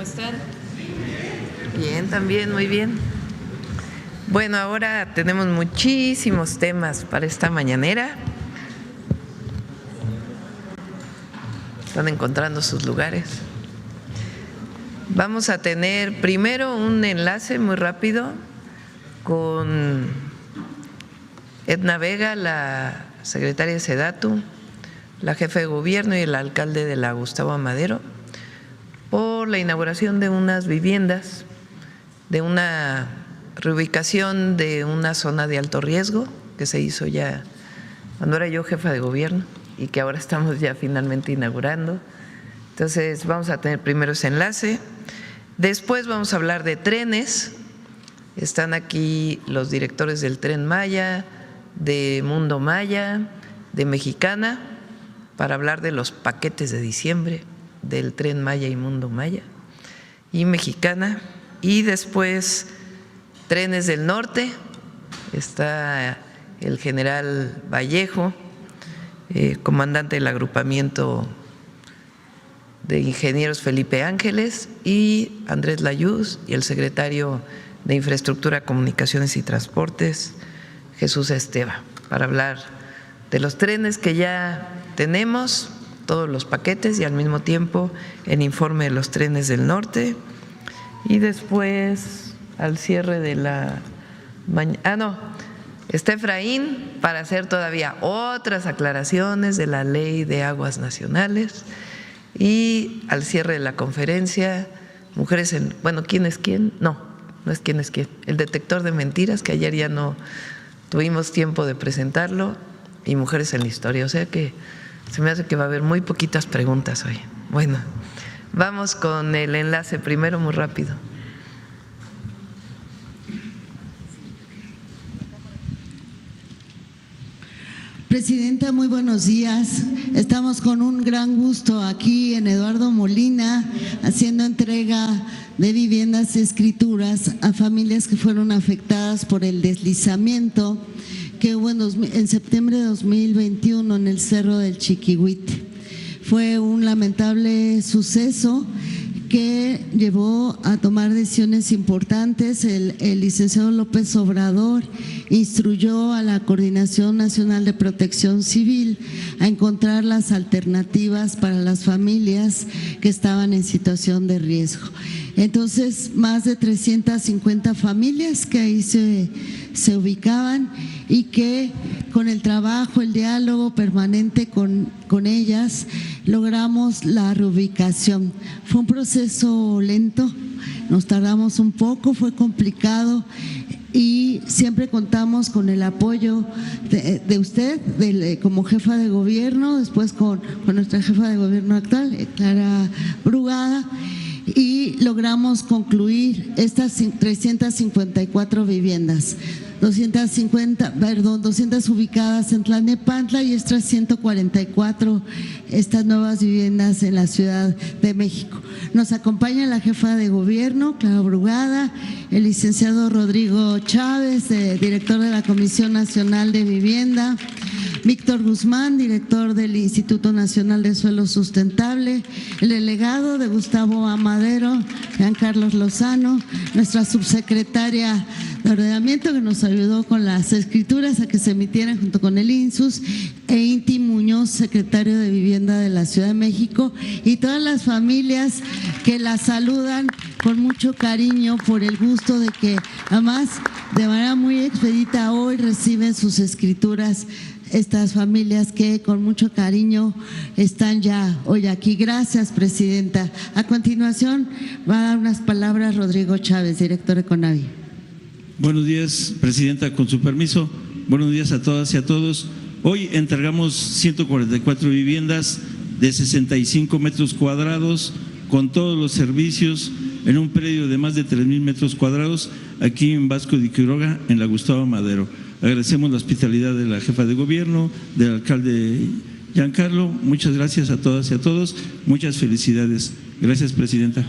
están? Bien, también, muy bien. Bueno, ahora tenemos muchísimos temas para esta mañanera. Están encontrando sus lugares. Vamos a tener primero un enlace muy rápido con Edna Vega, la secretaria de SEDATU, la jefa de gobierno y el alcalde de la Gustavo Amadero, por la inauguración de unas viviendas, de una reubicación de una zona de alto riesgo que se hizo ya cuando era yo jefa de gobierno y que ahora estamos ya finalmente inaugurando. Entonces vamos a tener primero ese enlace, después vamos a hablar de trenes. Están aquí los directores del Tren Maya, de Mundo Maya, de Mexicana, para hablar de los paquetes de diciembre del Tren Maya y Mundo Maya y Mexicana. Y después Trenes del Norte, está el general Vallejo, comandante del agrupamiento de ingenieros Felipe Ángeles, y Andrés Layuz y el secretario de Infraestructura, Comunicaciones y Transportes, Jesús Esteva, para hablar de los trenes que ya tenemos, todos los paquetes, y al mismo tiempo el informe de los trenes del norte. Y después, al cierre de la mañana, está Efraín para hacer todavía otras aclaraciones de la Ley de Aguas Nacionales. Y al cierre de la conferencia, mujeres en, bueno, ¿quién es quién? No es quién es quién, el detector de mentiras, que ayer ya no tuvimos tiempo de presentarlo, y mujeres en la historia. O sea que se me hace que va a haber muy poquitas preguntas hoy. Bueno, vamos con el enlace primero, muy rápido. Presidenta, muy buenos días. Estamos con un gran gusto aquí en Eduardo Molina haciendo entrega de viviendas y escrituras a familias que fueron afectadas por el deslizamiento que hubo en septiembre de 2021 en el Cerro del Chiquihuite. Fue un lamentable suceso que llevó a tomar decisiones importantes. El licenciado López Obrador instruyó a la Coordinación Nacional de Protección Civil a encontrar las alternativas para las familias que estaban en situación de riesgo. Entonces, más de 350 familias que ahí se ubicaban, y que con el trabajo, el diálogo permanente con ellas, logramos la reubicación. Fue un proceso lento, nos tardamos un poco, fue complicado, y siempre contamos con el apoyo de usted como jefa de gobierno, después con nuestra jefa de gobierno actual, Clara Brugada, y logramos concluir estas 354 viviendas. 200 ubicadas en Tlalnepantla y estas 144 estas nuevas viviendas en la Ciudad de México. Nos acompaña la jefa de gobierno, Clara Brugada, el licenciado Rodrigo Chávez, director de la Comisión Nacional de Vivienda, Víctor Guzmán, director del Instituto Nacional de Suelo Sustentable, el delegado de Gustavo Amadero, Jean Carlos Lozano, nuestra subsecretaria de Ordenamiento, que nos ayudó con las escrituras a que se emitieran junto con el INSUS, e Inti Muñoz, secretario de Vivienda de la Ciudad de México, y todas las familias que la saludan con mucho cariño por el gusto de que, además, de manera muy expedita, hoy reciben sus escrituras estas familias que con mucho cariño están ya hoy aquí. Gracias, presidenta. A continuación va a dar unas palabras Rodrigo Chávez, director de CONAVI. Buenos días, presidenta, con su permiso. Buenos días a todas y a todos. Hoy entregamos 144 viviendas de 65 metros cuadrados con todos los servicios en un predio de más de 3,000 metros cuadrados aquí en Vasco de Quiroga, en la Gustavo Amadero. Agradecemos la hospitalidad de la jefa de gobierno, del alcalde Giancarlo. Muchas gracias a todas y a todos. Muchas felicidades. Gracias, presidenta.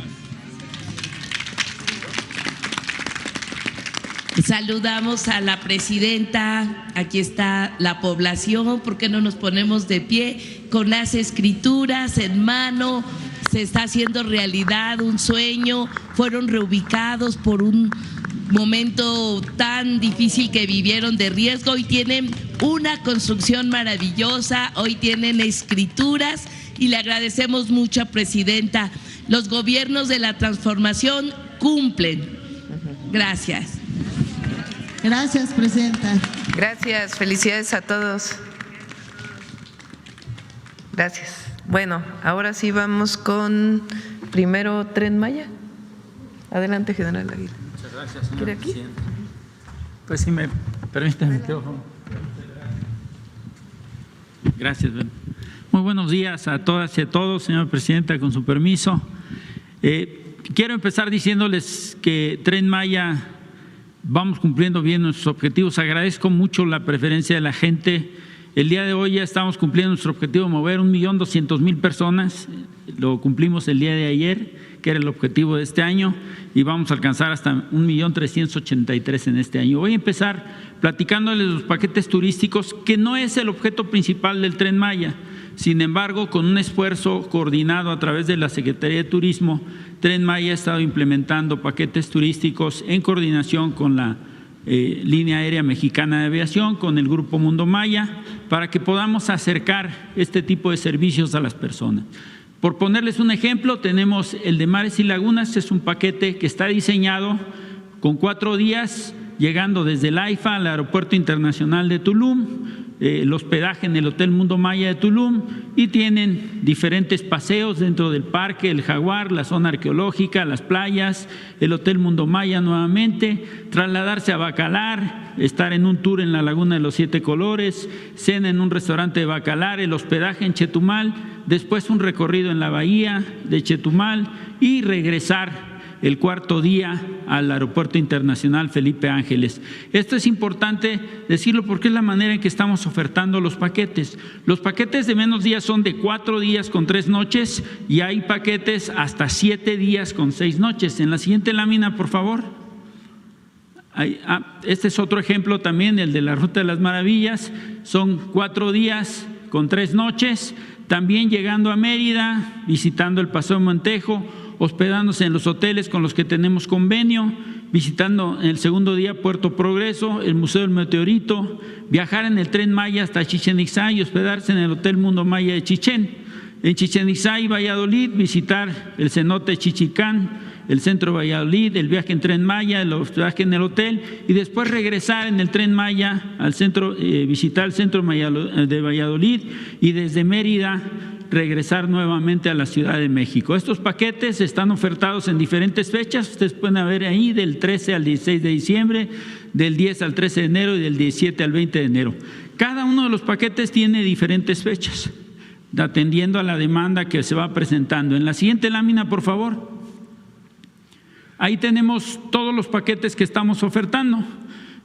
Saludamos a la presidenta. Aquí está la población. ¿Por qué no nos ponemos de pie con las escrituras en mano? se está haciendo realidad un sueño, fueron reubicados por un momento tan difícil que vivieron de riesgo. Hoy tienen una construcción maravillosa, hoy tienen escrituras y le agradecemos mucho, Presidenta. Los gobiernos de la transformación cumplen. Gracias. Gracias, Presidenta. Gracias, felicidades a todos. Gracias. Bueno, ahora sí vamos con primero Tren Maya. Adelante, General Aguilar. Muchas gracias, señor presidente. Pues si me permiten, gracias. Muy buenos días a todas y a todos, señora presidenta, con su permiso. Quiero empezar diciéndoles que Tren Maya vamos cumpliendo bien nuestros objetivos. Agradezco mucho la preferencia de la gente. El día de hoy ya estamos cumpliendo nuestro objetivo de mover 1.200.000 personas. Lo cumplimos el día de ayer, que era el objetivo de este año, y vamos a alcanzar hasta 1.383.000 en este año. Voy a empezar platicándoles de los paquetes turísticos, que no es el objeto principal del Tren Maya. Sin embargo, con un esfuerzo coordinado a través de la Secretaría de Turismo, Tren Maya ha estado implementando paquetes turísticos en coordinación con la Línea Aérea Mexicana de Aviación, con el Grupo Mundo Maya, para que podamos acercar este tipo de servicios a las personas. Por ponerles un ejemplo, tenemos el de Mares y Lagunas. Es un paquete que está diseñado con 4 días, llegando desde el AIFA al Aeropuerto Internacional de Tulum, el hospedaje en el Hotel Mundo Maya de Tulum, y tienen diferentes paseos dentro del parque, el Jaguar, la zona arqueológica, las playas, el Hotel Mundo Maya nuevamente, trasladarse a Bacalar, estar en un tour en la Laguna de los 7 Colores, cena en un restaurante de Bacalar, el hospedaje en Chetumal, después un recorrido en la bahía de Chetumal y regresar el 4º día al Aeropuerto Internacional Felipe Ángeles. Esto es importante decirlo porque es la manera en que estamos ofertando los paquetes. Los paquetes de menos días son de 4 días con 3 noches y hay paquetes hasta 7 días con 6 noches. En la siguiente lámina, por favor. Este es otro ejemplo también, el de la Ruta de las Maravillas. Son 4 días con 3 noches, también llegando a Mérida, visitando el Paseo Montejo, hospedándose en los hoteles con los que tenemos convenio, visitando en el 2º día Puerto Progreso, el Museo del Meteorito, viajar en el Tren Maya hasta Chichén Itzá y hospedarse en el Hotel Mundo Maya de Chichén. En Chichén Itzá y Valladolid, visitar el cenote Chichicán, el centro de Valladolid, el viaje en Tren Maya, el hospedaje en el hotel y después regresar en el Tren Maya al centro, visitar el centro de Valladolid y desde Mérida regresar nuevamente a la Ciudad de México. Estos paquetes están ofertados en diferentes fechas, ustedes pueden ver ahí del 13 al 16 de diciembre, del 10 al 13 de enero y del 17 al 20 de enero. Cada uno de los paquetes tiene diferentes fechas, atendiendo a la demanda que se va presentando. En la siguiente lámina, por favor. Ahí tenemos todos los paquetes que estamos ofertando.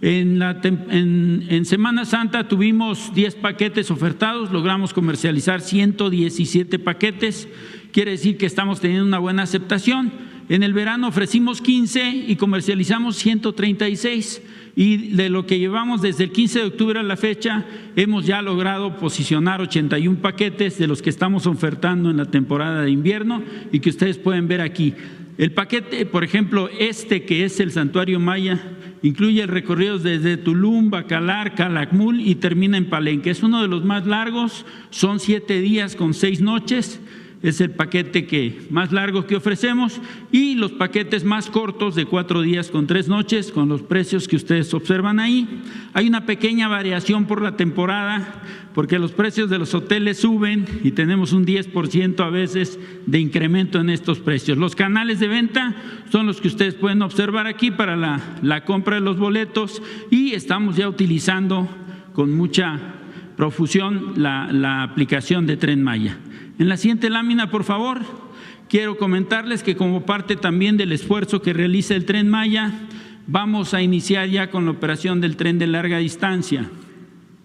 En Semana Santa tuvimos 10 paquetes ofertados, logramos comercializar 117 paquetes, quiere decir que estamos teniendo una buena aceptación. En el verano ofrecimos 15 y comercializamos 136 y de lo que llevamos desde el 15 de octubre a la fecha hemos ya logrado posicionar 81 paquetes de los que estamos ofertando en la temporada de invierno y que ustedes pueden ver aquí. El paquete, por ejemplo, que es el Santuario Maya, incluye recorridos desde Tulum, Bacalar, Calakmul y termina en Palenque. Es uno de los más largos, son 7 días con 6 noches. Es el paquete más largo que ofrecemos y los paquetes más cortos de 4 días con 3 noches con los precios que ustedes observan ahí. Hay una pequeña variación por la temporada porque los precios de los hoteles suben y tenemos un 10% a veces de incremento en estos precios. Los canales de venta son los que ustedes pueden observar aquí para la compra de los boletos y estamos ya utilizando con mucha profusión la aplicación de Tren Maya. En la siguiente lámina, por favor, quiero comentarles que como parte también del esfuerzo que realiza el Tren Maya, vamos a iniciar ya con la operación del tren de larga distancia.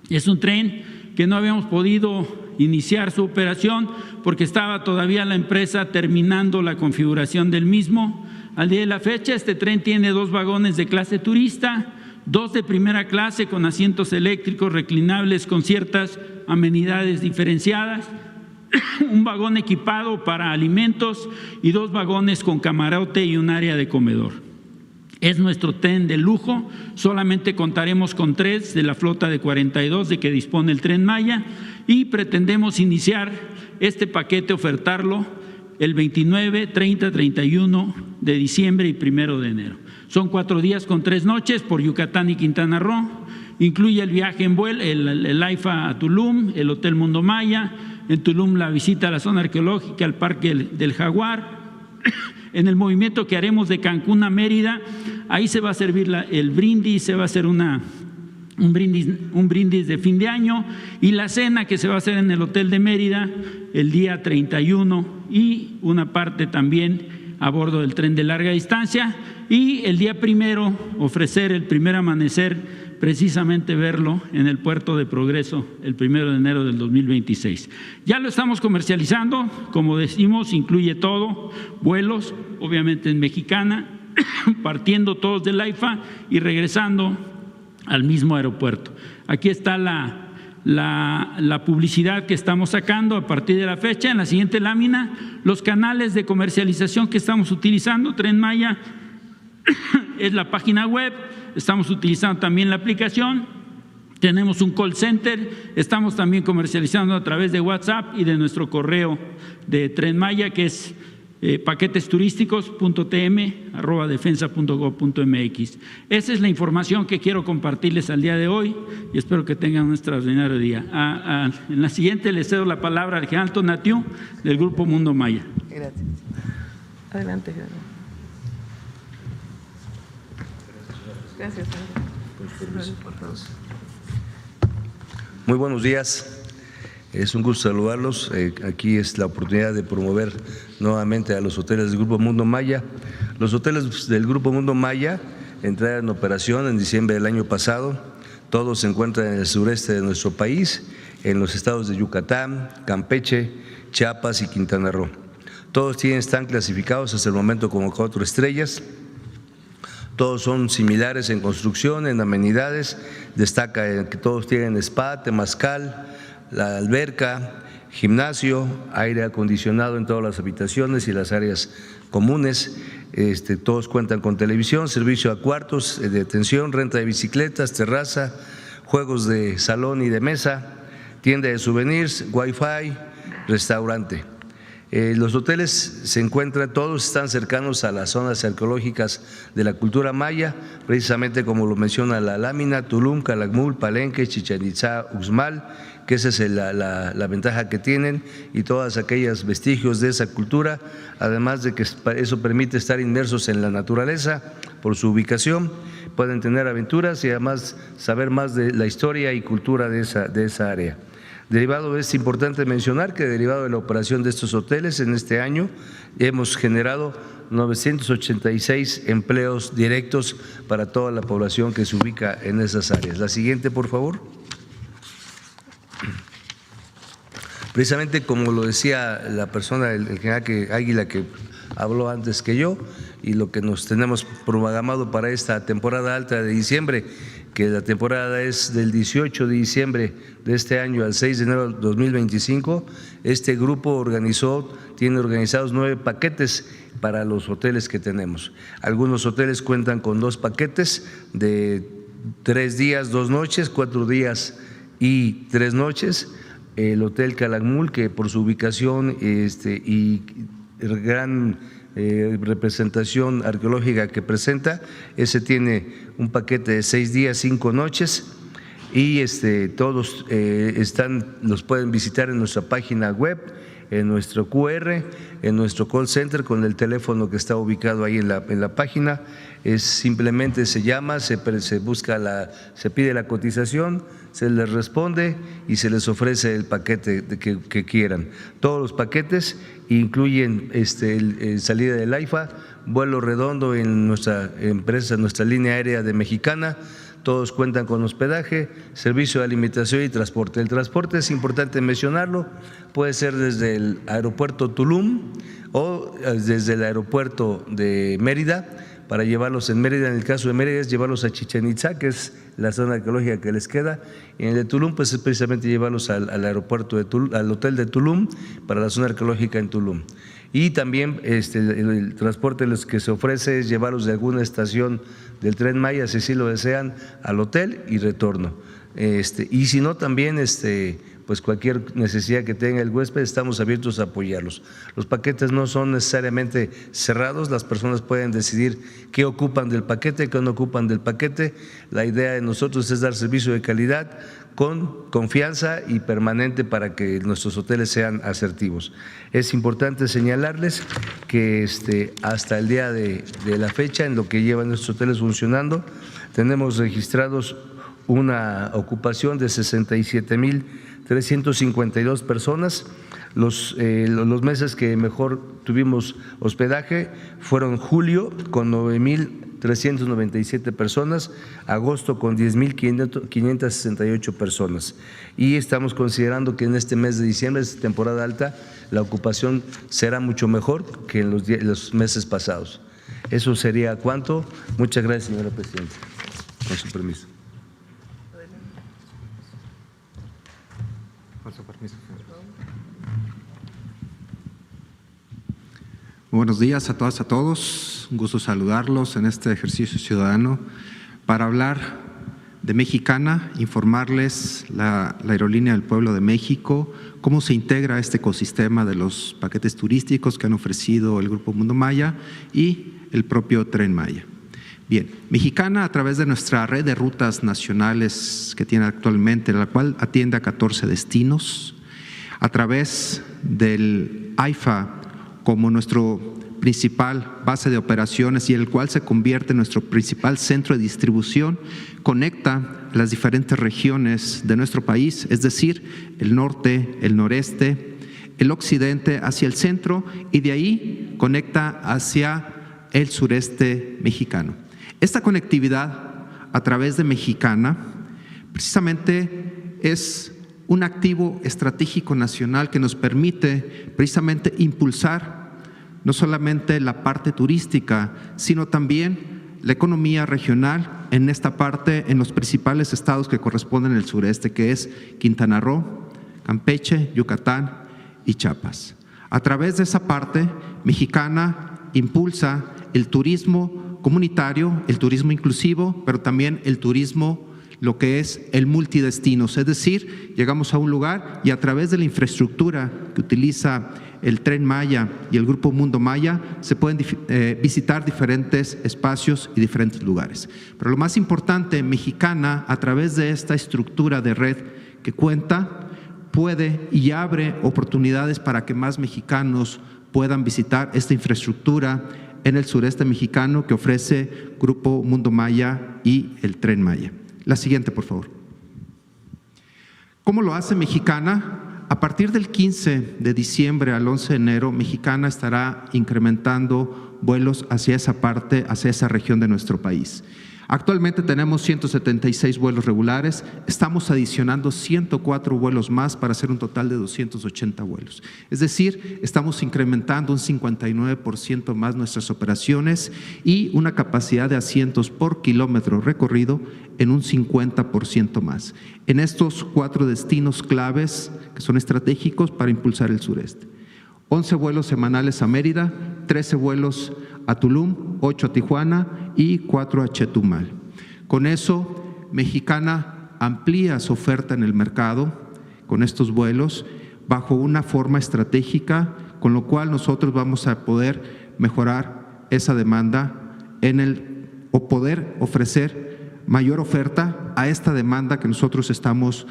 Es un tren que no habíamos podido iniciar su operación porque estaba todavía la empresa terminando la configuración del mismo. Al día de la fecha, este tren tiene 2 vagones de clase turista, 2 de primera clase con asientos eléctricos reclinables con ciertas amenidades diferenciadas, un vagón equipado para alimentos y 2 vagones con camarote y un área de comedor. Es nuestro tren de lujo, solamente contaremos con 3 de la flota de 42 de que dispone el Tren Maya y pretendemos iniciar este paquete, ofertarlo el 29, 30, 31 de diciembre y 1 de enero. Son 4 días con 3 noches por Yucatán y Quintana Roo. Incluye el viaje en vuelo, el AIFA a Tulum, el Hotel Mundo Maya, en Tulum la visita a la zona arqueológica, al Parque del Jaguar. En el movimiento que haremos de Cancún a Mérida, ahí se va a servir el brindis, se va a hacer un brindis de fin de año, y la cena que se va a hacer en el Hotel de Mérida el día 31 y una parte también a bordo del tren de larga distancia, y el día 1 ofrecer el primer amanecer, precisamente verlo en el puerto de Progreso el 1 de enero del 2026. Ya lo estamos comercializando, como decimos, incluye todo, vuelos, obviamente en Mexicana, partiendo todos del AIFA y regresando al mismo aeropuerto. Aquí está la publicidad que estamos sacando a partir de la fecha. En la siguiente lámina, los canales de comercialización que estamos utilizando. Tren Maya es la página web, estamos utilizando también la aplicación, tenemos un call center, estamos también comercializando a través de WhatsApp y de nuestro correo de Tren Maya, que es paquetesturísticos.tm@defensa.gov.mx. Esa es la información que quiero compartirles al día de hoy y espero que tengan un extraordinario día. En la siguiente le cedo la palabra al general Tonatiuh del Grupo Mundo Maya. Gracias. Adelante, general. Gracias. Muy buenos días. Es un gusto saludarlos. Aquí es la oportunidad de promover nuevamente a los hoteles del Grupo Mundo Maya. Los hoteles del Grupo Mundo Maya entraron en operación en diciembre del año pasado. Todos se encuentran en el sureste de nuestro país, en los estados de Yucatán, Campeche, Chiapas y Quintana Roo. Todos están clasificados hasta el momento como 4 estrellas. Todos son similares en construcción, en amenidades. Destaca que todos tienen spa, temazcal, la alberca, gimnasio, aire acondicionado en todas las habitaciones y las áreas comunes. Todos cuentan con televisión, servicio a cuartos de atención, renta de bicicletas, terraza, juegos de salón y de mesa, tienda de souvenirs, wifi, restaurante. Los hoteles se encuentran, todos están cercanos a las zonas arqueológicas de la cultura maya, precisamente como lo menciona la lámina: Tulum, Calakmul, Palenque, Chichén Itzá, Uxmal, que esa es la ventaja que tienen, y todas aquellas vestigios de esa cultura, además de que eso permite estar inmersos en la naturaleza por su ubicación, pueden tener aventuras y además saber más de la historia y cultura de esa área. Derivado de esto, es importante mencionar que derivado de la operación de estos hoteles en este año hemos generado 986 empleos directos para toda la población que se ubica en esas áreas. La siguiente, por favor. Precisamente como lo decía la persona, el general Águila, que habló antes que yo, y lo que nos tenemos programado para esta temporada alta de diciembre, que la temporada es del 18 de diciembre de este año al 6 de enero de 2025, este grupo tiene organizados 9 paquetes para los hoteles que tenemos. Algunos hoteles cuentan con 2 paquetes de 3 días, 2 noches, 4 días y 3 noches. El Hotel Calakmul, que por su ubicación y gran representación arqueológica que presenta, ese tiene un paquete de 6 días, 5 noches, y todos los pueden visitar en nuestra página web, en nuestro QR, en nuestro call center con el teléfono que está ubicado ahí en la página. Simplemente se llama, se pide la cotización, se les responde y se les ofrece el paquete que quieran. Todos los paquetes incluyen salida del AIFA, vuelo redondo en nuestra empresa, nuestra línea aérea de Mexicana. Todos cuentan con hospedaje, servicio de alimentación y transporte. El transporte es importante mencionarlo, puede ser desde el aeropuerto Tulum o desde el aeropuerto de Mérida, para llevarlos en Mérida. En el caso de Mérida es llevarlos a Chichén Itzá, que es la zona arqueológica que les queda. Y en el de Tulum, pues es precisamente llevarlos al aeropuerto de Tulum, al hotel de Tulum, para la zona arqueológica en Tulum. Y también el transporte los que se ofrece es llevarlos de alguna estación del Tren Maya, si así lo desean, al hotel y retorno. Y si no, también pues cualquier necesidad que tenga el huésped, estamos abiertos a apoyarlos. Los paquetes no son necesariamente cerrados, las personas pueden decidir qué ocupan del paquete, qué no ocupan del paquete. La idea de nosotros es dar servicio de calidad con confianza y permanente para que nuestros hoteles sean asertivos. Es importante señalarles que hasta el día de la fecha, en lo que llevan nuestros hoteles funcionando, tenemos registrados una ocupación de 67,352 personas. Los meses que mejor tuvimos hospedaje fueron julio con 9,397 personas, agosto con 10,568 personas. Y estamos considerando que en este mes de diciembre, es temporada alta, la ocupación será mucho mejor que en los meses pasados. Eso sería cuanto. Muchas gracias, señora presidenta. Con su permiso. Con su permiso, señor. Buenos días a todas y a todos. Un gusto saludarlos en este ejercicio ciudadano para hablar de Mexicana, informarles la Aerolínea del Pueblo de México, cómo se integra este ecosistema de los paquetes turísticos que han ofrecido el Grupo Mundo Maya y el propio Tren Maya. Bien, Mexicana, a través de nuestra red de rutas nacionales que tiene actualmente, la cual atiende a 14 destinos, a través del AIFA como nuestro principal base de operaciones y el cual se convierte en nuestro principal centro de distribución, conecta las diferentes regiones de nuestro país, es decir, el norte, el noreste, el occidente hacia el centro y de ahí conecta hacia el sureste mexicano. Esta conectividad a través de Mexicana precisamente es un activo estratégico nacional que nos permite precisamente impulsar no solamente la parte turística, sino también la economía regional en esta parte, en los principales estados que corresponden al sureste, que es Quintana Roo, Campeche, Yucatán y Chiapas. A través de esa parte, Mexicana impulsa el turismo comunitario, el turismo inclusivo, pero también el turismo, lo que es el multidestinos, es decir, llegamos a un lugar y a través de la infraestructura que utiliza el Tren Maya y el Grupo Mundo Maya se pueden visitar diferentes espacios y diferentes lugares. Pero lo más importante, Mexicana, a través de esta estructura de red que cuenta, puede y abre oportunidades para que más mexicanos puedan visitar esta infraestructura en el sureste mexicano que ofrece Grupo Mundo Maya y el Tren Maya. La siguiente, por favor. ¿Cómo lo hace Mexicana? A partir del 15 de diciembre al 11 de enero, Mexicana estará incrementando vuelos hacia esa parte, hacia esa región de nuestro país. Actualmente tenemos 176 vuelos regulares, estamos adicionando 104 vuelos más para hacer un total de 280 vuelos. Es decir, estamos incrementando un 59% más nuestras operaciones y una capacidad de asientos por kilómetro recorrido en un 50% más. En estos 4 destinos claves que son estratégicos para impulsar el sureste. 11 vuelos semanales a Mérida, 13 vuelos a Tulum, 8 a Tijuana y 4 a Chetumal. Con eso, Mexicana amplía su oferta en el mercado con estos vuelos bajo una forma estratégica, con lo cual nosotros vamos a poder mejorar esa demanda o poder ofrecer mayor oferta a esta demanda que nosotros estamos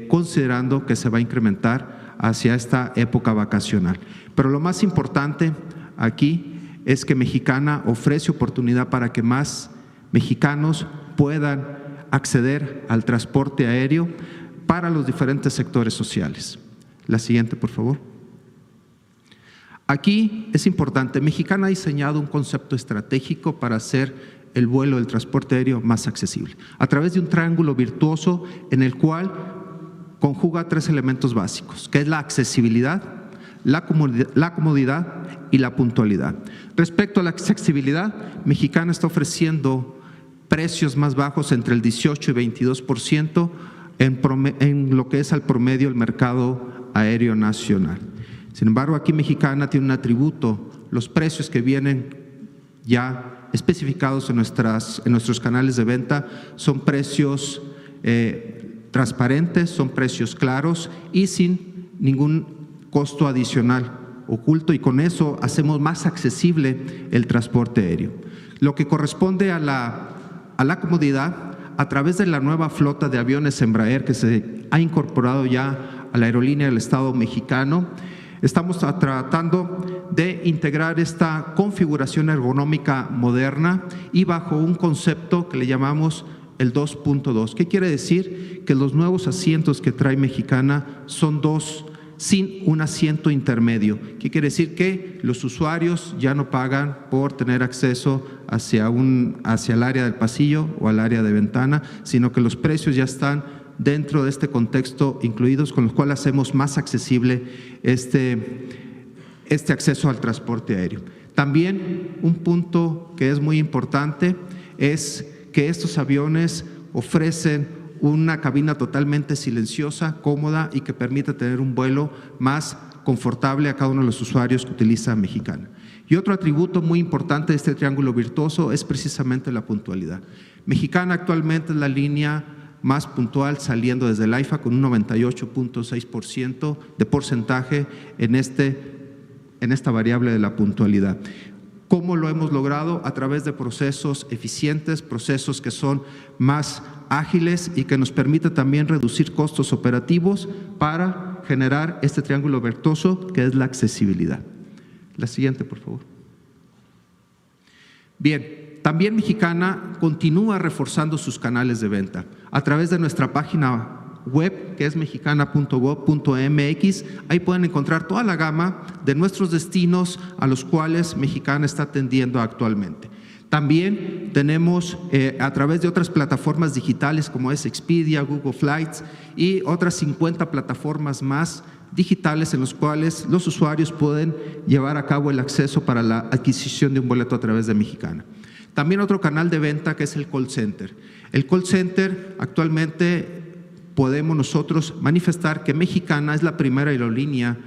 considerando que se va a incrementar hacia esta época vacacional. Pero lo más importante aquí es que Mexicana ofrece oportunidad para que más mexicanos puedan acceder al transporte aéreo para los diferentes sectores sociales. La siguiente, por favor. Aquí es importante, Mexicana ha diseñado un concepto estratégico para hacer el vuelo del transporte aéreo más accesible, a través de un triángulo virtuoso en el cual conjuga 3 elementos básicos, que es la accesibilidad, la comodidad y la puntualidad. Respecto a la accesibilidad, Mexicana está ofreciendo precios más bajos entre el 18 y 22% en lo que es al promedio del mercado aéreo nacional. Sin embargo, aquí Mexicana tiene un atributo: los precios que vienen ya especificados en nuestros canales de venta son precios transparentes, son precios claros y sin ningún costo adicional oculto, y con eso hacemos más accesible el transporte aéreo. Lo que corresponde a la comodidad, a través de la nueva flota de aviones Embraer que se ha incorporado ya a la aerolínea del Estado mexicano, estamos tratando de integrar esta configuración ergonómica moderna y bajo un concepto que le llamamos el 2.2. ¿Qué quiere decir? Que los nuevos asientos que trae Mexicana son dos, sin un asiento intermedio. ¿Qué quiere decir? Que los usuarios ya no pagan por tener acceso hacia el área del pasillo o al área de ventana, sino que los precios ya están dentro de este contexto incluidos, con los cuales hacemos más accesible este acceso al transporte aéreo. También un punto que es muy importante es que estos aviones ofrecen una cabina totalmente silenciosa, cómoda y que permite tener un vuelo más confortable a cada uno de los usuarios que utiliza Mexicana. Y otro atributo muy importante de este triángulo virtuoso es precisamente la puntualidad. Mexicana actualmente es la línea más puntual saliendo desde el AIFA con un 98.6% de porcentaje en esta variable de la puntualidad. ¿Cómo lo hemos logrado? A través de procesos eficientes, procesos que son más ágiles y que nos permite también reducir costos operativos para generar este triángulo virtuoso que es la accesibilidad. La siguiente, por favor. Bien, también Mexicana continúa reforzando sus canales de venta a través de nuestra página web, que es mexicana.gov.mx. Ahí pueden encontrar toda la gama de nuestros destinos a los cuales Mexicana está atendiendo actualmente. También tenemos a través de otras plataformas digitales como es Expedia, Google Flights y otras 50 plataformas más digitales en los cuales los usuarios pueden llevar a cabo el acceso para la adquisición de un boleto a través de Mexicana. También otro canal de venta que es el call center. El call center actualmente podemos nosotros manifestar que Mexicana es la primera aerolínea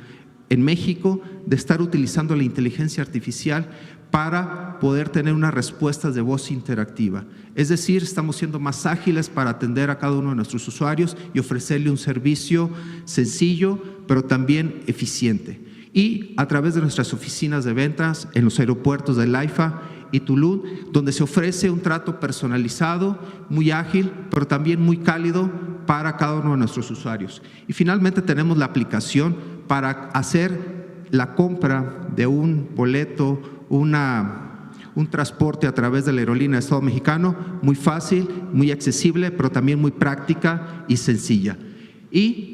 en México de estar utilizando la inteligencia artificial para poder tener unas respuestas de voz interactiva. Es decir, estamos siendo más ágiles para atender a cada uno de nuestros usuarios y ofrecerle un servicio sencillo, pero también eficiente. Y a través de nuestras oficinas de ventas en los aeropuertos del AIFA y Tulum, donde se ofrece un trato personalizado, muy ágil, pero también muy cálido para cada uno de nuestros usuarios. Y finalmente tenemos la aplicación para hacer la compra de un boleto, un transporte a través de la aerolínea del Estado mexicano, muy fácil, muy accesible, pero también muy práctica y sencilla. Y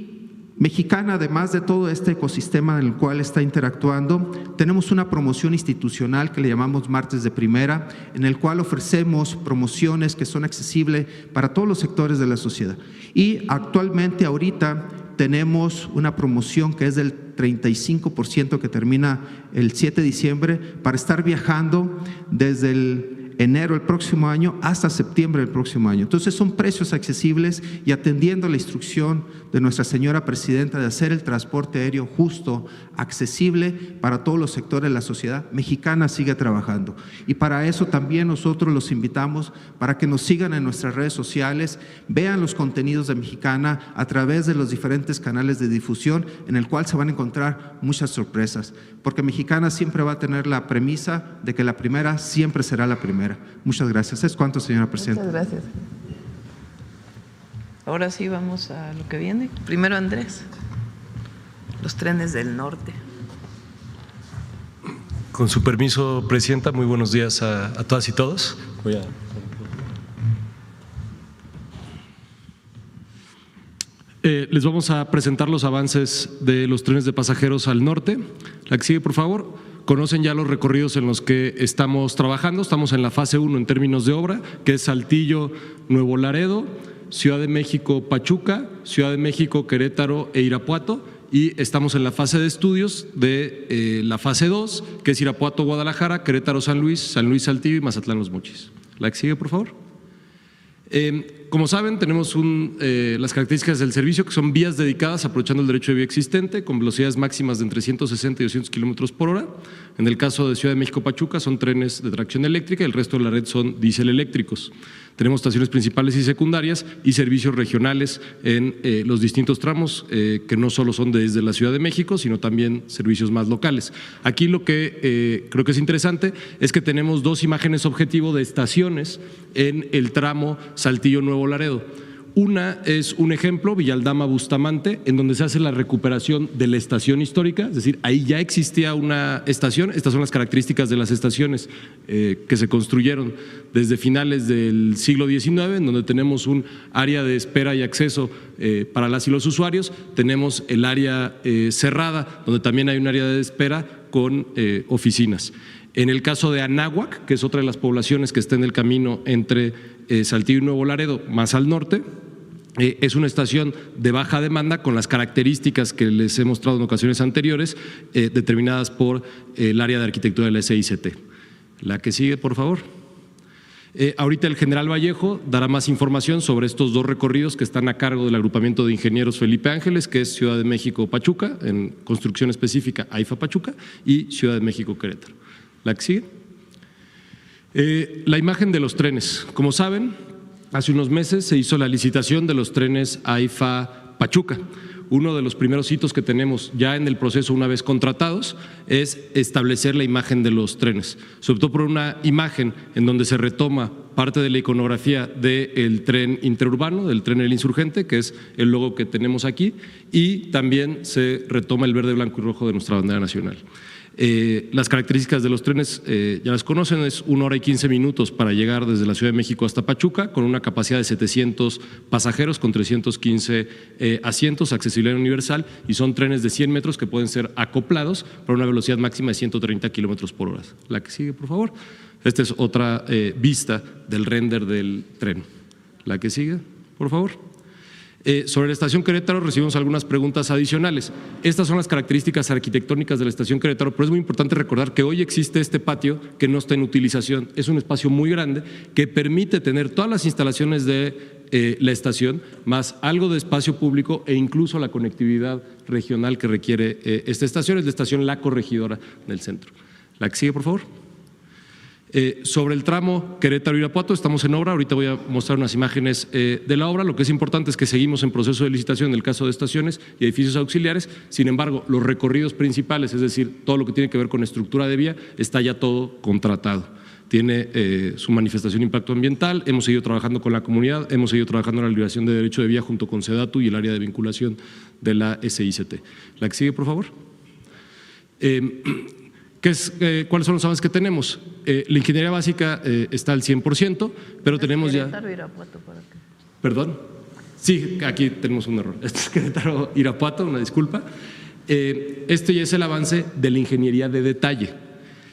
Mexicana, además de todo este ecosistema en el cual está interactuando, tenemos una promoción institucional que le llamamos Martes de Primera, en el cual ofrecemos promociones que son accesibles para todos los sectores de la sociedad. Y actualmente, ahorita, tenemos una promoción que es del 35% que termina el 7 de diciembre para estar viajando desde el enero del próximo año hasta septiembre del próximo año. Entonces son precios accesibles y atendiendo la instrucción de nuestra señora presidenta de hacer el transporte aéreo justo, accesible para todos los sectores de la sociedad, Mexicana sigue trabajando. Y para eso también nosotros los invitamos para que nos sigan en nuestras redes sociales, vean los contenidos de Mexicana a través de los diferentes canales de difusión en el cual se van a encontrar muchas sorpresas, porque Mexicana siempre va a tener la premisa de que la primera siempre será la primera. Muchas gracias. ¿Es cuánto, señora presidenta? Muchas gracias. Ahora sí vamos a lo que viene. Primero Andrés, los trenes del norte. Con su permiso, presidenta, muy buenos días a todas y todos. Les vamos a presentar los avances de los trenes de pasajeros al norte. La que sigue, por favor. Conocen ya los recorridos en los que estamos trabajando. Estamos en la fase 1 en términos de obra, que es Saltillo, Nuevo Laredo, Ciudad de México, Pachuca, Ciudad de México, Querétaro e Irapuato. Y estamos en la fase de estudios de la fase 2, que es Irapuato, Guadalajara, Querétaro, San Luis, Saltillo y Mazatlán, Los Mochis. La que sigue, por favor. Como saben, tenemos las características del servicio, que son vías dedicadas aprovechando el derecho de vía existente, con velocidades máximas de entre 160 y 200 kilómetros por hora. En el caso de Ciudad de México-Pachuca son trenes de tracción eléctrica y el resto de la red son diésel eléctricos. Tenemos estaciones principales y secundarias y servicios regionales en los distintos tramos, que no solo son desde la Ciudad de México, sino también servicios más locales. Aquí lo que creo que es interesante es que tenemos dos imágenes objetivo de estaciones en el tramo Saltillo-Nuevo Laredo. Una es un ejemplo, Villaldama-Bustamante, en donde se hace la recuperación de la estación histórica, es decir, ahí ya existía una estación. Estas son las características de las estaciones que se construyeron desde finales del siglo XIX, en donde tenemos un área de espera y acceso para las y los usuarios, tenemos el área cerrada, donde también hay un área de espera con oficinas. En el caso de Anáhuac, que es otra de las poblaciones que está en el camino entre Saltillo y Nuevo Laredo, más al norte, es una estación de baja demanda con las características que les he mostrado en ocasiones anteriores, determinadas por el área de arquitectura de la SICT. La que sigue, por favor. Ahorita el general Vallejo dará más información sobre estos dos recorridos que están a cargo del agrupamiento de ingenieros Felipe Ángeles, que es Ciudad de México-Pachuca, en construcción específica AIFA-Pachuca, y Ciudad de México-Querétaro. La que sigue. La imagen de los trenes. Como saben, hace unos meses se hizo la licitación de los trenes AIFA-Pachuca. Uno de los primeros hitos que tenemos ya en el proceso, una vez contratados, es establecer la imagen de los trenes, sobre todo por una imagen en donde se retoma parte de la iconografía del tren interurbano, del tren El Insurgente, que es el logo que tenemos aquí, y también se retoma el verde, blanco y rojo de nuestra bandera nacional. Las características de los trenes ya las conocen, es 1 hora y 15 minutos para llegar desde la Ciudad de México hasta Pachuca, con una capacidad de 700 pasajeros con 315 asientos, accesibilidad universal, y son trenes de 100 metros que pueden ser acoplados para una velocidad máxima de 130 kilómetros por hora. La que sigue, por favor. Esta es otra vista del render del tren. La que sigue, por favor. Sobre la estación Querétaro recibimos algunas preguntas adicionales. Estas son las características arquitectónicas de la estación Querétaro, pero es muy importante recordar que hoy existe este patio que no está en utilización. Es un espacio muy grande que permite tener todas las instalaciones de la estación, más algo de espacio público e incluso la conectividad regional que requiere esta estación. Es la estación La Corregidora del centro. La que sigue, por favor. Sobre el tramo Querétaro-Irapuato estamos en obra, ahorita voy a mostrar unas imágenes de la obra. Lo que es importante es que seguimos en proceso de licitación en el caso de estaciones y edificios auxiliares. Sin embargo, los recorridos principales, es decir, todo lo que tiene que ver con estructura de vía, está ya todo contratado. Tiene su manifestación de impacto ambiental, hemos seguido trabajando con la comunidad, hemos seguido trabajando en la liberación de derecho de vía junto con SEDATU y el área de vinculación de la SICT. La que sigue, por favor. ¿Cuáles son los avances que tenemos? La ingeniería básica está al 100%, pero tenemos ya… ¿Perdón? Sí, aquí tenemos un error. Este es Querétaro-Irapuato, una disculpa. Este ya es el avance de la ingeniería de detalle.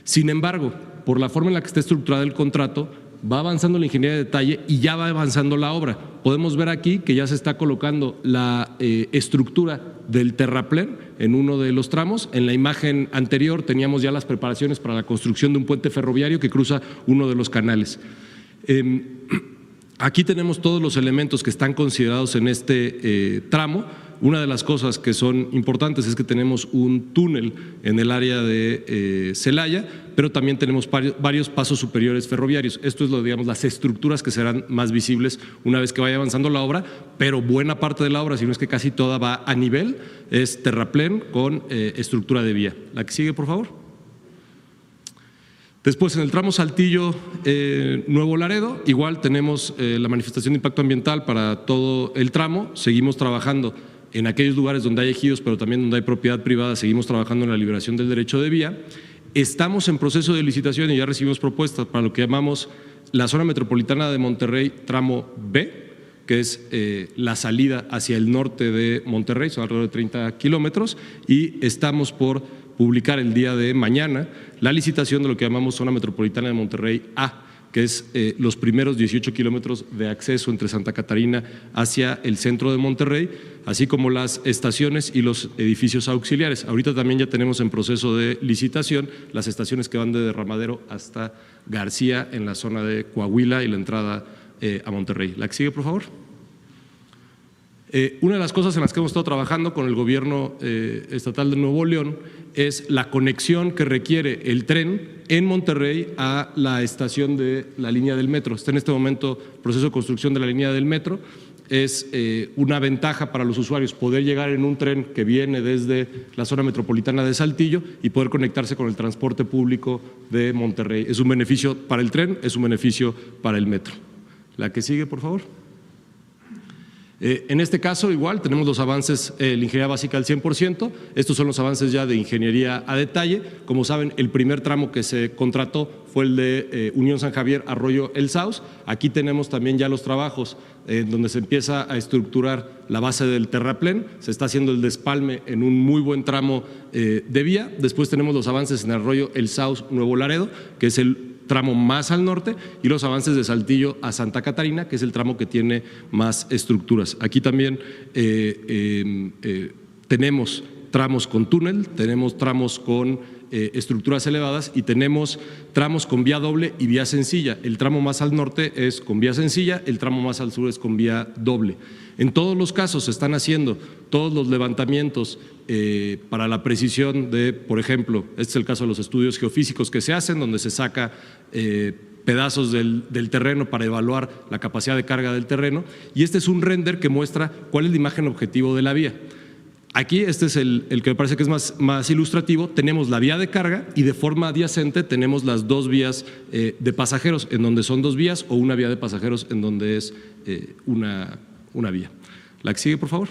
Sin embargo, por la forma en la que está estructurado el contrato, va avanzando la ingeniería de detalle y ya va avanzando la obra. Podemos ver aquí que ya se está colocando la estructura del terraplén en uno de los tramos. En la imagen anterior teníamos ya las preparaciones para la construcción de un puente ferroviario que cruza uno de los canales. Aquí tenemos todos los elementos que están considerados en este tramo. Una de las cosas que son importantes es que tenemos un túnel en el área de Celaya, pero también tenemos varios pasos superiores ferroviarios. Esto es digamos, las estructuras que serán más visibles una vez que vaya avanzando la obra, pero buena parte de la obra, si no es que casi toda, va a nivel, es terraplén con estructura de vía. La que sigue, por favor. Después, en el tramo Saltillo-Nuevo Laredo, igual tenemos la manifestación de impacto ambiental para todo el tramo. Seguimos trabajando en aquellos lugares donde hay ejidos, pero también donde hay propiedad privada, seguimos trabajando en la liberación del derecho de vía. Estamos en proceso de licitación y ya recibimos propuestas para lo que llamamos la zona metropolitana de Monterrey, tramo B, que es la salida hacia el norte de Monterrey, son alrededor de 30 kilómetros, y estamos por publicar el día de mañana la licitación de lo que llamamos zona metropolitana de Monterrey A, que es los primeros 18 kilómetros de acceso entre Santa Catarina hacia el centro de Monterrey, así como las estaciones y los edificios auxiliares. Ahorita también ya tenemos en proceso de licitación las estaciones que van de Derramadero hasta García en la zona de Coahuila y la entrada a Monterrey. La que sigue, por favor. Una de las cosas en las que hemos estado trabajando con el gobierno estatal de Nuevo León es la conexión que requiere el tren en Monterrey a la estación de la línea del metro. Está en este momento el proceso de construcción de la línea del metro. Es una ventaja para los usuarios poder llegar en un tren que viene desde la zona metropolitana de Saltillo y poder conectarse con el transporte público de Monterrey. Es un beneficio para el tren, es un beneficio para el metro. La que sigue, por favor. En este caso, igual, tenemos los avances en la ingeniería básica al 100%. Estos son los avances ya de ingeniería a detalle. Como saben, el primer tramo que se contrató fue el de Unión San Javier, Arroyo El Sauz. Aquí tenemos también ya los trabajos donde se empieza a estructurar la base del terraplén. Se está haciendo el despalme en un muy buen tramo de vía. Después tenemos los avances en Arroyo El Sauz, Nuevo Laredo, que es el tramo más al norte, y los avances de Saltillo a Santa Catarina, que es el tramo que tiene más estructuras. Aquí también tenemos tramos con túnel, tenemos tramos con estructuras elevadas y tenemos tramos con vía doble y vía sencilla. El tramo más al norte es con vía sencilla, el tramo más al sur es con vía doble. En todos los casos se están haciendo todos los levantamientos para la precisión de, por ejemplo, este es el caso de los estudios geofísicos que se hacen, donde se saca pedazos del terreno para evaluar la capacidad de carga del terreno, y este es un render que muestra cuál es la imagen objetivo de la vía. Aquí este es el que me parece que es más ilustrativo. Tenemos la vía de carga y de forma adyacente tenemos las dos vías de pasajeros, en donde son dos vías, o una vía de pasajeros en donde es una vía. La que sigue, por favor.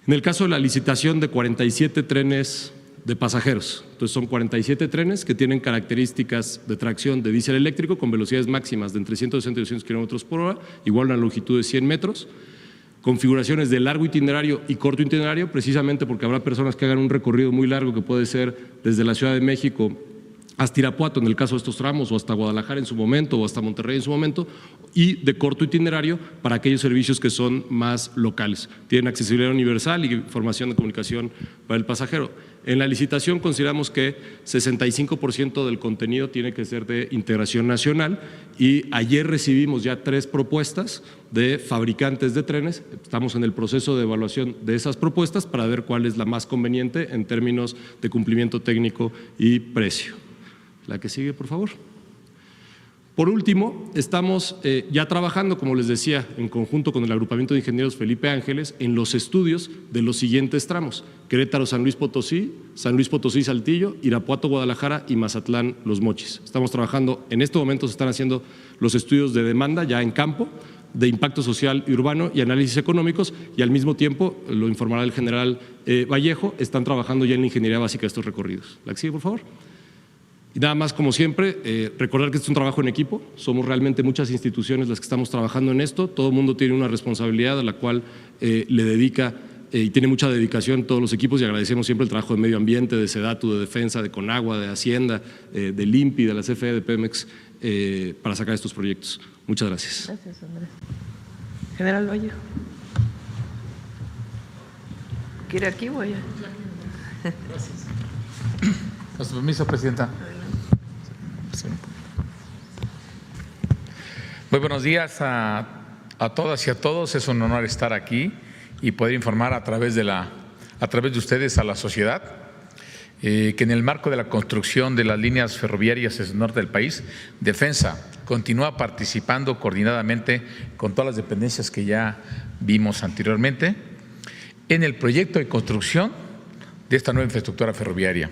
En el caso de la licitación de 47 trenes de pasajeros, entonces son 47 trenes que tienen características de tracción de diésel eléctrico con velocidades máximas de entre 160 y 200 kilómetros por hora, igual una longitud de 100 metros, configuraciones de largo itinerario y corto itinerario, precisamente porque habrá personas que hagan un recorrido muy largo que puede ser desde la Ciudad de México hasta Irapuato, en el caso de estos tramos, o hasta Guadalajara en su momento, o hasta Monterrey en su momento, y de corto itinerario para aquellos servicios que son más locales. Tienen accesibilidad universal y formación de comunicación para el pasajero. En la licitación consideramos que 65% del contenido tiene que ser de integración nacional, y ayer recibimos ya 3 propuestas de fabricantes de trenes. Estamos en el proceso de evaluación de esas propuestas para ver cuál es la más conveniente en términos de cumplimiento técnico y precio. La que sigue, por favor. Por último, estamos ya trabajando, como les decía, en conjunto con el agrupamiento de ingenieros Felipe Ángeles, en los estudios de los siguientes tramos: Querétaro, San Luis Potosí, Saltillo, Irapuato, Guadalajara y Mazatlán, Los Mochis. Estamos trabajando, en este momento se están haciendo los estudios de demanda ya en campo, de impacto social y urbano y análisis económicos, y al mismo tiempo, lo informará el general Vallejo, están trabajando ya en la ingeniería básica de estos recorridos. La que sigue, por favor. Y nada más, como siempre, recordar que este es un trabajo en equipo. Somos realmente muchas instituciones las que estamos trabajando en esto. Todo el mundo tiene una responsabilidad a la cual le dedica y tiene mucha dedicación todos los equipos, y agradecemos siempre el trabajo de Medio Ambiente, de Sedatu, de Defensa, de Conagua, de Hacienda, del INPI, de la CFE, de Pemex, para sacar estos proyectos. Muchas gracias. Gracias, Andrés. General Vallejo. ¿Quiere aquí o allá? Gracias. Con su permiso, Presidenta. Muy buenos días a todas y a todos. Es un honor estar aquí y poder informar a través de ustedes a la sociedad que en el marco de la construcción de las líneas ferroviarias en el norte del país, Defensa continúa participando coordinadamente con todas las dependencias que ya vimos anteriormente en el proyecto de construcción de esta nueva infraestructura ferroviaria.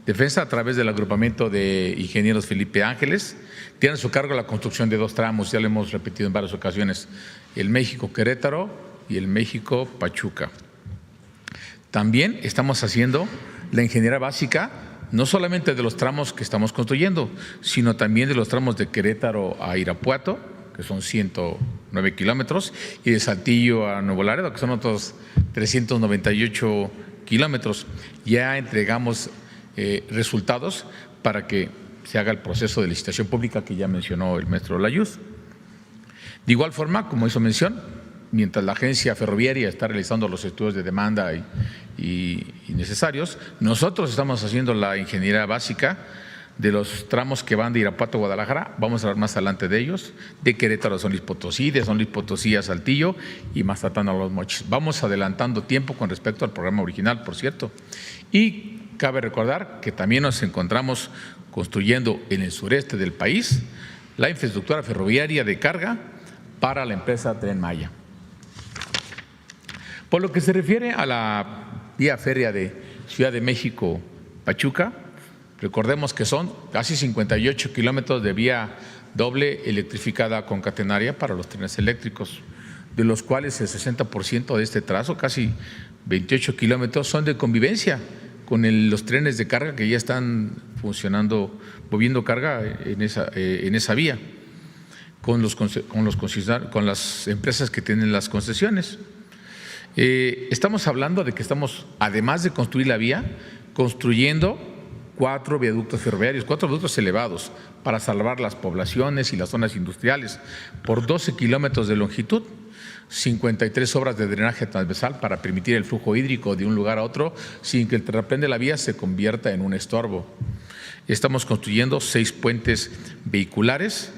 Defensa, a través del agrupamiento de ingenieros Felipe Ángeles, tiene a su cargo la construcción de 2 tramos, ya lo hemos repetido en varias ocasiones: el México-Querétaro y el México-Pachuca. También estamos haciendo la ingeniería básica, no solamente de los tramos que estamos construyendo, sino también de los tramos de Querétaro a Irapuato, que son 109 kilómetros, y de Saltillo a Nuevo Laredo, que son otros 398 kilómetros. Ya entregamos resultados para que se haga el proceso de licitación pública que ya mencionó el maestro Layuz. De igual forma, como hizo mención, mientras la agencia ferroviaria está realizando los estudios de demanda y necesarios, nosotros estamos haciendo la ingeniería básica de los tramos que van de Irapuato a Guadalajara, vamos a hablar más adelante de ellos, de Querétaro a San Luis Potosí, de San Luis Potosí a Saltillo y Mazatlán a Los Mochis. Vamos adelantando tiempo con respecto al programa original, por cierto. Y cabe recordar que también nos encontramos construyendo en el sureste del país la infraestructura ferroviaria de carga para la empresa Tren Maya. Por lo que se refiere a la vía férrea de Ciudad de México-Pachuca, recordemos que son casi 58 kilómetros de vía doble electrificada concatenaria para los trenes eléctricos, de los cuales el 60% de este trazo, casi 28 kilómetros, son de convivencia con los trenes de carga que ya están funcionando, moviendo carga en esa vía, con las empresas que tienen las concesiones. Estamos hablando de que estamos, además de construir la vía, construyendo 4 viaductos ferroviarios, 4 viaductos elevados para salvar las poblaciones y las zonas industriales por 12 kilómetros de longitud, 53 obras de drenaje transversal para permitir el flujo hídrico de un lugar a otro sin que el terraplén de la vía se convierta en un estorbo. Estamos construyendo 6 puentes vehiculares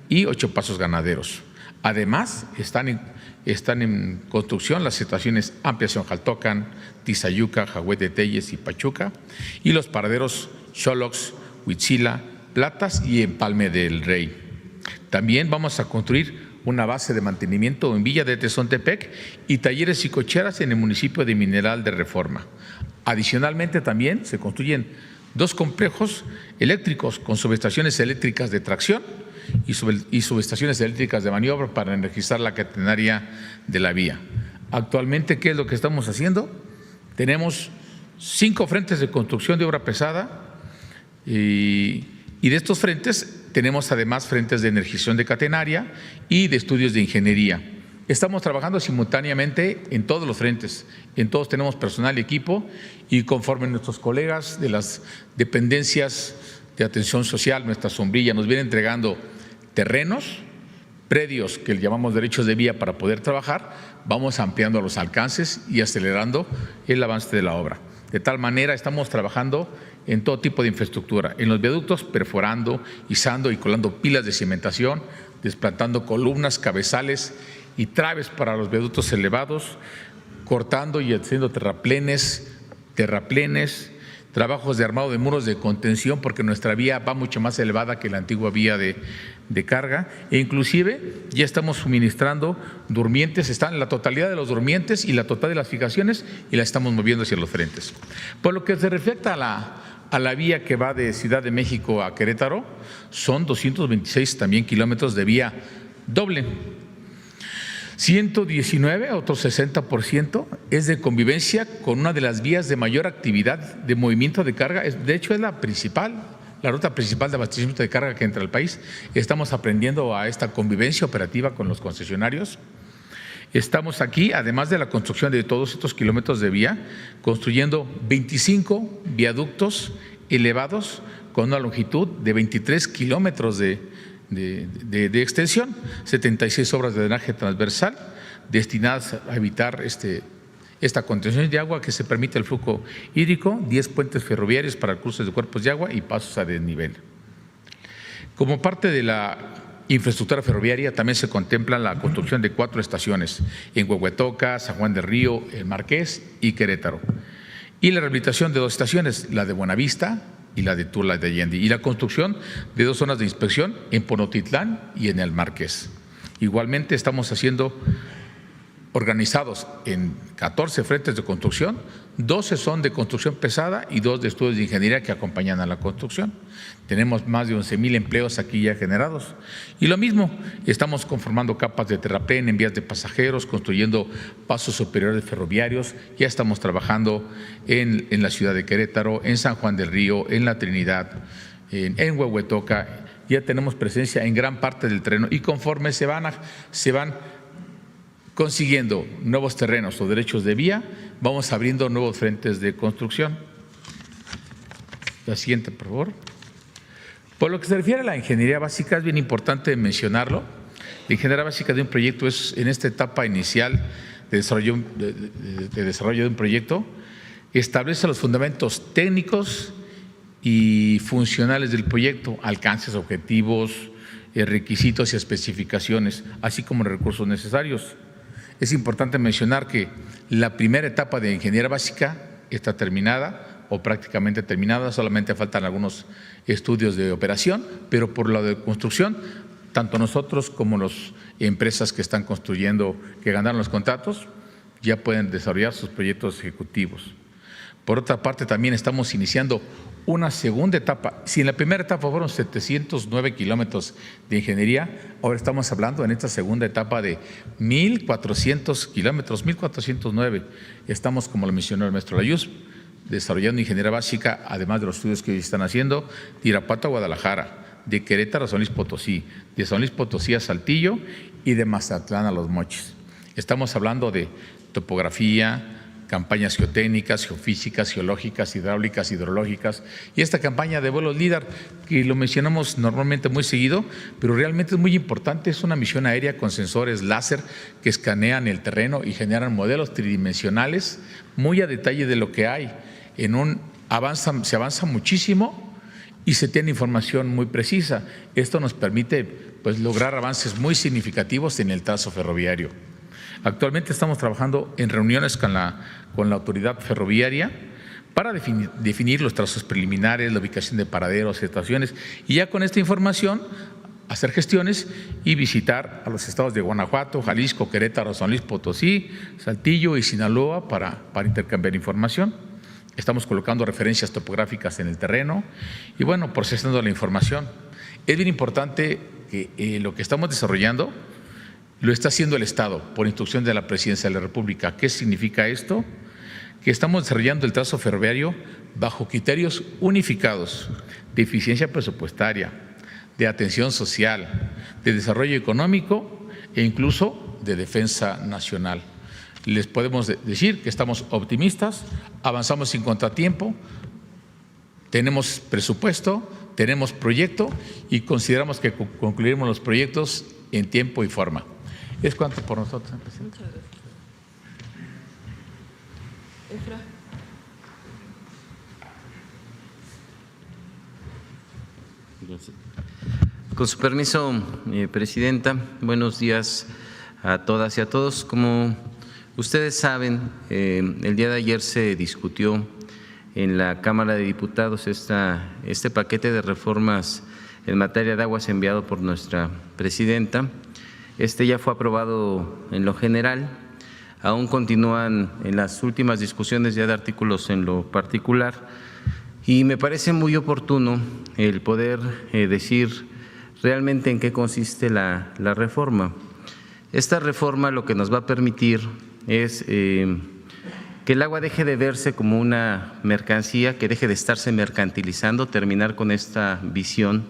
y 8 pasos ganaderos. Además, están en construcción las estaciones Ampliación Jaltocan, Tizayuca, Jahuet de Telles y Pachuca, y los paraderos Xolox, Huitzila, Platas y Empalme del Rey. También vamos a construir una base de mantenimiento en Villa de Tezontepec y talleres y cocheras en el municipio de Mineral de Reforma. Adicionalmente, también se construyen 2 complejos eléctricos con subestaciones eléctricas de tracción y subestaciones eléctricas de maniobra para energizar la catenaria de la vía. Actualmente, ¿qué es lo que estamos haciendo? Tenemos 5 frentes de construcción de obra pesada y de estos frentes tenemos además frentes de energización de catenaria y de estudios de ingeniería. Estamos trabajando simultáneamente en todos los frentes, en todos tenemos personal y equipo, y conforme nuestros colegas de las dependencias de atención social, nuestra sombrilla, nos viene entregando terrenos, predios que llamamos derechos de vía para poder trabajar, vamos ampliando los alcances y acelerando el avance de la obra. De tal manera estamos trabajando en todo tipo de infraestructura, en los viaductos perforando, izando y colando pilas de cimentación, desplantando columnas, cabezales y traves para los viaductos elevados, cortando y haciendo terraplenes, trabajos de armado de muros de contención, porque nuestra vía va mucho más elevada que la antigua vía de carga, e inclusive ya estamos suministrando durmientes, están la totalidad de los durmientes y la totalidad de las fijaciones, y la estamos moviendo hacia los frentes. Por lo que se refiere a la vía que va de Ciudad de México a Querétaro, son 226 también kilómetros de vía doble. 119, otro 60%, es de convivencia con una de las vías de mayor actividad de movimiento de carga. De hecho, es la ruta principal de abastecimiento de carga que entra al país. Estamos aprendiendo a esta convivencia operativa con los concesionarios. Estamos aquí, además de la construcción de todos estos kilómetros de vía, construyendo 25 viaductos elevados con una longitud de 23 kilómetros de extensión, 76 obras de drenaje transversal destinadas a evitar esta contención de agua que se permite el flujo hídrico, 10 puentes ferroviarios para cruces de cuerpos de agua y pasos a desnivel. Como parte de la infraestructura ferroviaria también se contempla la construcción de 4 estaciones en Huehuetoca, San Juan del Río, El Marqués y Querétaro, y la rehabilitación de 2 estaciones, la de Buenavista y la de Tula de Allende, y la construcción de 2 zonas de inspección en Ponotitlán y en El Marqués. Igualmente estamos organizados en 14 frentes de construcción, 12 son de construcción pesada y 2 de estudios de ingeniería que acompañan a la construcción. Tenemos más de 11,000 empleos aquí ya generados. Y lo mismo, estamos conformando capas de terraplén en vías de pasajeros, construyendo pasos superiores ferroviarios. Ya estamos trabajando en la ciudad de Querétaro, en San Juan del Río, en La Trinidad, en Huehuetoca. Ya tenemos presencia en gran parte del terreno, y conforme se van consiguiendo nuevos terrenos o derechos de vía, vamos abriendo nuevos frentes de construcción. La siguiente, por favor. Por lo que se refiere a la ingeniería básica, es bien importante mencionarlo. La ingeniería básica de un proyecto es, en esta etapa inicial de desarrollo de un proyecto, establece los fundamentos técnicos y funcionales del proyecto, alcances, objetivos, requisitos y especificaciones, así como recursos necesarios. Es importante mencionar que la primera etapa de ingeniería básica está terminada o prácticamente terminada, solamente faltan algunos estudios de operación, pero por la de construcción, tanto nosotros como las empresas que están construyendo, que ganaron los contratos, ya pueden desarrollar sus proyectos ejecutivos. Por otra parte, también estamos iniciando una segunda etapa. Si en la primera etapa fueron 709 kilómetros de ingeniería, ahora estamos hablando en esta segunda etapa de 1,400 kilómetros, 1,409. Estamos, como lo mencionó el maestro Layuz, desarrollando ingeniería básica, además de los estudios que están haciendo, de Irapuato a Guadalajara, de Querétaro a San Luis Potosí, de San Luis Potosí a Saltillo y de Mazatlán a Los Mochis. Estamos hablando de topografía, campañas geotécnicas, geofísicas, geológicas, hidráulicas, hidrológicas, y esta campaña de vuelos LIDAR, que lo mencionamos normalmente muy seguido, pero realmente es muy importante. Es una misión aérea con sensores láser que escanean el terreno y generan modelos tridimensionales muy a detalle de lo que hay. Se avanza muchísimo y se tiene información muy precisa. Esto nos permite pues lograr avances muy significativos en el trazo ferroviario. Actualmente estamos trabajando en reuniones con la autoridad ferroviaria para definir los trazos preliminares, la ubicación de paraderos, estaciones, y ya con esta información hacer gestiones y visitar a los estados de Guanajuato, Jalisco, Querétaro, San Luis Potosí, Saltillo y Sinaloa para intercambiar información. Estamos colocando referencias topográficas en el terreno y, bueno, procesando la información. Es bien importante que lo que estamos desarrollando lo está haciendo el Estado por instrucción de la Presidencia de la República. ¿Qué significa esto? Que estamos desarrollando el trazo ferroviario bajo criterios unificados de eficiencia presupuestaria, de atención social, de desarrollo económico e incluso de defensa nacional. Les podemos decir que estamos optimistas, avanzamos sin contratiempo, tenemos presupuesto, tenemos proyecto y consideramos que concluiremos los proyectos en tiempo y forma. Es cuanto por nosotros, señor presidente. Muchas gracias. Gracias. Con su permiso, presidenta, buenos días a todas y a todos. Como ustedes saben, el día de ayer se discutió en la Cámara de Diputados este paquete de reformas en materia de aguas enviado por nuestra presidenta. Este ya fue aprobado en lo general, aún continúan en las últimas discusiones ya de artículos en lo particular y me parece muy oportuno el poder decir realmente en qué consiste la reforma. Esta reforma lo que nos va a permitir es que el agua deje de verse como una mercancía, que deje de estarse mercantilizando, terminar con esta visión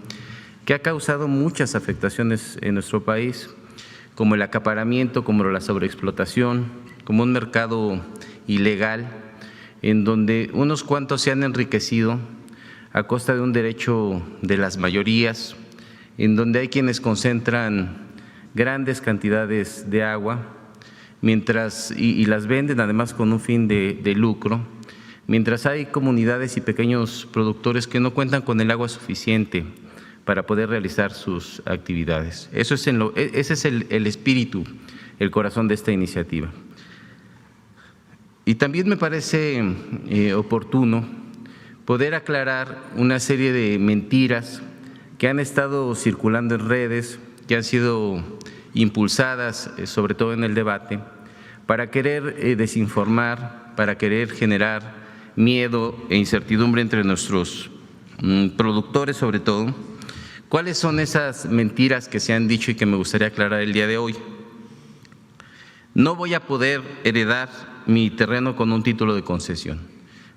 que ha causado muchas afectaciones en nuestro país, como el acaparamiento, como la sobreexplotación, como un mercado ilegal en donde unos cuantos se han enriquecido a costa de un derecho de las mayorías, en donde hay quienes concentran grandes cantidades de agua mientras y las venden además con un fin de lucro, mientras hay comunidades y pequeños productores que no cuentan con el agua suficiente para poder realizar sus actividades. Ese es el espíritu, el corazón de esta iniciativa. Y también me parece oportuno poder aclarar una serie de mentiras que han estado circulando en redes, que han sido impulsadas, sobre todo en el debate, para querer desinformar, para querer generar miedo e incertidumbre entre nuestros productores, sobre todo. ¿Cuáles son esas mentiras que se han dicho y que me gustaría aclarar el día de hoy? No voy a poder heredar mi terreno con un título de concesión.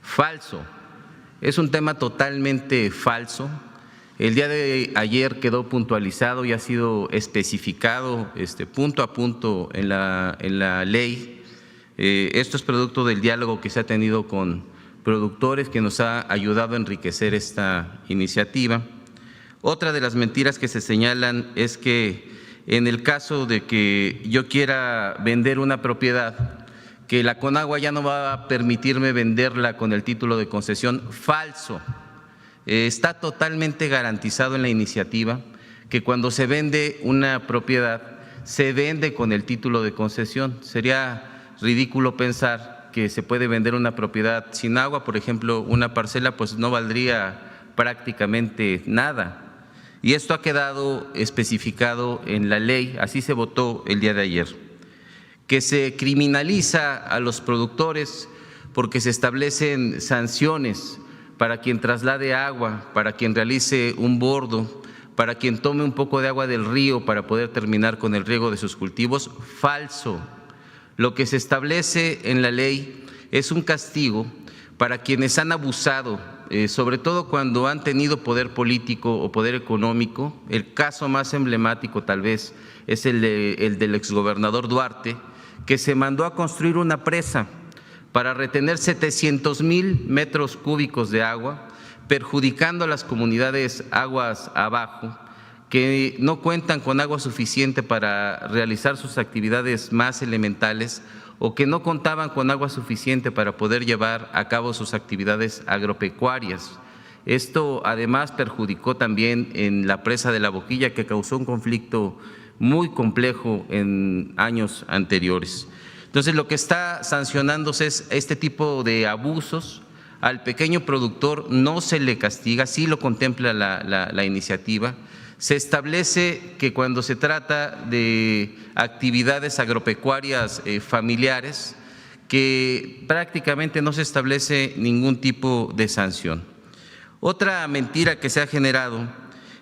Falso. Es un tema totalmente falso. El día de ayer quedó puntualizado y ha sido especificado punto a punto en la ley. Esto es producto del diálogo que se ha tenido con productores que nos ha ayudado a enriquecer esta iniciativa. Otra de las mentiras que se señalan es que en el caso de que yo quiera vender una propiedad, que la Conagua ya no va a permitirme venderla con el título de concesión. Falso. está totalmente garantizado en la iniciativa que cuando se vende una propiedad, se vende con el título de concesión. Sería ridículo pensar que se puede vender una propiedad sin agua, por ejemplo, una parcela, pues no valdría prácticamente nada. Y esto ha quedado especificado en la ley, así se votó el día de ayer, que se criminaliza a los productores porque se establecen sanciones para quien traslade agua, para quien realice un bordo, para quien tome un poco de agua del río para poder terminar con el riego de sus cultivos. Falso. Lo que se establece en la ley es un castigo para quienes han abusado, sobre todo cuando han tenido poder político o poder económico. El caso más emblemático tal vez es el del exgobernador Duarte, que se mandó a construir una presa para retener 700,000 metros cúbicos de agua, perjudicando a las comunidades aguas abajo, que no cuentan con agua suficiente para realizar sus actividades más elementales o que no contaban con agua suficiente para poder llevar a cabo sus actividades agropecuarias. Esto además perjudicó también en la presa de La Boquilla, que causó un conflicto muy complejo en años anteriores. Entonces, lo que está sancionándose es este tipo de abusos. Al pequeño productor no se le castiga, sí lo contempla la iniciativa. Se establece que cuando se trata de actividades agropecuarias familiares, que prácticamente no se establece ningún tipo de sanción. Otra mentira que se ha generado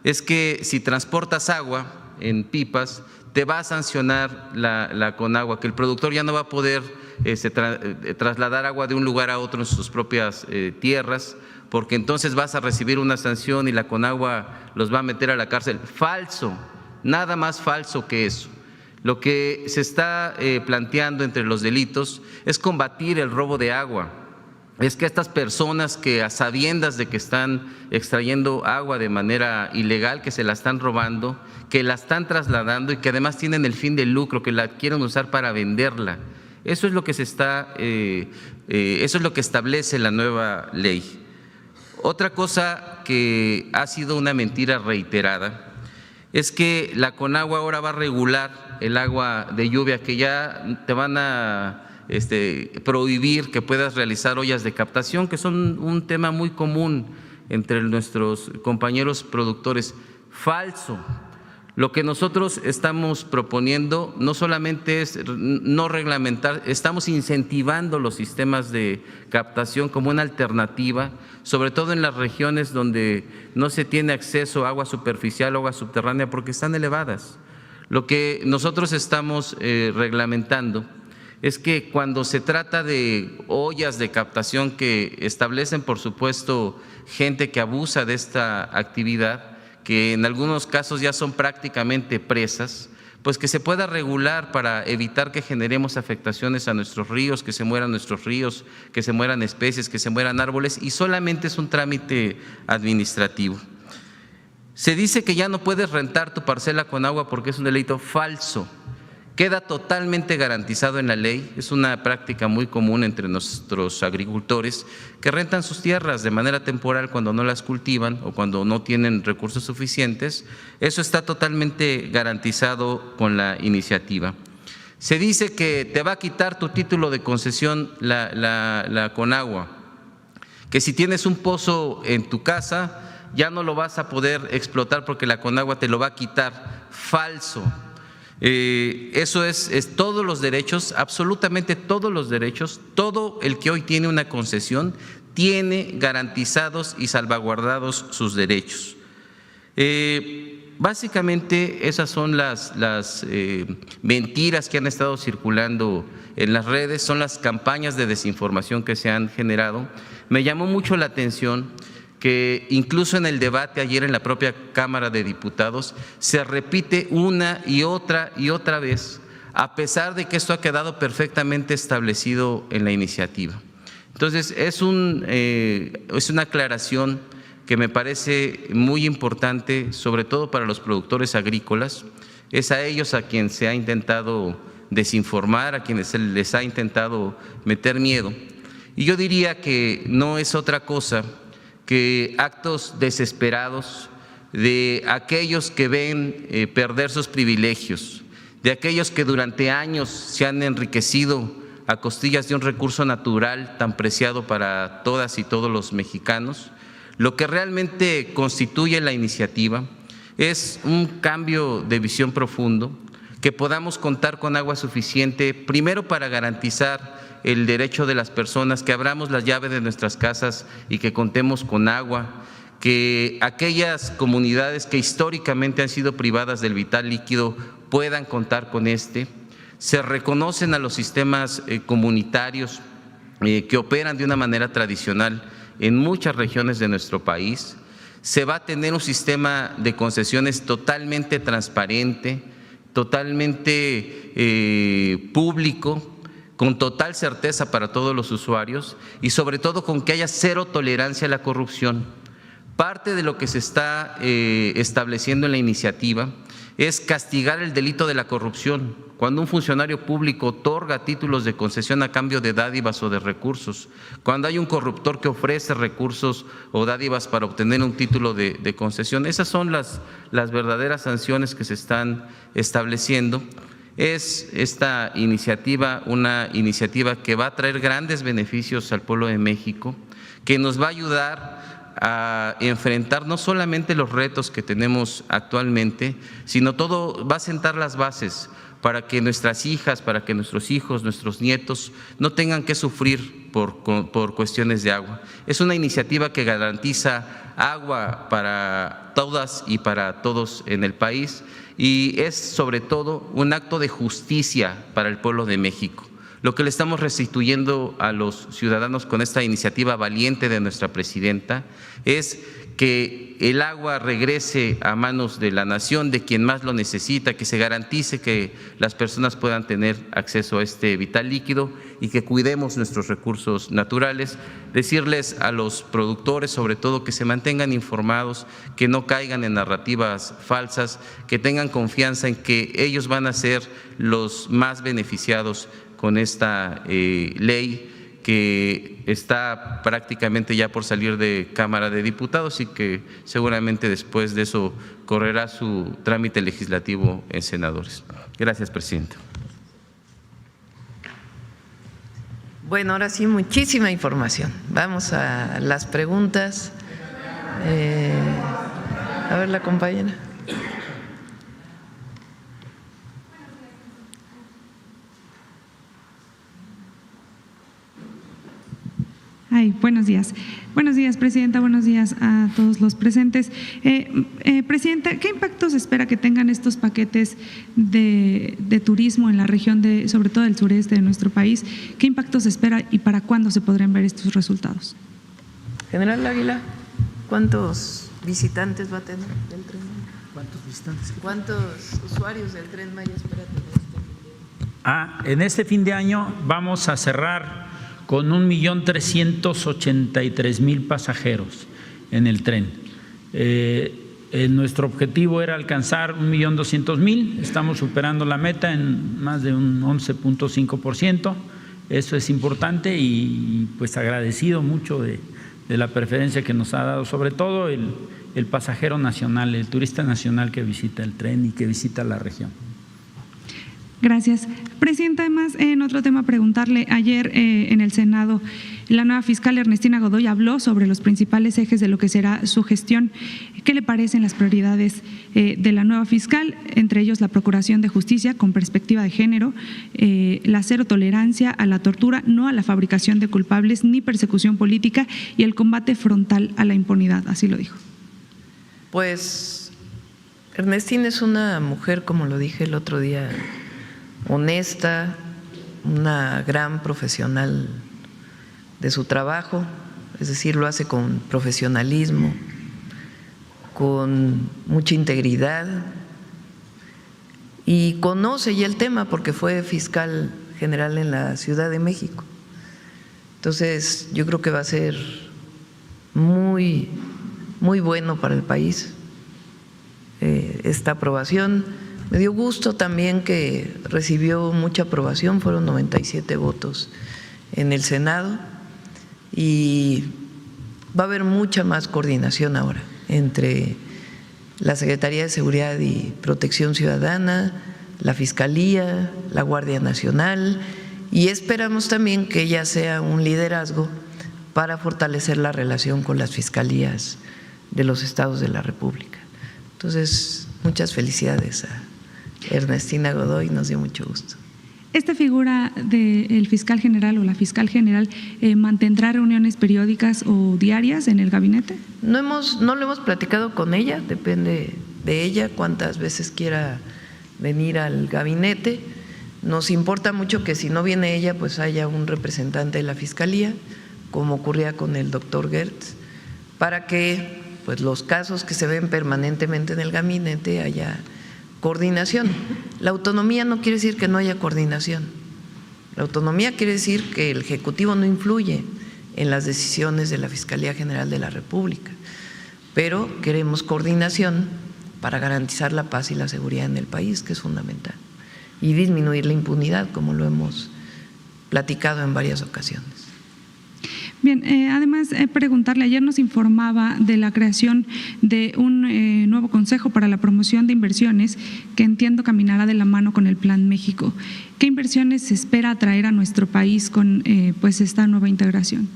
es que si transportas agua en pipas, te va a sancionar la Conagua, que el productor ya no va a poder trasladar agua de un lugar a otro en sus propias tierras, porque entonces vas a recibir una sanción y la Conagua los va a meter a la cárcel. Falso, nada más falso que eso. Lo que se está planteando entre los delitos es combatir el robo de agua. Es que estas personas que a sabiendas de que están extrayendo agua de manera ilegal, que se la están robando, que la están trasladando y que además tienen el fin de lucro, que la quieren usar para venderla. Eso es lo que eso es lo que establece la nueva ley. Otra cosa que ha sido una mentira reiterada es que la Conagua ahora va a regular el agua de lluvia, que ya te van a prohibir que puedas realizar ollas de captación, que son un tema muy común entre nuestros compañeros productores. Falso. Lo que nosotros estamos proponiendo no solamente es no reglamentar, estamos incentivando los sistemas de captación como una alternativa, sobre todo en las regiones donde no se tiene acceso a agua superficial o agua subterránea porque están elevadas. Lo que nosotros estamos reglamentando es que cuando se trata de ollas de captación que establecen, por supuesto, gente que abusa de esta actividad, que en algunos casos ya son prácticamente presas, pues que se pueda regular para evitar que generemos afectaciones a nuestros ríos, que se mueran nuestros ríos, que se mueran especies, que se mueran árboles, y solamente es un trámite administrativo. Se dice que ya no puedes rentar tu parcela con agua porque es un delito. Falso. Queda totalmente garantizado en la ley. Es una práctica muy común entre nuestros agricultores que rentan sus tierras de manera temporal cuando no las cultivan o cuando no tienen recursos suficientes. Eso está totalmente garantizado con la iniciativa. Se dice que te va a quitar tu título de concesión la Conagua, que si tienes un pozo en tu casa ya no lo vas a poder explotar porque la Conagua te lo va a quitar. Falso. Eso es todos los derechos, absolutamente todos los derechos, todo el que hoy tiene una concesión tiene garantizados y salvaguardados sus derechos. Básicamente esas son las mentiras que han estado circulando en las redes, son las campañas de desinformación que se han generado. Me llamó mucho la atención que incluso en el debate ayer en la propia Cámara de Diputados se repite una y otra vez, a pesar de que esto ha quedado perfectamente establecido en la iniciativa. Entonces, es una aclaración que me parece muy importante, sobre todo para los productores agrícolas. Es a ellos a quien se ha intentado desinformar, a quienes se les ha intentado meter miedo. Y yo diría que no es otra cosa que actos desesperados de aquellos que ven perder sus privilegios, de aquellos que durante años se han enriquecido a costillas de un recurso natural tan preciado para todas y todos los mexicanos. Lo que realmente constituye la iniciativa es un cambio de visión profundo, que podamos contar con agua suficiente, primero para garantizar el derecho de las personas, que abramos las llaves de nuestras casas y que contemos con agua, que aquellas comunidades que históricamente han sido privadas del vital líquido puedan contar con este. Se reconocen a los sistemas comunitarios que operan de una manera tradicional en muchas regiones de nuestro país. Se va a tener un sistema de concesiones totalmente transparente, totalmente público, con total certeza para todos los usuarios y sobre todo con que haya cero tolerancia a la corrupción. Parte de lo que se está estableciendo en la iniciativa es castigar el delito de la corrupción. Cuando un funcionario público otorga títulos de concesión a cambio de dádivas o de recursos, cuando hay un corruptor que ofrece recursos o dádivas para obtener un título de concesión, esas son las verdaderas sanciones que se están estableciendo. Es esta iniciativa una iniciativa que va a traer grandes beneficios al pueblo de México, que nos va a ayudar a enfrentar no solamente los retos que tenemos actualmente, sino todo va a sentar las bases para que nuestras hijas, para que nuestros hijos, nuestros nietos no tengan que sufrir por cuestiones de agua. Es una iniciativa que garantiza agua para todas y para todos en el país y es sobre todo un acto de justicia para el pueblo de México. Lo que le estamos restituyendo a los ciudadanos con esta iniciativa valiente de nuestra presidenta es que el agua regrese a manos de la nación, de quien más lo necesita, que se garantice que las personas puedan tener acceso a este vital líquido y que cuidemos nuestros recursos naturales. Decirles a los productores, sobre todo, que se mantengan informados, que no caigan en narrativas falsas, que tengan confianza en que ellos van a ser los más beneficiados con esta ley que está prácticamente ya por salir de Cámara de Diputados y que seguramente después de eso correrá su trámite legislativo en senadores. Gracias, presidenta. Bueno, ahora sí, muchísima información. Vamos a las preguntas. A ver, la compañera. Ay, buenos días. Buenos días, presidenta. Buenos días a todos los presentes. Presidenta, ¿qué impactos espera que tengan estos paquetes de turismo en la región, sobre todo del sureste de nuestro país? ¿Qué impactos espera y para cuándo se podrán ver estos resultados? General Águila, ¿cuántos visitantes va a tener el Tren Maya? ¿Cuántos visitantes? ¿Cuántos usuarios del Tren Maya espera tener este fin de año? En este fin de año vamos a cerrar con 1.383.000 pasajeros en el tren. Nuestro objetivo era alcanzar 1.200.000, estamos superando la meta en más de un 11.5%. Eso es importante y pues agradecido mucho de la preferencia que nos ha dado, sobre todo el pasajero nacional, el turista nacional que visita el tren y que visita la región. Gracias. Presidenta, además, en otro tema, preguntarle, ayer en el Senado, la nueva fiscal Ernestina Godoy habló sobre los principales ejes de lo que será su gestión. ¿Qué le parecen las prioridades de la nueva fiscal? Entre ellos, la procuración de justicia con perspectiva de género, la cero tolerancia a la tortura, no a la fabricación de culpables ni persecución política y el combate frontal a la impunidad, así lo dijo. Pues Ernestina es una mujer, como lo dije el otro día, honesta, una gran profesional de su trabajo, es decir, lo hace con profesionalismo, con mucha integridad y conoce ya el tema porque fue fiscal general en la Ciudad de México. Entonces, yo creo que va a ser muy, muy bueno para el país esta aprobación. Me dio gusto también que recibió mucha aprobación, fueron 97 votos en el Senado y va a haber mucha más coordinación ahora entre la Secretaría de Seguridad y Protección Ciudadana, la Fiscalía, la Guardia Nacional, y esperamos también que ella sea un liderazgo para fortalecer la relación con las fiscalías de los estados de la República. Entonces, muchas felicidades a Ernestina Godoy, nos dio mucho gusto. ¿Esta figura del fiscal general o la fiscal general mantendrá reuniones periódicas o diarias en el gabinete? No lo hemos platicado con ella, depende de ella cuántas veces quiera venir al gabinete. Nos importa mucho que si no viene ella, pues haya un representante de la Fiscalía, como ocurría con el doctor Gertz, para que pues los casos que se ven permanentemente en el gabinete haya coordinación. La autonomía no quiere decir que no haya coordinación. La autonomía quiere decir que el Ejecutivo no influye en las decisiones de la Fiscalía General de la República, pero queremos coordinación para garantizar la paz y la seguridad en el país, que es fundamental, y disminuir la impunidad, como lo hemos platicado en varias ocasiones. Bien, además preguntarle, ayer nos informaba de la creación de un nuevo Consejo para la Promoción de Inversiones que entiendo caminará de la mano con el Plan México. ¿Qué inversiones se espera atraer a nuestro país con pues esta nueva integración?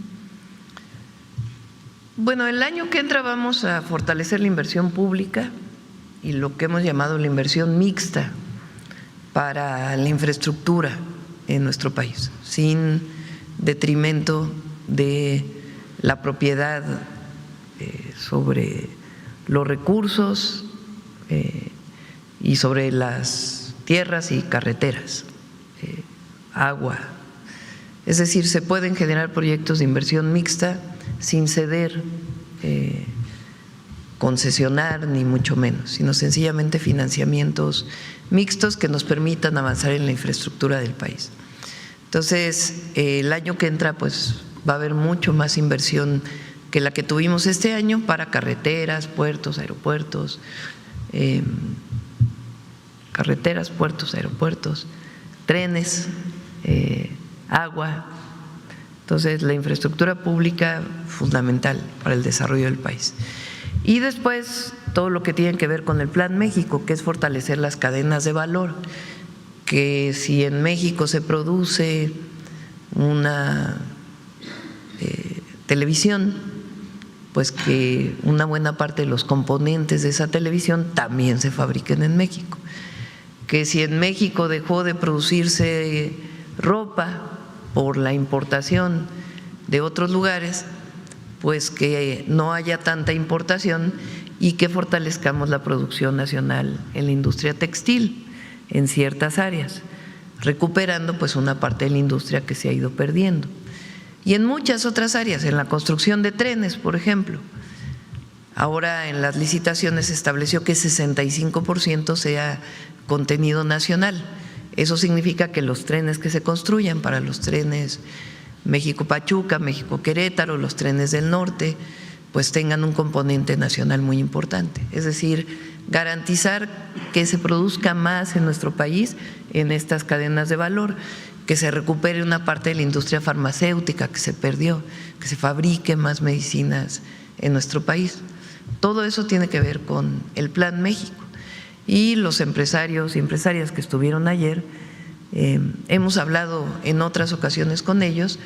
Bueno, el año que entra vamos a fortalecer la inversión pública y lo que hemos llamado la inversión mixta para la infraestructura en nuestro país, sin detrimento de la propiedad sobre los recursos y sobre las tierras y carreteras, agua. Es decir, se pueden generar proyectos de inversión mixta sin ceder, concesionar ni mucho menos, sino sencillamente financiamientos mixtos que nos permitan avanzar en la infraestructura del país. Entonces, el año que entra pues va a haber mucho más inversión que la que tuvimos este año para carreteras, puertos, aeropuertos, trenes, agua. Entonces, la infraestructura pública fundamental para el desarrollo del país. Y después, todo lo que tiene que ver con el Plan México, que es fortalecer las cadenas de valor, que si en México se produce una televisión, pues que una buena parte de los componentes de esa televisión también se fabriquen en México. Que si en México dejó de producirse ropa por la importación de otros lugares, pues que no haya tanta importación y que fortalezcamos la producción nacional en la industria textil en ciertas áreas, recuperando pues una parte de la industria que se ha ido perdiendo. Y en muchas otras áreas, en la construcción de trenes, por ejemplo. Ahora en las licitaciones se estableció que 65% sea contenido nacional. Eso significa que los trenes que se construyan para los trenes México-Pachuca, México-Querétaro, los trenes del norte, pues tengan un componente nacional muy importante. Es decir, garantizar que se produzca más en nuestro país en estas cadenas de valor, que se recupere una parte de la industria farmacéutica que se perdió, que se fabrique más medicinas en nuestro país. Todo eso tiene que ver con el Plan México. Y los empresarios y empresarias que estuvieron ayer, hemos hablado en otras ocasiones con ellos,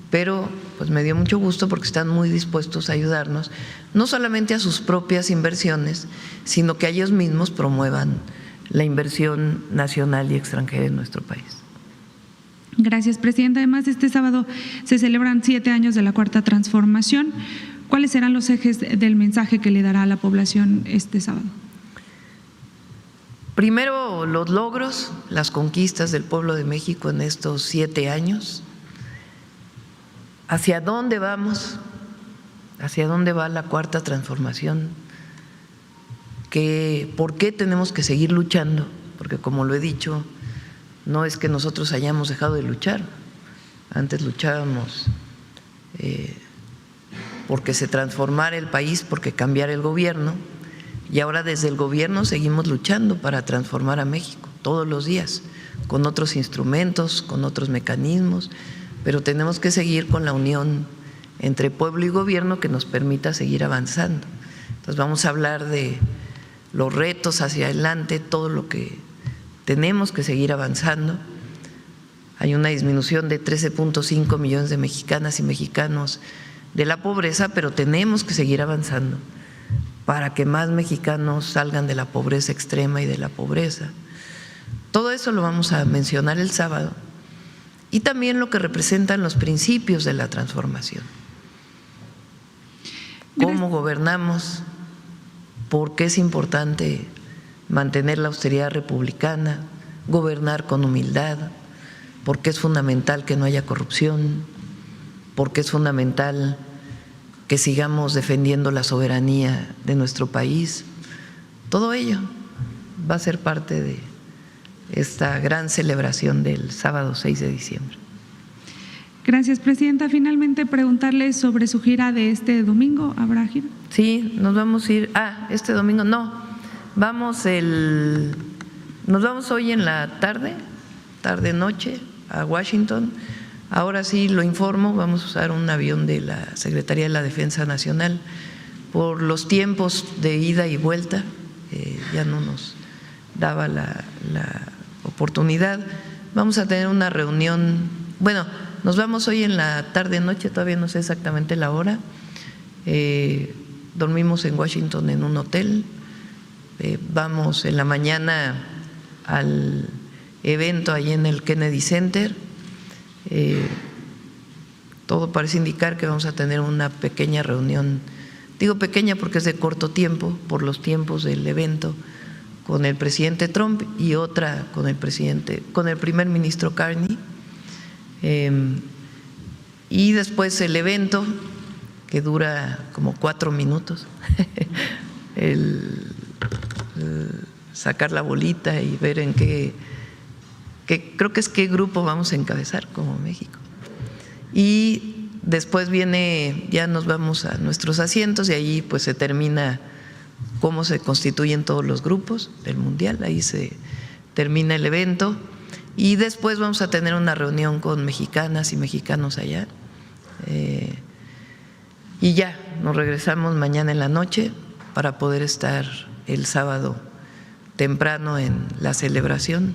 pero pues me dio mucho gusto porque están muy dispuestos a ayudarnos, no solamente a sus propias inversiones, sino que ellos mismos promuevan la inversión nacional y extranjera en nuestro país. Gracias, presidenta. Además, este sábado se celebran 7 años de la Cuarta Transformación. ¿Cuáles serán los ejes del mensaje que le dará a la población este sábado? Primero, los logros, las conquistas del pueblo de México en estos 7 años. ¿Hacia dónde vamos? ¿Hacia dónde va la Cuarta Transformación? ¿Por qué tenemos que seguir luchando? Porque como lo he dicho, no es que nosotros hayamos dejado de luchar. Antes luchábamos porque se transformara el país, porque cambiara el gobierno, y ahora desde el gobierno seguimos luchando para transformar a México todos los días, con otros instrumentos, con otros mecanismos, pero tenemos que seguir con la unión entre pueblo y gobierno que nos permita seguir avanzando. Entonces vamos a hablar de los retos hacia adelante, todo lo que tenemos que seguir avanzando. Hay una disminución de 13.5 millones de mexicanas y mexicanos de la pobreza, pero tenemos que seguir avanzando para que más mexicanos salgan de la pobreza extrema y de la pobreza. Todo eso lo vamos a mencionar el sábado, y también lo que representan los principios de la transformación. Cómo gobernamos, por qué es importante mantener la austeridad republicana, gobernar con humildad, por qué es fundamental que no haya corrupción, por qué es fundamental que sigamos defendiendo la soberanía de nuestro país. Todo ello va a ser parte de esta gran celebración del sábado 6 de diciembre. Gracias, presidenta. Finalmente, preguntarle sobre su gira de este domingo. ¿Habrá gira? Sí, nos vamos a ir. Este domingo no. Nos vamos hoy en la tarde-noche a Washington. Ahora sí lo informo, vamos a usar un avión de la Secretaría de la Defensa Nacional por los tiempos de ida y vuelta. Ya no nos daba la oportunidad. Vamos a tener una reunión, bueno, nos vamos hoy en la tarde-noche, todavía no sé exactamente la hora. Dormimos en Washington en un hotel. Vamos en la mañana al evento allí en el Kennedy Center. Todo parece indicar que vamos a tener una pequeña reunión, digo pequeña porque es de corto tiempo por los tiempos del evento, con el presidente Trump y otra con el primer ministro Carney, y después el evento que dura como 4 minutos, sacar la bolita y ver en qué grupo vamos a encabezar como México. Y después ya nos vamos a nuestros asientos y allí pues se termina cómo se constituyen todos los grupos del Mundial, ahí se termina el evento y después vamos a tener una reunión con mexicanas y mexicanos allá. Y ya nos regresamos mañana en la noche para poder estar el sábado temprano en la celebración.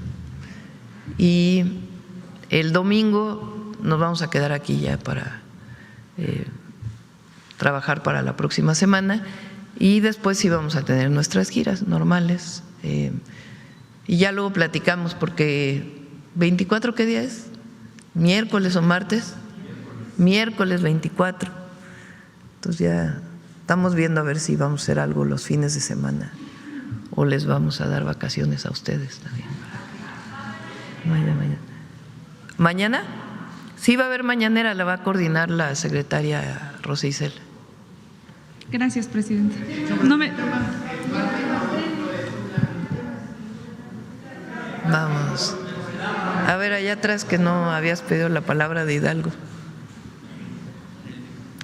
Y el domingo nos vamos a quedar aquí ya para trabajar para la próxima semana y después sí vamos a tener nuestras giras normales. Y ya luego platicamos porque 24, ¿qué día es? ¿Miércoles o martes? Miércoles 24. Entonces ya estamos viendo a ver si vamos a hacer algo los fines de semana o les vamos a dar vacaciones a ustedes también. ¿Mañana? Sí va a haber mañanera, la va a coordinar la secretaria Rosa Isela. Gracias, presidente. Vamos. A ver, allá atrás que no habías pedido la palabra de Hidalgo.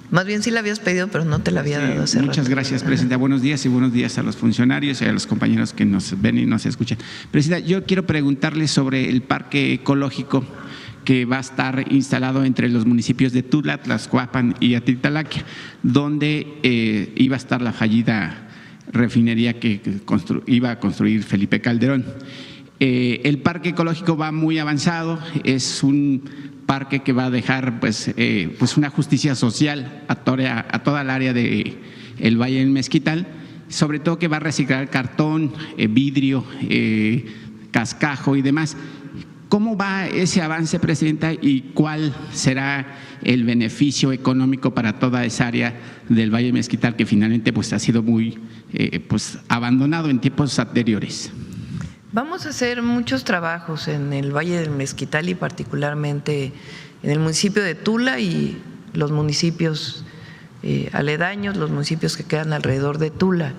Más bien sí la habías pedido, pero no te la había dado hace rato. Muchas gracias, presidenta. Buenos días y buenos días a los funcionarios y a los compañeros que nos ven y nos escuchan. Presidenta, yo quiero preguntarle sobre el parque ecológico que va a estar instalado entre los municipios de Tula, Tlaxcuapan y Atitalaquia, donde iba a estar la fallida refinería que iba a construir Felipe Calderón. El parque ecológico va muy avanzado, es un parque que va a dejar pues una justicia social a toda el área de el Valle del Mezquital, sobre todo que va a reciclar cartón, vidrio, cascajo y demás. ¿Cómo va ese avance, presidenta, y cuál será el beneficio económico para toda esa área del Valle del Mezquital que finalmente pues ha sido muy abandonado en tiempos anteriores? Vamos a hacer muchos trabajos en el Valle del Mezquital y particularmente en el municipio de Tula y los municipios aledaños, los municipios que quedan alrededor de Tula.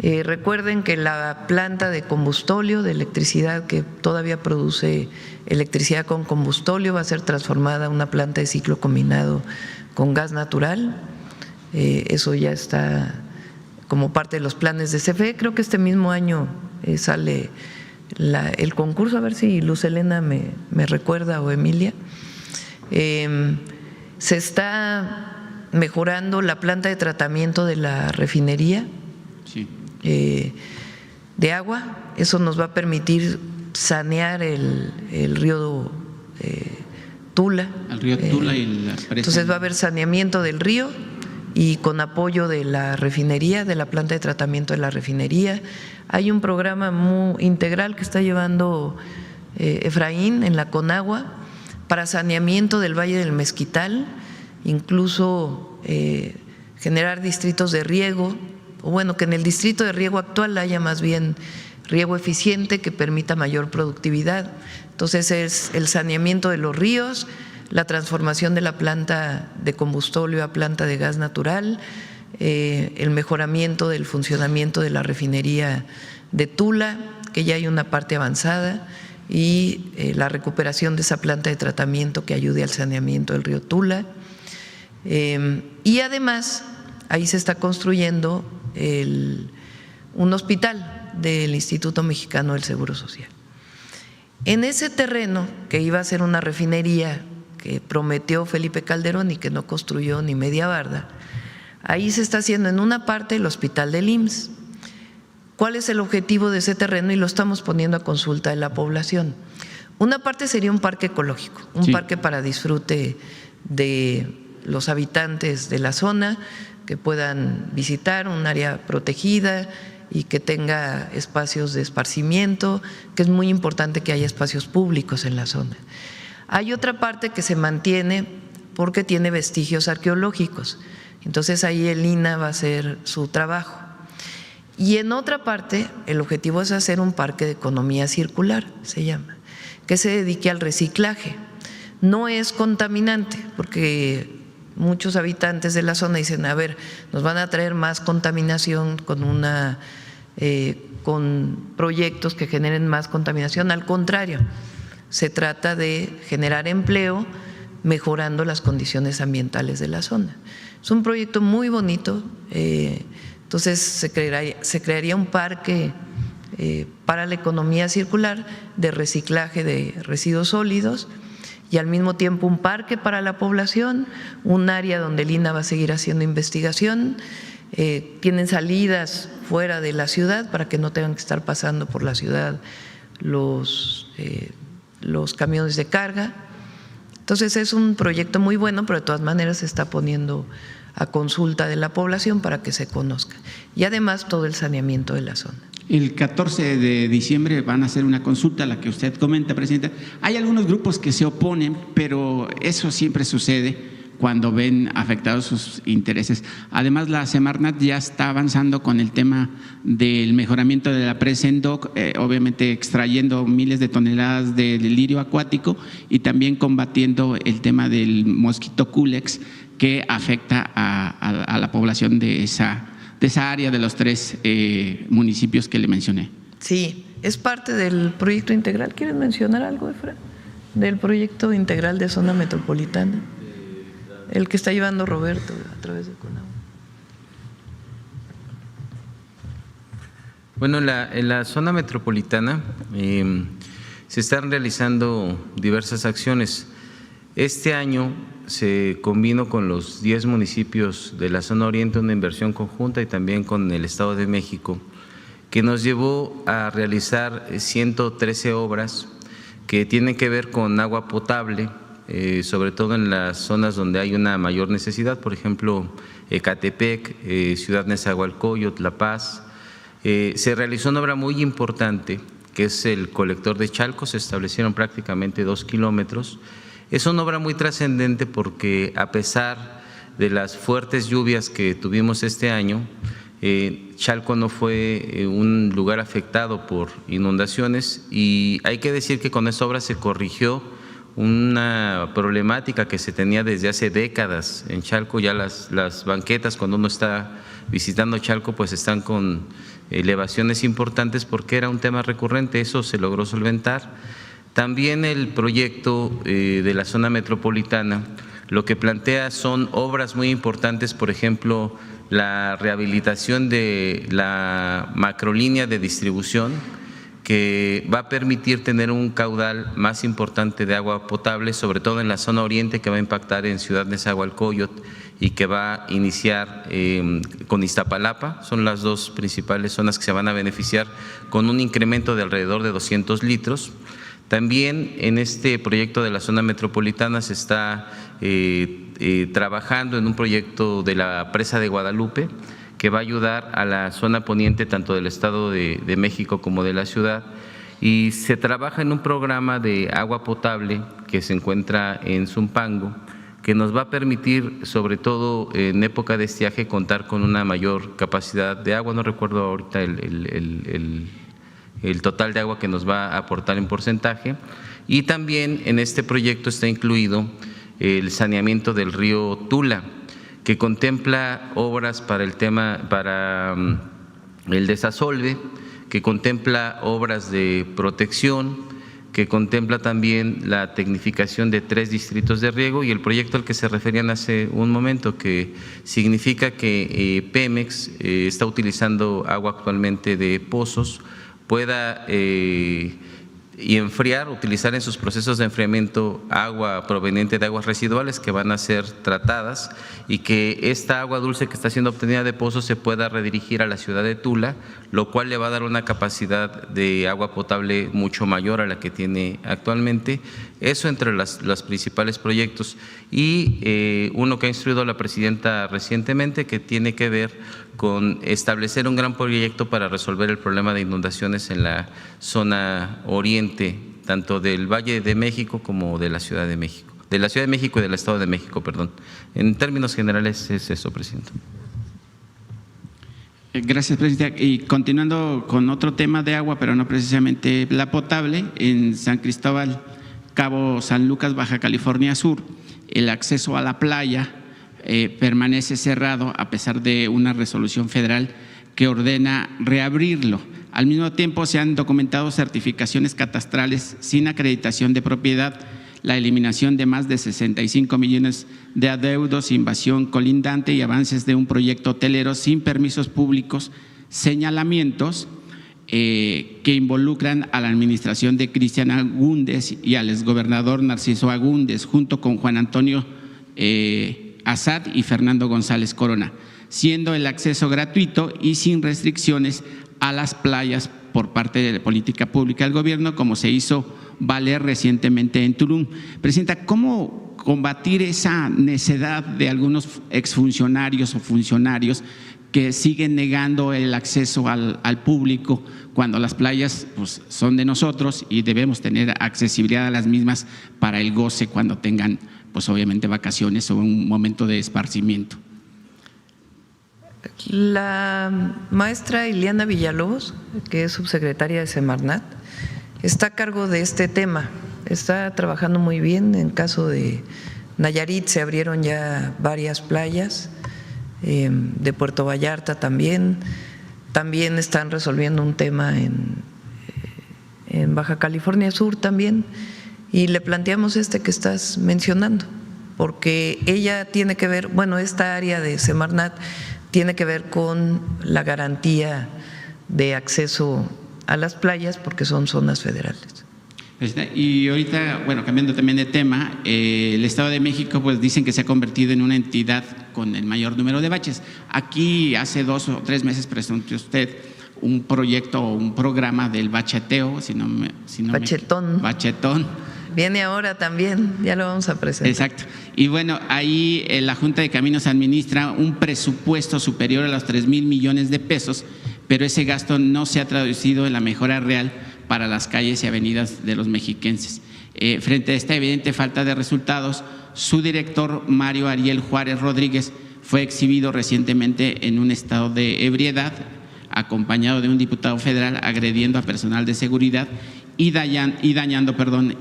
Recuerden que la planta de combustóleo, de electricidad que todavía produce electricidad con combustóleo, va a ser transformada en una planta de ciclo combinado con gas natural. Eso ya está como parte de los planes de CFE. Creo que este mismo año sale el concurso, a ver si Luz Helena me recuerda o Emilia. Se está mejorando la planta de tratamiento de la refinería de agua. Eso nos va a permitir sanear el río Tula. El río Tula y la presa. Entonces va a haber saneamiento del río y con apoyo de la refinería, de la planta de tratamiento de la refinería. Hay un programa muy integral que está llevando Efraín en la Conagua para saneamiento del Valle del Mezquital, incluso generar distritos de riego, o bueno, que en el distrito de riego actual haya más bien riego eficiente que permita mayor productividad. Entonces es el saneamiento de los ríos, la transformación de la planta de combustóleo a planta de gas natural, el mejoramiento del funcionamiento de la refinería de Tula, que ya hay una parte avanzada, y la recuperación de esa planta de tratamiento que ayude al saneamiento del río Tula. Y además ahí se está construyendo un hospital del Instituto Mexicano del Seguro Social. En ese terreno, que iba a ser una refinería que prometió Felipe Calderón y que no construyó ni media barda, ahí se está haciendo en una parte el hospital del IMSS. ¿Cuál es el objetivo de ese terreno? Y lo estamos poniendo a consulta de la población. Una parte sería un parque ecológico, un parque para disfrute de los habitantes de la zona, que puedan visitar un área protegida y que tenga espacios de esparcimiento, que es muy importante que haya espacios públicos en la zona. Hay otra parte que se mantiene porque tiene vestigios arqueológicos, entonces ahí el INAH va a hacer su trabajo. Y en otra parte, el objetivo es hacer un parque de economía circular, se llama, que se dedique al reciclaje. No es contaminante, porque muchos habitantes de la zona dicen, a ver, nos van a traer más contaminación con proyectos que generen más contaminación. Al contrario, se trata de generar empleo mejorando las condiciones ambientales de la zona. Es un proyecto muy bonito, entonces se crearía un parque para la economía circular de reciclaje de residuos sólidos y al mismo tiempo un parque para la población, un área donde el INAH va a seguir haciendo investigación. Tienen salidas fuera de la ciudad para que no tengan que estar pasando por la ciudad los camiones de carga. Entonces es un proyecto muy bueno, pero de todas maneras se está poniendo a consulta de la población para que se conozca. Y además todo el saneamiento de la zona. El 14 de diciembre van a hacer una consulta, la que usted comenta, Presidenta. Hay algunos grupos que se oponen, pero eso siempre sucede cuando ven afectados sus intereses. Además, la Semarnat ya está avanzando con el tema del mejoramiento de la presa en Doc, obviamente extrayendo miles de toneladas de lirio acuático y también combatiendo el tema del mosquito Culex que afecta a la población de esa área de los 3 municipios que le mencioné. Sí, es parte del proyecto integral. ¿Quieres mencionar algo, Efra? Del proyecto integral de zona metropolitana, el que está llevando Roberto a través de CONAGUA. Bueno, en la zona metropolitana se están realizando diversas acciones. Este año se combinó con los 10 municipios de la zona oriente una inversión conjunta y también con el Estado de México, que nos llevó a realizar 113 obras que tienen que ver con agua potable, sobre todo en las zonas donde hay una mayor necesidad, por ejemplo, Ecatepec, Ciudad Nezahualcóyotl, La Paz. Se realizó una obra muy importante, que es el colector de Chalco, se establecieron prácticamente 2 kilómetros. Es una obra muy trascendente porque a pesar de las fuertes lluvias que tuvimos este año, Chalco no fue un lugar afectado por inundaciones y hay que decir que con esta obra se corrigió una problemática que se tenía desde hace décadas en Chalco. Ya las banquetas, cuando uno está visitando Chalco, pues están con elevaciones importantes porque era un tema recurrente. Eso se logró solventar. También el proyecto de la zona metropolitana lo que plantea son obras muy importantes, por ejemplo, la rehabilitación de la macrolínea de distribución, que va a permitir tener un caudal más importante de agua potable, sobre todo en la zona oriente, que va a impactar en Ciudad Nezahualcóyotl y que va a iniciar con Iztapalapa. Son las dos principales zonas que se van a beneficiar con un incremento de alrededor de 200 litros. También en este proyecto de la zona metropolitana se está trabajando en un proyecto de la presa de Guadalupe que va a ayudar a la zona poniente tanto del Estado de México como de la ciudad, y se trabaja en un programa de agua potable que se encuentra en Zumpango, que nos va a permitir, sobre todo en época de estiaje, contar con una mayor capacidad de agua. No recuerdo ahorita el total de agua que nos va a aportar en porcentaje. Y también en este proyecto está incluido el saneamiento del río Tula, que contempla obras para el desasolve, que contempla obras de protección, que contempla también la tecnificación de 3 distritos de riego, y el proyecto al que se referían hace un momento, que significa que Pemex está utilizando agua actualmente de pozos, pueda utilizar en sus procesos de enfriamiento agua proveniente de aguas residuales que van a ser tratadas, y que esta agua dulce que está siendo obtenida de pozos se pueda redirigir a la ciudad de Tula, lo cual le va a dar una capacidad de agua potable mucho mayor a la que tiene actualmente. Eso entre los principales proyectos. Y uno que ha instruido la presidenta recientemente, que tiene que ver con establecer un gran proyecto para resolver el problema de inundaciones en la zona oriente, tanto del Valle de México como de la Ciudad de México. De la Ciudad de México y del Estado de México, perdón. En términos generales es eso, presidente. Gracias, presidenta. Y continuando con otro tema de agua, pero no precisamente la potable, en San Cristóbal, Cabo San Lucas, Baja California Sur, el acceso a la playa permanece cerrado a pesar de una resolución federal que ordena reabrirlo. Al mismo tiempo se han documentado certificaciones catastrales sin acreditación de propiedad, la eliminación de más de 65 millones de adeudos, invasión colindante y avances de un proyecto hotelero sin permisos públicos, señalamientos que involucran a la administración de Cristian Agúndez y al exgobernador Narciso Agúndez, junto con Juan Antonio Assad y Fernando González Corona, siendo el acceso gratuito y sin restricciones a las playas por parte de la política pública del gobierno, como se hizo valer recientemente en Tulum. Presidenta, ¿cómo combatir esa necedad de algunos exfuncionarios o funcionarios que siguen negando el acceso al público cuando las playas pues, son de nosotros y debemos tener accesibilidad a las mismas para el goce cuando tengan pues obviamente vacaciones o un momento de esparcimiento? La maestra Ileana Villalobos, que es subsecretaria de Semarnat, está a cargo de este tema, está trabajando muy bien. En caso de Nayarit se abrieron ya varias playas, de Puerto Vallarta también están resolviendo un tema en Baja California Sur también, y le planteamos que estás mencionando, porque ella tiene que ver, bueno, esta área de Semarnat tiene que ver con la garantía de acceso a las playas porque son zonas federales. Y ahorita, bueno, cambiando también de tema, el Estado de México pues dicen que se ha convertido en una entidad con el mayor número de baches. Aquí hace 2 o 3 meses presentó usted un proyecto o un programa del bacheteo, bachetón. Viene ahora también, ya lo vamos a presentar. Exacto. Y bueno, ahí la Junta de Caminos administra un presupuesto superior a los 3,000 millones de pesos, pero ese gasto no se ha traducido en la mejora real para las calles y avenidas de los mexiquenses. Frente a esta evidente falta de resultados, su director, Mario Ariel Juárez Rodríguez, fue exhibido recientemente en un estado de ebriedad, acompañado de un diputado federal, agrediendo a personal de seguridad y dañando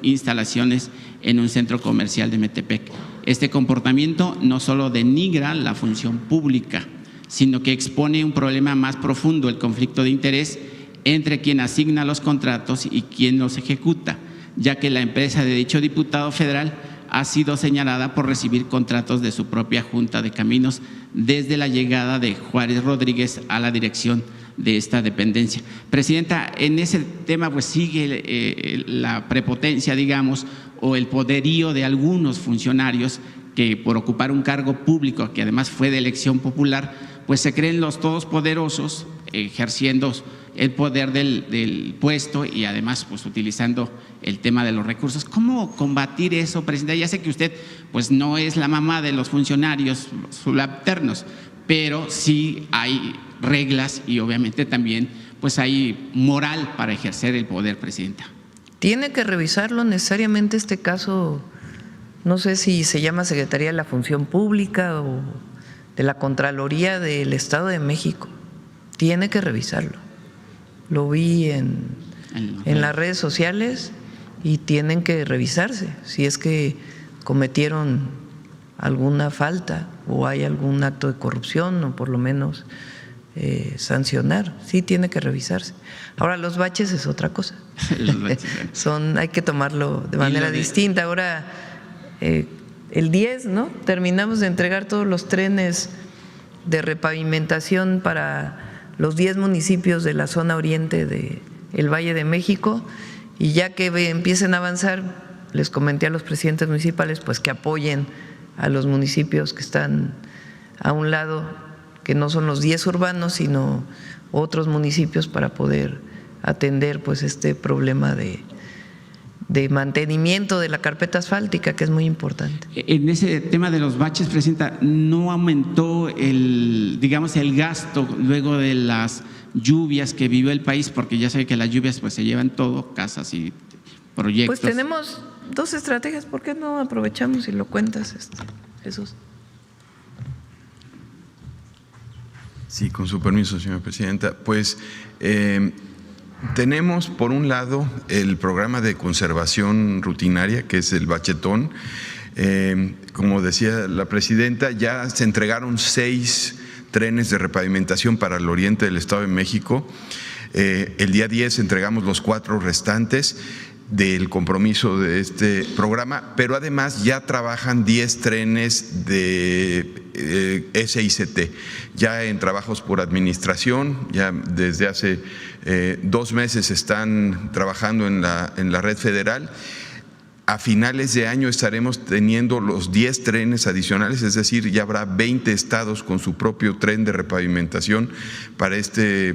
instalaciones en un centro comercial de Metepec. Este comportamiento no solo denigra la función pública, sino que expone un problema más profundo, el conflicto de interés entre quien asigna los contratos y quien los ejecuta, ya que la empresa de dicho diputado federal ha sido señalada por recibir contratos de su propia Junta de Caminos desde la llegada de Juárez Rodríguez a la dirección de esta dependencia. Presidenta, en ese tema pues sigue la prepotencia, digamos, o el poderío de algunos funcionarios que por ocupar un cargo público, que además fue de elección popular, pues se creen los todopoderosos ejerciendo el poder del puesto y además pues utilizando el tema de los recursos. ¿Cómo combatir eso, presidenta? Ya sé que usted pues no es la mamá de los funcionarios subalternos, pero sí hay reglas y obviamente también pues hay moral para ejercer el poder, presidenta. Tiene que revisarlo necesariamente este caso, no sé si se llama Secretaría de la Función Pública o de la Contraloría del Estado de México. Tiene que revisarlo. Lo vi en las redes sociales y tienen que revisarse si es que cometieron alguna falta o hay algún acto de corrupción o por lo menos sancionar. Sí tiene que revisarse. Ahora los baches es otra cosa. Hay que tomarlo de manera distinta. Ahora el 10, ¿no? Terminamos de entregar todos los trenes de repavimentación para los 10 municipios de la zona oriente del Valle de México, y ya que empiecen a avanzar, les comenté a los presidentes municipales pues que apoyen a los municipios que están a un lado, que no son los 10 urbanos, sino otros municipios, para poder atender pues este problema de mantenimiento de la carpeta asfáltica, que es muy importante. En ese tema de los baches, presidenta, ¿no aumentó el gasto luego de las lluvias que vivió el país? Porque ya sabe que las lluvias pues se llevan todo, casas y proyectos. Pues tenemos 2 estrategias, ¿por qué no aprovechamos y lo cuentas, Jesús? Sí, con su permiso, señora presidenta. Pues tenemos, por un lado, el programa de conservación rutinaria, que es el bachetón. Como decía la presidenta, ya se entregaron 6 trenes de repavimentación para el oriente del Estado de México. El día 10 entregamos los 4 restantes del compromiso de este programa, pero además ya trabajan 10 trenes de SICT, ya en trabajos por administración, ya desde hace 2 meses están trabajando en la red federal. A finales de año estaremos teniendo los 10 trenes adicionales, es decir, ya habrá 20 estados con su propio tren de repavimentación para este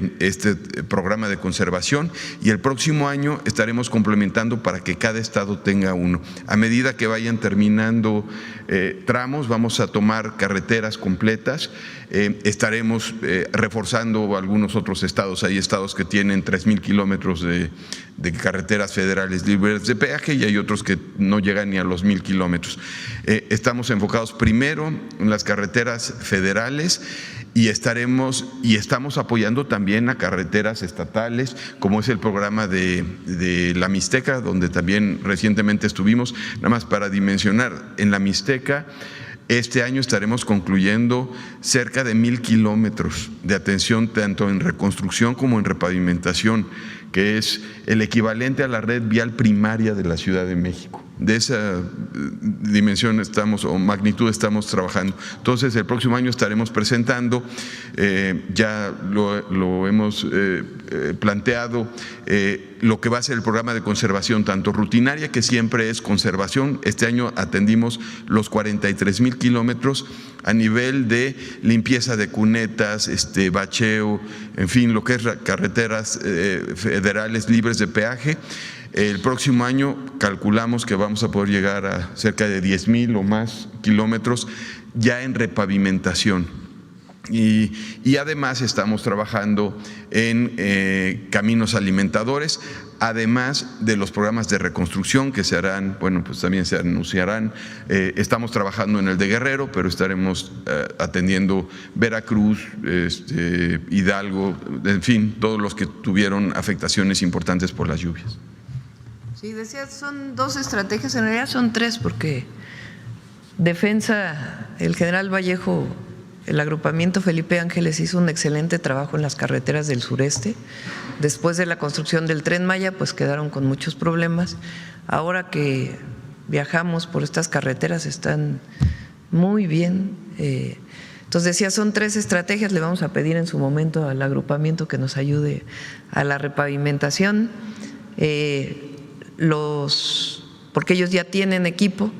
programa de conservación, y el próximo año estaremos complementando para que cada estado tenga uno. A medida que vayan terminando tramos, vamos a tomar carreteras completas. Estaremos reforzando algunos otros estados. Hay estados que tienen 3,000 kilómetros de carreteras federales libres de peaje y hay otros que no llegan ni a los 1,000 kilómetros. Estamos enfocados primero en las carreteras federales y estamos apoyando también a carreteras estatales, como es el programa de la Mixteca, donde también recientemente estuvimos. Nada más para dimensionar, en la Mixteca este año estaremos concluyendo cerca de 1,000 kilómetros de atención tanto en reconstrucción como en repavimentación, que es el equivalente a la red vial primaria de la Ciudad de México. De esa dimensión magnitud estamos trabajando. Entonces, el próximo año estaremos presentando, ya lo hemos planteado, lo que va a ser el programa de conservación, tanto rutinaria, que siempre es conservación. Este año atendimos los 43,000 kilómetros a nivel de limpieza de cunetas, bacheo, en fin, lo que es carreteras federales libres de peaje. El próximo año calculamos que vamos a poder llegar a cerca de 10,000 o más kilómetros ya en repavimentación. Y además estamos trabajando en caminos alimentadores, además de los programas de reconstrucción que se harán, pues también se anunciarán. Estamos trabajando en el de Guerrero, pero estaremos atendiendo Veracruz, Hidalgo, en fin, todos los que tuvieron afectaciones importantes por las lluvias. Sí, decía, son 2 estrategias, en realidad son 3, porque Defensa, el general Vallejo, el agrupamiento Felipe Ángeles hizo un excelente trabajo en las carreteras del sureste. Después de la construcción del Tren Maya, pues quedaron con muchos problemas. Ahora que viajamos por estas carreteras están muy bien. Entonces decía, son 3 estrategias. Le vamos a pedir en su momento al agrupamiento que nos ayude a la repavimentación. Porque ellos ya tienen equipo,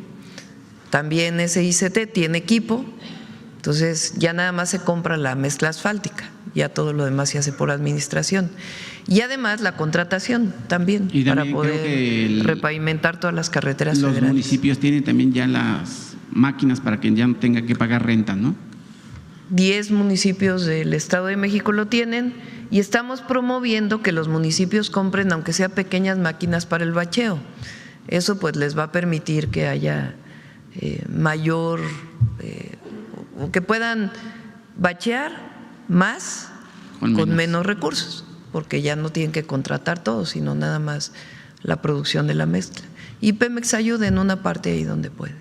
También ese ICT tiene equipo, entonces ya nada más se compra la mezcla asfáltica, ya todo lo demás se hace por administración. Y además la contratación también para poder repavimentar todas las carreteras los federales. Municipios tienen también ya las máquinas para que ya no tenga que pagar renta, ¿no? 10 municipios del Estado de México lo tienen y estamos promoviendo que los municipios compren, aunque sea pequeñas máquinas para el bacheo. Eso pues les va a permitir que haya mayor, o que puedan bachear más con menos recursos, porque ya no tienen que contratar todo, sino nada más la producción de la mezcla. Y Pemex ayuda en una parte ahí donde puede.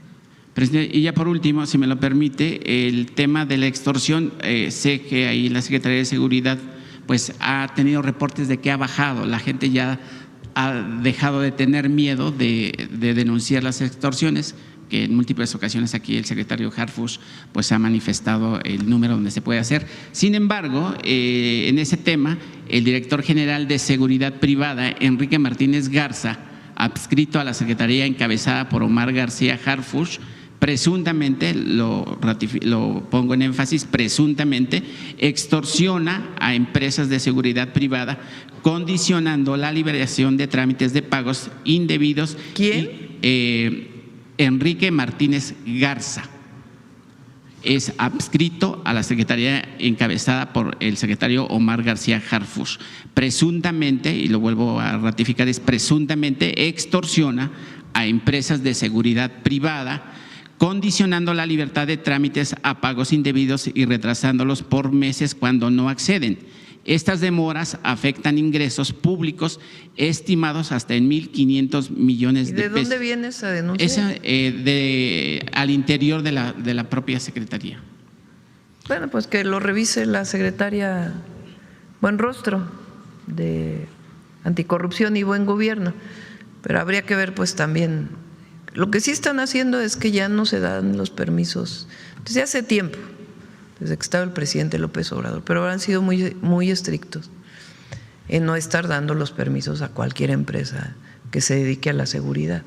Presidente, y ya por último, si me lo permite, el tema de la extorsión, sé que ahí la Secretaría de Seguridad pues ha tenido reportes de que ha bajado, la gente ya ha dejado de tener miedo de denunciar las extorsiones, que en múltiples ocasiones aquí el secretario Harfuch pues ha manifestado el número donde se puede hacer. Sin embargo, en ese tema, el director general de Seguridad Privada, Enrique Martínez Garza, adscrito a la Secretaría encabezada por Omar García Harfuch, presuntamente, lo pongo en énfasis, presuntamente extorsiona a empresas de seguridad privada condicionando la liberación de trámites de pagos indebidos. ¿Quién? Enrique Martínez Garza es adscrito a la Secretaría encabezada por el secretario Omar García Harfuch. Presuntamente, y lo vuelvo a ratificar, es presuntamente extorsiona a empresas de seguridad privada, condicionando la libertad de trámites a pagos indebidos y retrasándolos por meses cuando no acceden. Estas demoras afectan ingresos públicos estimados hasta en 1.500 millones de pesos. ¿De dónde viene esa denuncia? Esa, al interior de la propia Secretaría. Bueno, pues que lo revise la secretaria Buenrostro de Anticorrupción y Buen Gobierno, pero habría que ver pues también. Lo que sí están haciendo es que ya no se dan los permisos desde hace tiempo, desde que estaba el presidente López Obrador, pero ahora han sido muy estrictos en no estar dando los permisos a cualquier empresa que se dedique a la seguridad.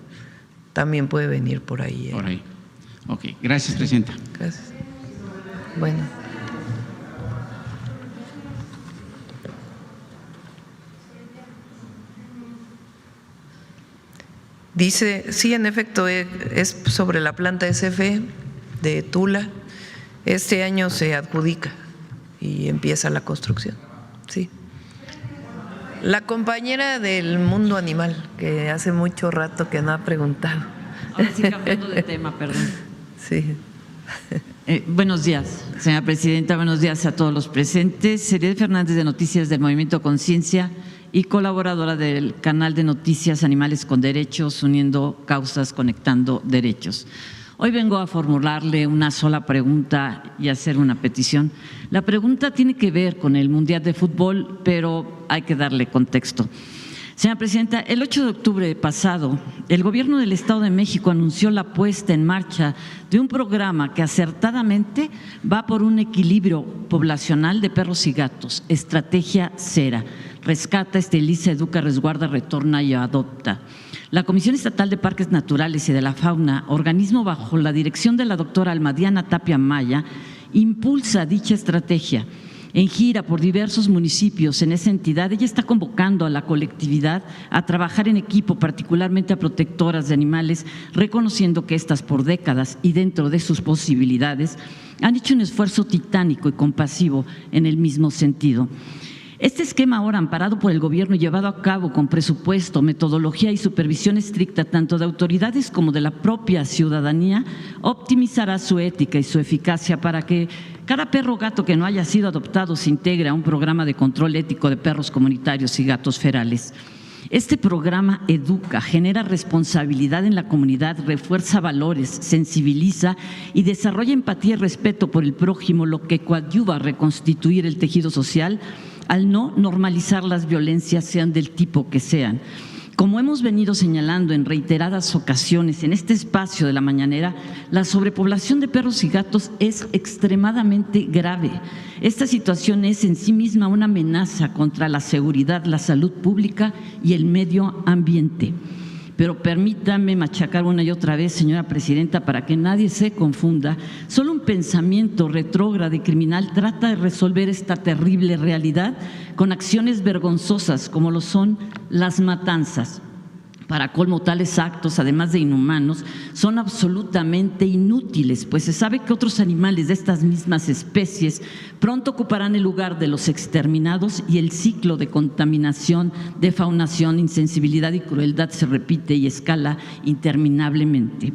También puede venir por ahí. Por ahí. Ok, gracias, presidenta. Gracias. Bueno. Dice, sí, en efecto, es sobre la planta SFE de Tula. Este año se adjudica y empieza la construcción. Sí. La compañera del mundo animal, que hace mucho rato que no ha preguntado. Ahora sí, cambiando de tema, perdón. Sí. Buenos días, señora presidenta, buenos días a todos los presentes. Seriel Fernández, de Noticias del Movimiento Conciencia y colaboradora del canal de noticias Animales con Derechos, uniendo causas, conectando derechos. Hoy vengo a formularle una sola pregunta y hacer una petición. La pregunta tiene que ver con el Mundial de Fútbol, pero hay que darle contexto. Señora presidenta, el 8 de octubre pasado, el Gobierno del Estado de México anunció la puesta en marcha de un programa que acertadamente va por un equilibrio poblacional de perros y gatos, Estrategia Cera. Rescata, esteriliza, educa, resguarda, retorna y adopta. La Comisión Estatal de Parques Naturales y de la Fauna, organismo bajo la dirección de la doctora Almadiana Tapia Maya, impulsa dicha estrategia. En gira por diversos municipios en esa entidad, ella está convocando a la colectividad a trabajar en equipo, particularmente a protectoras de animales, reconociendo que éstas por décadas y dentro de sus posibilidades han hecho un esfuerzo titánico y compasivo en el mismo sentido. Este esquema, ahora amparado por el Gobierno y llevado a cabo con presupuesto, metodología y supervisión estricta tanto de autoridades como de la propia ciudadanía, optimizará su ética y su eficacia para que cada perro o gato que no haya sido adoptado se integre a un programa de control ético de perros comunitarios y gatos ferales. Este programa educa, genera responsabilidad en la comunidad, refuerza valores, sensibiliza y desarrolla empatía y respeto por el prójimo, lo que coadyuva a reconstituir el tejido social al no normalizar las violencias, sean del tipo que sean. Como hemos venido señalando en reiteradas ocasiones en este espacio de la mañanera, la sobrepoblación de perros y gatos es extremadamente grave. Esta situación es en sí misma una amenaza contra la seguridad, la salud pública y el medio ambiente. pero permítame machacar una y otra vez, señora presidenta, para que nadie se confunda. Solo un pensamiento retrógrado y criminal trata de resolver esta terrible realidad con acciones vergonzosas como lo son las matanzas. Para colmo, tales actos, además de inhumanos, son absolutamente inútiles, pues se sabe que otros animales de estas mismas especies pronto ocuparán el lugar de los exterminados y el ciclo de contaminación, defaunación, insensibilidad y crueldad se repite y escala interminablemente.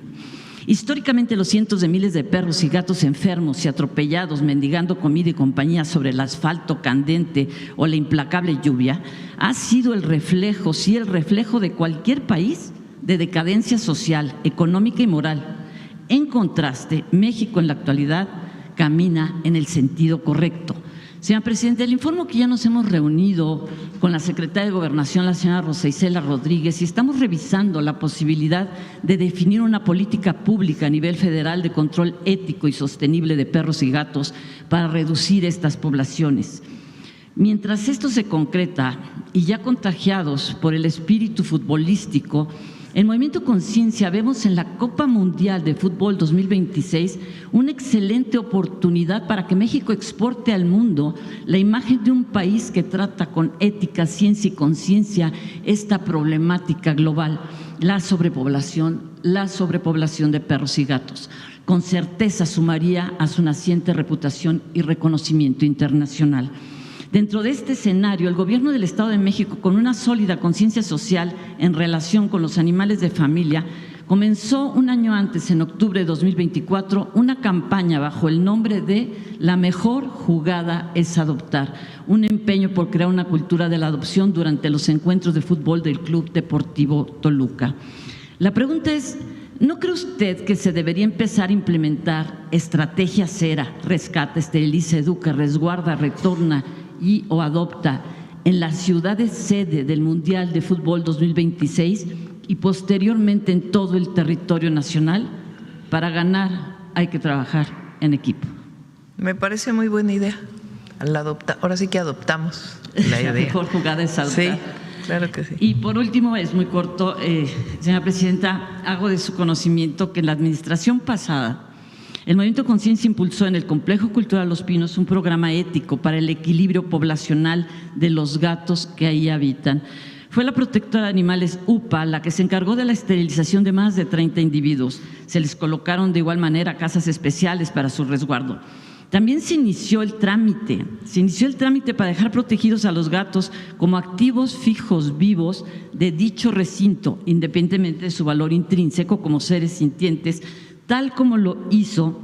Históricamente, los cientos de miles de perros y gatos enfermos y atropellados, mendigando comida y compañía sobre el asfalto candente o la implacable lluvia, ha sido el reflejo, sí, el reflejo de cualquier país de decadencia social, económica y moral. En contraste, México en la actualidad camina en el sentido correcto. Señora Presidenta, le informo que ya nos hemos reunido con la secretaria de Gobernación, la señora Rosa Isela Rodríguez, y estamos revisando la posibilidad de definir una política pública a nivel federal de control ético y sostenible de perros y gatos para reducir estas poblaciones. Mientras esto se concreta y ya contagiados por el espíritu futbolístico, en Movimiento Conciencia vemos en la Copa Mundial de Fútbol 2026 una excelente oportunidad para que México exporte al mundo la imagen de un país que trata con ética, ciencia y conciencia esta problemática global, la sobrepoblación de perros y gatos. Con certeza sumaría a su naciente reputación y reconocimiento internacional. Dentro de este escenario, el Gobierno del Estado de México, con una sólida conciencia social en relación con los animales de familia, comenzó un año antes, en octubre de 2024, una campaña bajo el nombre de La mejor jugada es adoptar, un empeño por crear una cultura de la adopción durante los encuentros de fútbol del Club Deportivo Toluca. La pregunta es, ¿no cree usted que se debería empezar a implementar estrategia cera, rescata, esteriliza, educa, resguarda, retorna y o adopta en las ciudades sede del Mundial de Fútbol 2026 y posteriormente en todo el territorio nacional? Para ganar hay que trabajar en equipo. Me parece muy buena idea. Ahora sí que adoptamos la idea. La mejor jugada es adoptar. Sí, claro que sí. Y por último, es muy corto, señora presidenta, hago de su conocimiento que en la administración pasada el Movimiento Conciencia impulsó en el Complejo Cultural Los Pinos un programa ético para el equilibrio poblacional de los gatos que ahí habitan. Fue la protectora de animales UPA la que se encargó de la esterilización de más de 30 individuos. Se les colocaron de igual manera casas especiales para su resguardo. También se inició el trámite para dejar protegidos a los gatos como activos fijos vivos de dicho recinto, independientemente de su valor intrínseco como seres sintientes, tal como lo hizo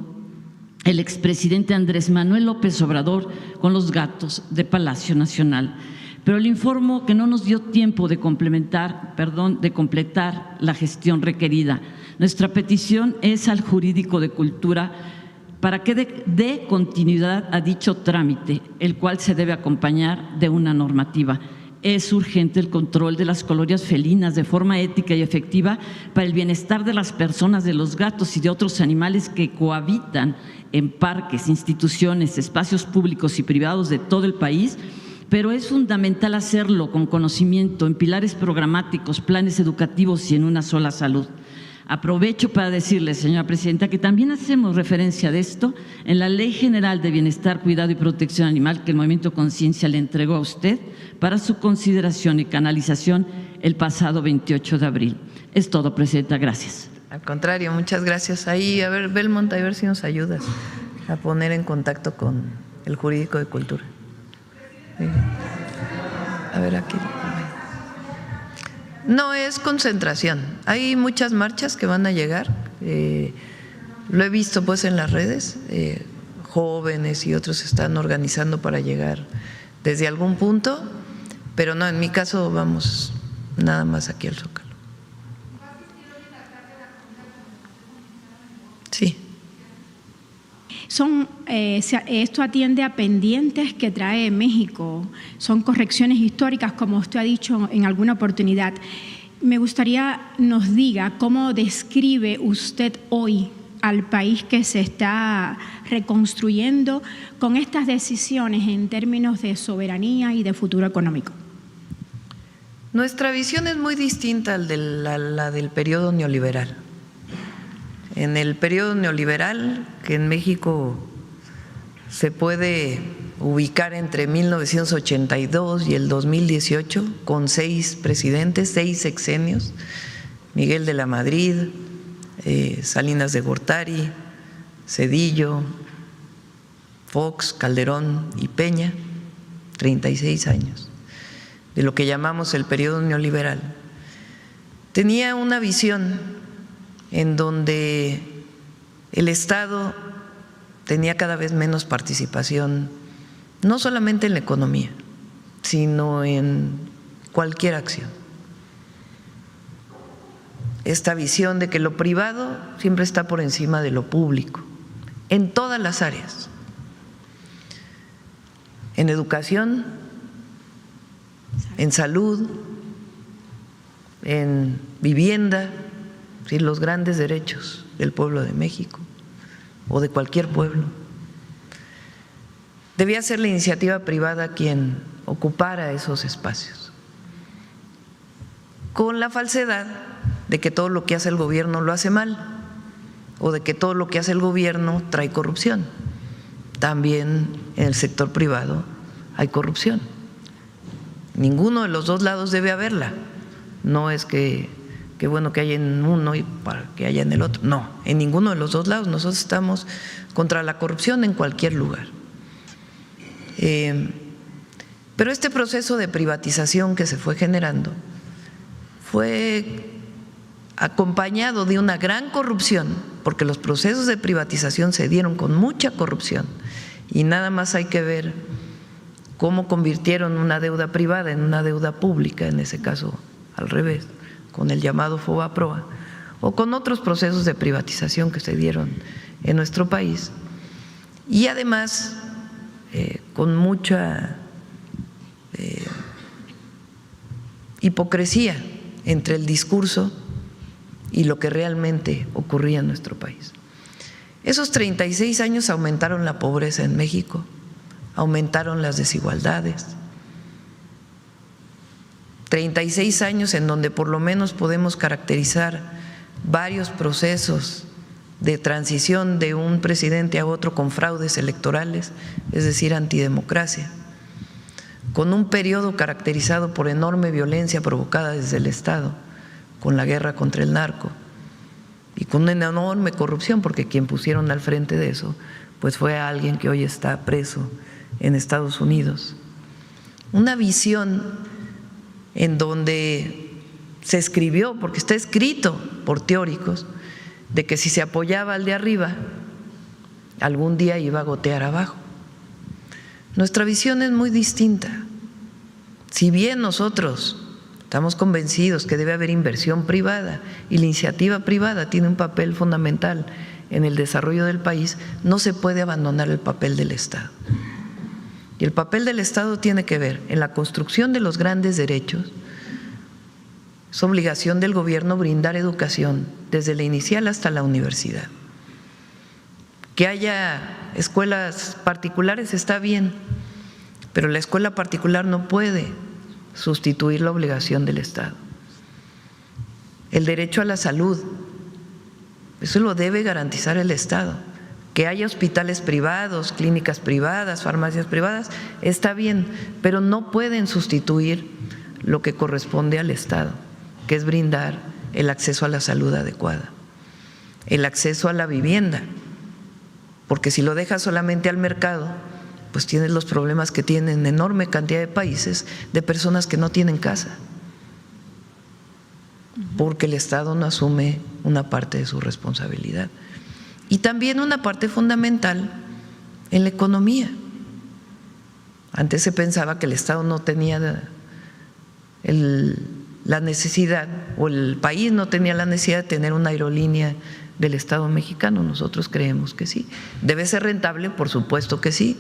el expresidente Andrés Manuel López Obrador con los gatos de Palacio Nacional. Pero le informo que no nos dio tiempo de completar la gestión requerida. Nuestra petición es al Jurídico de Cultura para que dé continuidad a dicho trámite, el cual se debe acompañar de una normativa. Es urgente el control de las colonias felinas de forma ética y efectiva para el bienestar de las personas, de los gatos y de otros animales que cohabitan en parques, instituciones, espacios públicos y privados de todo el país, pero es fundamental hacerlo con conocimiento, en pilares programáticos, planes educativos y en una sola salud. Aprovecho para decirle, señora presidenta, que también hacemos referencia de esto en la Ley General de Bienestar, Cuidado y Protección Animal que el Movimiento Conciencia le entregó a usted para su consideración y canalización el pasado 28 de abril. Es todo, presidenta. Gracias. Al contrario, muchas gracias. Ahí, a ver, Belmont, a ver si nos ayudas a poner en contacto con el Jurídico de Cultura. Sí. A ver, aquí. No es concentración, hay muchas marchas que van a llegar, lo he visto pues en las redes, jóvenes y otros se están organizando para llegar desde algún punto, pero no, en mi caso vamos nada más aquí al Zócalo. Sí. Esto atiende a pendientes que trae México, son correcciones históricas, como usted ha dicho en alguna oportunidad. Me gustaría nos diga cómo describe usted hoy al país que se está reconstruyendo con estas decisiones en términos de soberanía y de futuro económico. Nuestra visión es muy distinta a la del periodo neoliberal. En el periodo neoliberal, que en México se puede ubicar entre 1982 y el 2018, con 6 presidentes, 6 sexenios, Miguel de la Madrid, Salinas de Gortari, Zedillo, Fox, Calderón y Peña, 36 años, de lo que llamamos el periodo neoliberal. Tenía una visión en donde el Estado tenía cada vez menos participación, no solamente en la economía, sino en cualquier acción. Esta visión de que lo privado siempre está por encima de lo público, en todas las áreas. En educación, en salud, en vivienda, los grandes derechos del pueblo de México o de cualquier pueblo. Debía ser la iniciativa privada quien ocupara esos espacios, con la falsedad de que todo lo que hace el gobierno lo hace mal o de que todo lo que hace el gobierno trae corrupción. También en el sector privado hay corrupción. Ninguno de los dos lados debe haberla. No es que bueno que haya en uno y para que haya en el otro. No, en ninguno de los dos lados. Nosotros estamos contra la corrupción en cualquier lugar. Pero este proceso de privatización que se fue generando fue acompañado de una gran corrupción, porque los procesos de privatización se dieron con mucha corrupción y nada más hay que ver cómo convirtieron una deuda privada en una deuda pública, en ese caso al revés, con el llamado FOBAPROA, o con otros procesos de privatización que se dieron en nuestro país. Y además, con mucha hipocresía entre el discurso y lo que realmente ocurría en nuestro país. Esos 36 años aumentaron la pobreza en México, aumentaron las desigualdades. 36 años en donde por lo menos podemos caracterizar varios procesos de transición de un presidente a otro con fraudes electorales, es decir, antidemocracia, con un periodo caracterizado por enorme violencia provocada desde el Estado, con la guerra contra el narco y con una enorme corrupción, porque quien pusieron al frente de eso pues fue alguien que hoy está preso en Estados Unidos. Una visión en donde se escribió, porque está escrito por teóricos, de que si se apoyaba al de arriba, algún día iba a gotear abajo. Nuestra visión es muy distinta. Si bien nosotros estamos convencidos que debe haber inversión privada y la iniciativa privada tiene un papel fundamental en el desarrollo del país, no se puede abandonar el papel del Estado. Y el papel del Estado tiene que ver en la construcción de los grandes derechos. Es obligación del gobierno brindar educación desde la inicial hasta la universidad. Que haya escuelas particulares está bien, pero la escuela particular no puede sustituir la obligación del Estado. El derecho a la salud, eso lo debe garantizar el Estado. Que haya hospitales privados, clínicas privadas, farmacias privadas, está bien, pero no pueden sustituir lo que corresponde al Estado, que es brindar el acceso a la salud adecuada, el acceso a la vivienda, porque si lo dejas solamente al mercado, pues tienes los problemas que tienen enorme cantidad de países de personas que no tienen casa, porque el Estado no asume una parte de su responsabilidad. Y también una parte fundamental en la economía. Antes se pensaba que el Estado no tenía la necesidad, o el país no tenía la necesidad de tener una aerolínea del Estado mexicano. Nosotros creemos que sí. ¿Debe ser rentable? Por supuesto que sí.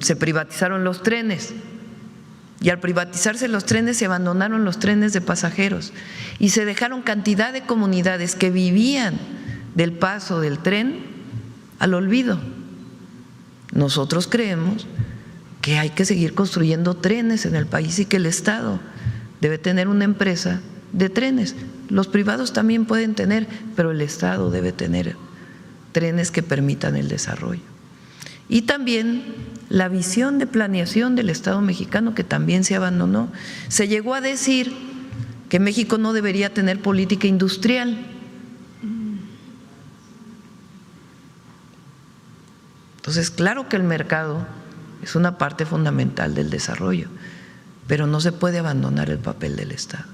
Se privatizaron los trenes y al privatizarse los trenes se abandonaron los trenes de pasajeros y se dejaron cantidad de comunidades que vivían del paso del tren al olvido. Nosotros creemos que hay que seguir construyendo trenes en el país y que el Estado debe tener una empresa de trenes. Los privados también pueden tener, pero el Estado debe tener trenes que permitan el desarrollo. Y también la visión de planeación del Estado mexicano, que también se abandonó. Se llegó a decir que México no debería tener política industrial. Entonces, claro que el mercado es una parte fundamental del desarrollo, pero no se puede abandonar el papel del Estado.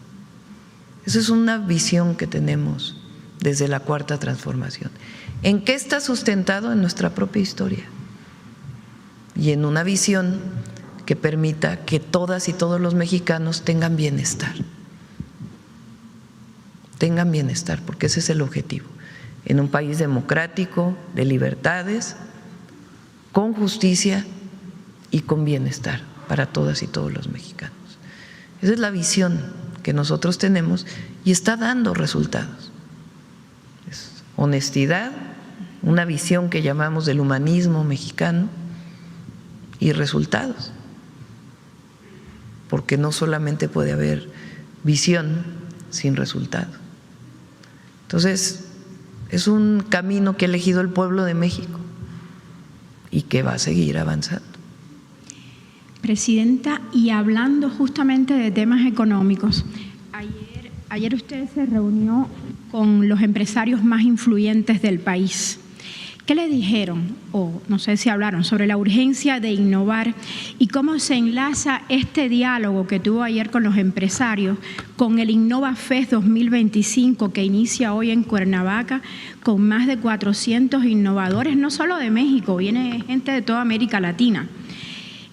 Esa es una visión que tenemos desde la Cuarta Transformación. ¿En qué está sustentado? En nuestra propia historia y en una visión que permita que todas y todos los mexicanos tengan bienestar. Tengan bienestar, porque ese es el objetivo. En un país democrático, de libertades, con justicia y con bienestar para todas y todos los mexicanos. Esa es la visión que nosotros tenemos y está dando resultados. Es honestidad, una visión que llamamos del humanismo mexicano y resultados. Porque no solamente puede haber visión sin resultado. Entonces, es un camino que ha elegido el pueblo de México y que va a seguir avanzando. Presidenta, y hablando justamente de temas económicos, ayer usted se reunió con los empresarios más influyentes del país. ¿Qué le dijeron, o no sé si hablaron, sobre la urgencia de innovar y cómo se enlaza este diálogo que tuvo ayer con los empresarios con el Innova Fest 2025 que inicia hoy en Cuernavaca con más de 400 innovadores, no solo de México, viene gente de toda América Latina?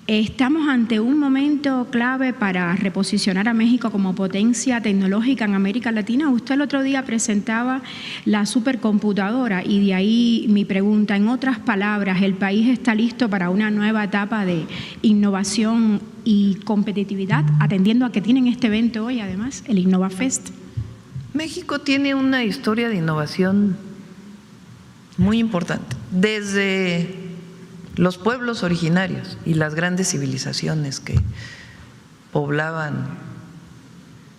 Estamos ante un momento clave para reposicionar a México como potencia tecnológica en América Latina. Usted el otro día presentaba la supercomputadora y de ahí mi pregunta. En otras palabras, ¿el país está listo para una nueva etapa de innovación y competitividad, atendiendo a que tienen este evento hoy, además, el Innova Fest? México tiene una historia de innovación muy importante, desde los pueblos originarios y las grandes civilizaciones que poblaban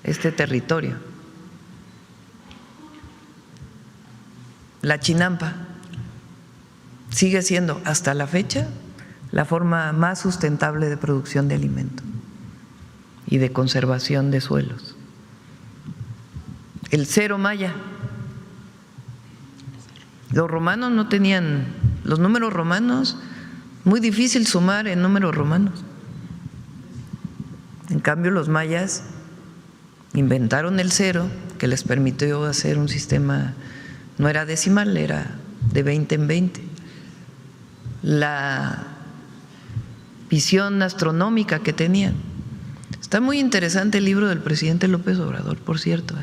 este territorio. La chinampa sigue siendo hasta la fecha la forma más sustentable de producción de alimento y de conservación de suelos. El cero maya. Los romanos no tenían los números romanos. Muy difícil sumar en números romanos. En cambio, los mayas inventaron el cero, que les permitió hacer un sistema, no era decimal, era de 20 en 20. La visión astronómica que tenían. Está muy interesante el libro del presidente López Obrador, por cierto.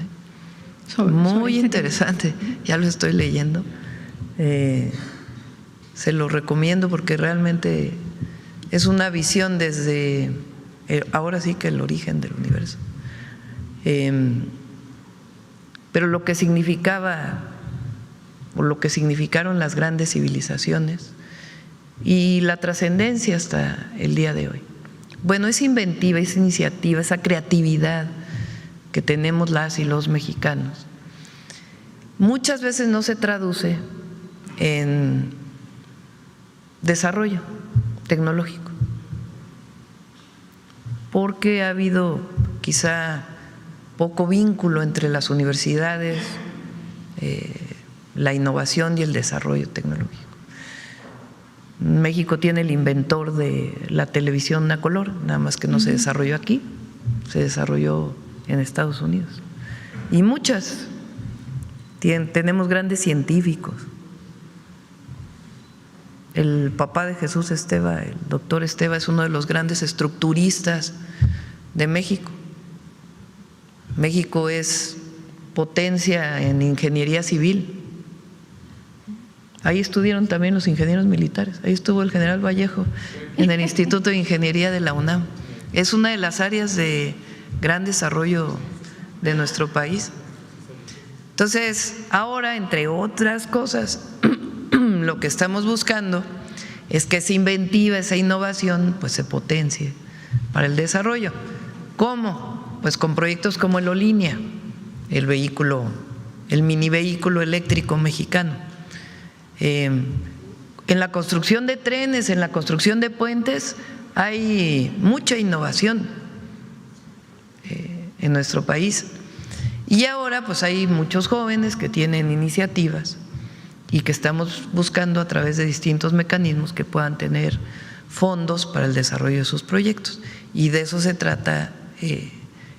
Muy interesante, ya lo estoy leyendo. Se lo recomiendo porque realmente es una visión desde, ahora sí que el origen del universo. Pero lo que significaba, o lo que significaron las grandes civilizaciones y la trascendencia hasta el día de hoy. Bueno, esa inventiva, esa iniciativa, esa creatividad que tenemos las y los mexicanos, muchas veces no se traduce en desarrollo tecnológico, porque ha habido quizá poco vínculo entre las universidades, la innovación y el desarrollo tecnológico. México tiene el inventor de la televisión a color, nada más que no se desarrolló aquí, se desarrolló en Estados Unidos. Y muchas, tenemos grandes científicos. El papá de Jesús Esteva, el doctor Esteva, es uno de los grandes estructuristas de México. México es potencia en ingeniería civil. Ahí estudiaron también los ingenieros militares. Ahí estuvo el general Vallejo en el Instituto de Ingeniería de la UNAM. Es una de las áreas de gran desarrollo de nuestro país. Entonces, ahora, entre otras cosas, lo que estamos buscando es que esa inventiva, esa innovación, pues se potencie para el desarrollo. ¿Cómo? Pues con proyectos como el Olinia, el mini vehículo eléctrico mexicano. En la construcción de trenes, en la construcción de puentes, hay mucha innovación en nuestro país. Y ahora pues hay muchos jóvenes que tienen iniciativas y que estamos buscando a través de distintos mecanismos que puedan tener fondos para el desarrollo de sus proyectos. Y de eso se trata,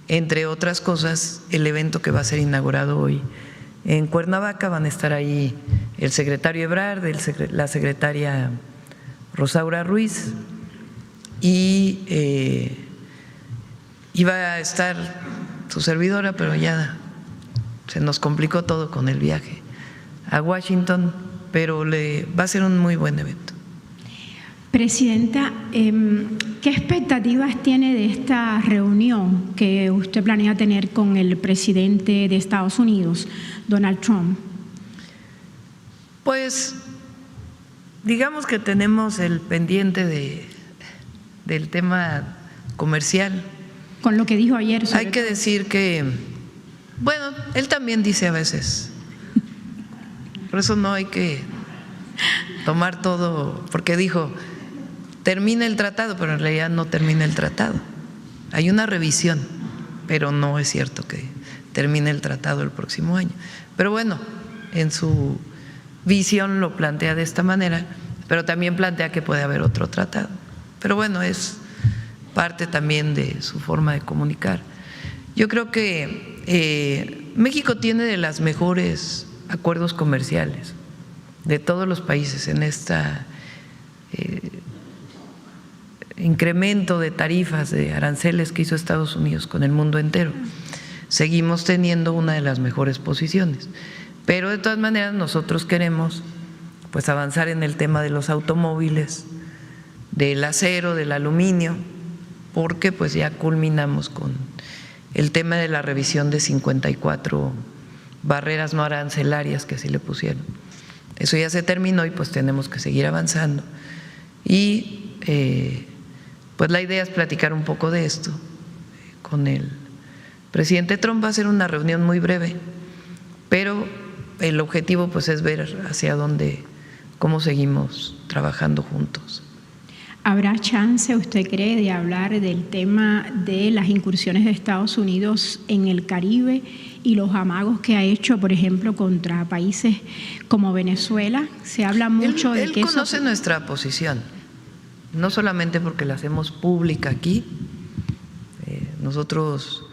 entre otras cosas, el evento que va a ser inaugurado hoy en Cuernavaca. Van a estar ahí el secretario Ebrard, la secretaria Rosaura Ruiz y iba a estar su servidora, pero ya se nos complicó todo con el viaje a Washington, pero va a ser un muy buen evento. Presidenta, ¿qué expectativas tiene de esta reunión que usted planea tener con el presidente de Estados Unidos, Donald Trump? Pues digamos que tenemos el pendiente del tema comercial. Con lo que dijo ayer. Hay que decir que, bueno, él también dice a veces, por eso no hay que tomar todo, porque dijo, termina el tratado, pero en realidad no termina el tratado. Hay una revisión, pero no es cierto que termine el tratado el próximo año. Pero bueno, en su visión lo plantea de esta manera, pero también plantea que puede haber otro tratado. Pero bueno, es parte también de su forma de comunicar. Yo creo que México tiene de los mejores acuerdos comerciales de todos los países en esta incremento de tarifas, de aranceles que hizo Estados Unidos con el mundo entero. Seguimos teniendo una de las mejores posiciones, pero de todas maneras nosotros queremos pues avanzar en el tema de los automóviles, del acero, del aluminio, porque pues ya culminamos con el tema de la revisión de 54 barreras no arancelarias que se le pusieron. Eso ya se terminó y pues tenemos que seguir avanzando. Y pues la idea es platicar un poco de esto con el presidente Trump. Va a ser una reunión muy breve, pero el objetivo pues es ver hacia dónde, cómo seguimos trabajando juntos. ¿Habrá chance, usted cree, de hablar del tema de las incursiones de Estados Unidos en el Caribe y los amagos que ha hecho, por ejemplo, contra países como Venezuela? Se habla mucho de que él conoce nuestra posición, no solamente porque la hacemos pública aquí. Nosotros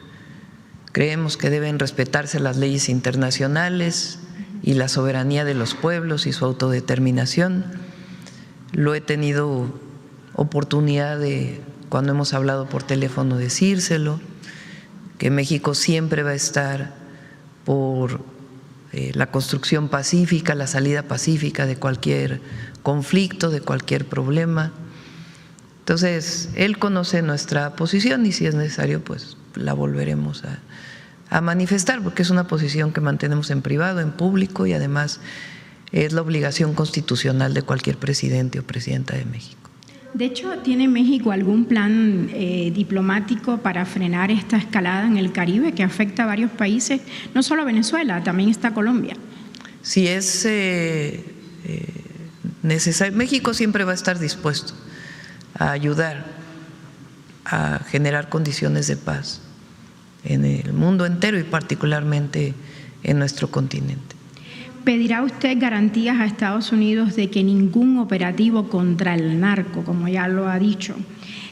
creemos que deben respetarse las leyes internacionales y la soberanía de los pueblos y su autodeterminación. Lo he tenido oportunidad de, cuando hemos hablado por teléfono, decírselo, que México siempre va a estar por la construcción pacífica, la salida pacífica de cualquier conflicto, de cualquier problema. Entonces, él conoce nuestra posición y si es necesario, pues la volveremos a manifestar, porque es una posición que mantenemos en privado, en público, y además es la obligación constitucional de cualquier presidente o presidenta de México. De hecho, ¿tiene México algún plan diplomático para frenar esta escalada en el Caribe que afecta a varios países? No solo a Venezuela, también está Colombia. Si es necesario, México siempre va a estar dispuesto a ayudar a generar condiciones de paz en el mundo entero y particularmente en nuestro continente. ¿Pedirá usted garantías a Estados Unidos de que ningún operativo contra el narco, como ya lo ha dicho,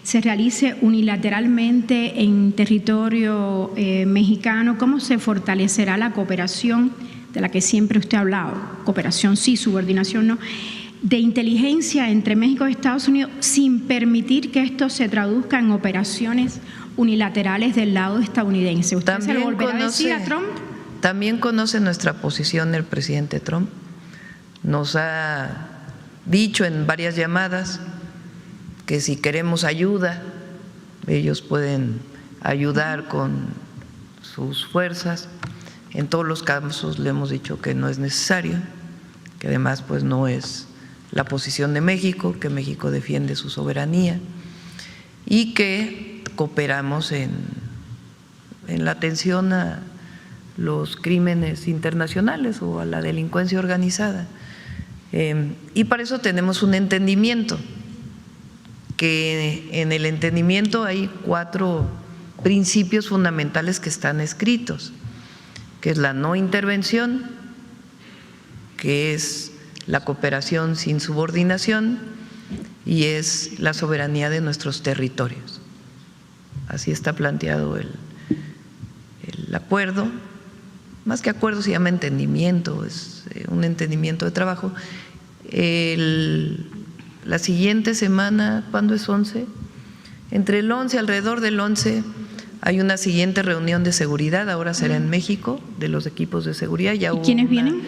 se realice unilateralmente en territorio mexicano? ¿Cómo se fortalecerá la cooperación de la que siempre usted ha hablado? Cooperación sí, subordinación no. De inteligencia entre México y Estados Unidos, sin permitir que esto se traduzca en operaciones unilaterales del lado estadounidense. ¿Usted se lo volverá a decir a Trump? También conoce nuestra posición el presidente Trump. Nos ha dicho en varias llamadas que si queremos ayuda, ellos pueden ayudar con sus fuerzas. En todos los casos le hemos dicho que no es necesario, que además pues no es la posición de México, que México defiende su soberanía y que cooperamos en la atención a los crímenes internacionales o a la delincuencia organizada. Y para eso tenemos un entendimiento, que en el entendimiento hay 4 principios fundamentales que están escritos, que es la no intervención, que es la cooperación sin subordinación y es la soberanía de nuestros territorios. Así está planteado el acuerdo. Más que acuerdo se llama entendimiento, es un entendimiento de trabajo. La siguiente semana, ¿cuándo es 11? Entre el 11, alrededor del 11, hay una siguiente reunión de seguridad, ahora será en México, de los equipos de seguridad. ¿Y quiénes vienen?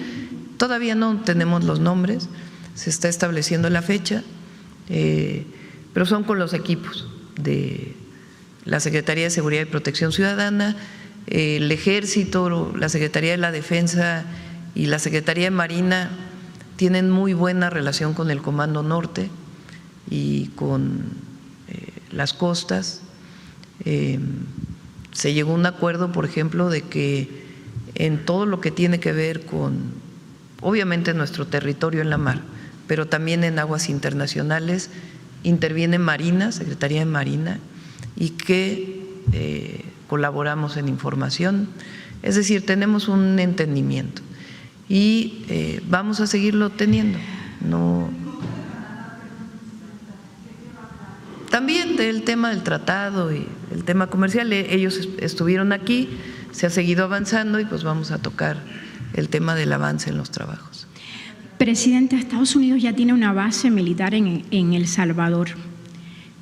Todavía no tenemos los nombres, se está estableciendo la fecha, pero son con los equipos de la Secretaría de Seguridad y Protección Ciudadana, el Ejército, la Secretaría de la Defensa y la Secretaría de Marina tienen muy buena relación con el Comando Norte y con las costas. Se llegó a un acuerdo, por ejemplo, de que en todo lo que tiene que ver con, obviamente, nuestro territorio en la mar, pero también en aguas internacionales, interviene Marina, Secretaría de Marina, y que colaboramos en información. Es decir, tenemos un entendimiento y vamos a seguirlo teniendo. No. También del tema del tratado y el tema comercial, ellos estuvieron aquí, se ha seguido avanzando y pues vamos a tocar el tema del avance en los trabajos. Presidente, Estados Unidos ya tiene una base militar en El Salvador.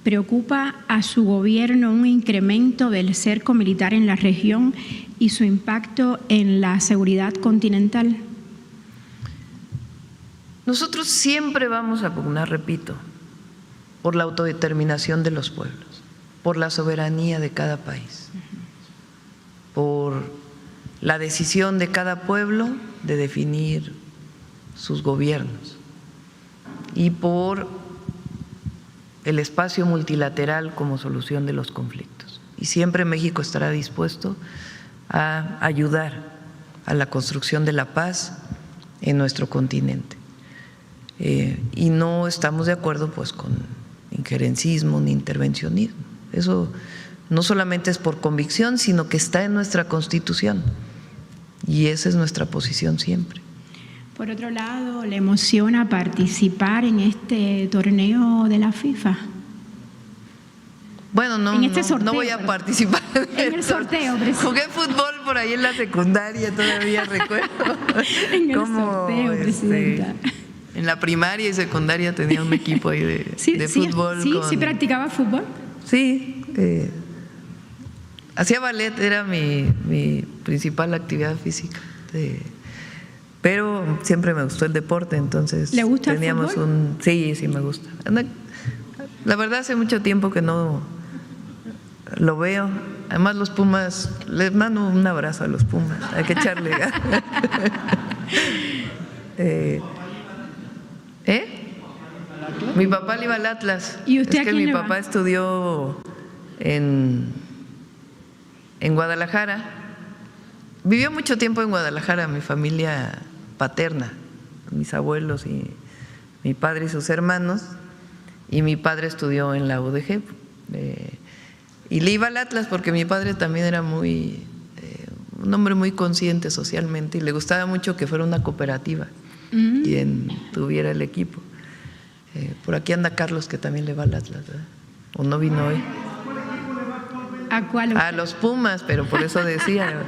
¿Preocupa a su gobierno un incremento del cerco militar en la región y su impacto en la seguridad continental? Nosotros siempre vamos a pugnar, repito, por la autodeterminación de los pueblos, por la soberanía de cada país, por la decisión de cada pueblo de definir sus gobiernos y por el espacio multilateral como solución de los conflictos. Y siempre México estará dispuesto a ayudar a la construcción de la paz en nuestro continente. Y no estamos de acuerdo pues con injerencismo ni intervencionismo. Eso no solamente es por convicción, sino que está en nuestra Constitución y esa es nuestra posición siempre. Por otro lado, ¿le emociona participar en este torneo de la FIFA? Bueno, no voy a participar en el sorteo, presidente. Jugué fútbol por ahí en la secundaria, todavía recuerdo. En el sorteo, presidenta. En la primaria y secundaria tenía un equipo ahí de fútbol. ¿Sí practicaba fútbol? Sí, hacía ballet, era mi principal actividad física. Pero siempre me gustó el deporte, entonces ¿le gusta teníamos el fútbol? Sí, me gusta. La verdad hace mucho tiempo que no lo veo. Además los Pumas, les mando un abrazo a los Pumas, hay que echarle ganas. Mi papá le iba al Atlas. ¿Y usted es que mi papá estudió en Guadalajara. Vivió mucho tiempo en Guadalajara, mi familia paterna, mis abuelos y mi padre y sus hermanos, y mi padre estudió en la UDG. Y le iba al Atlas porque mi padre también era un hombre muy consciente socialmente y le gustaba mucho que fuera una cooperativa quien tuviera el equipo. Por aquí anda Carlos, que también le va al Atlas, ¿verdad? ¿O no vino hoy? ¿A cuál? A los Pumas, pero por eso decía,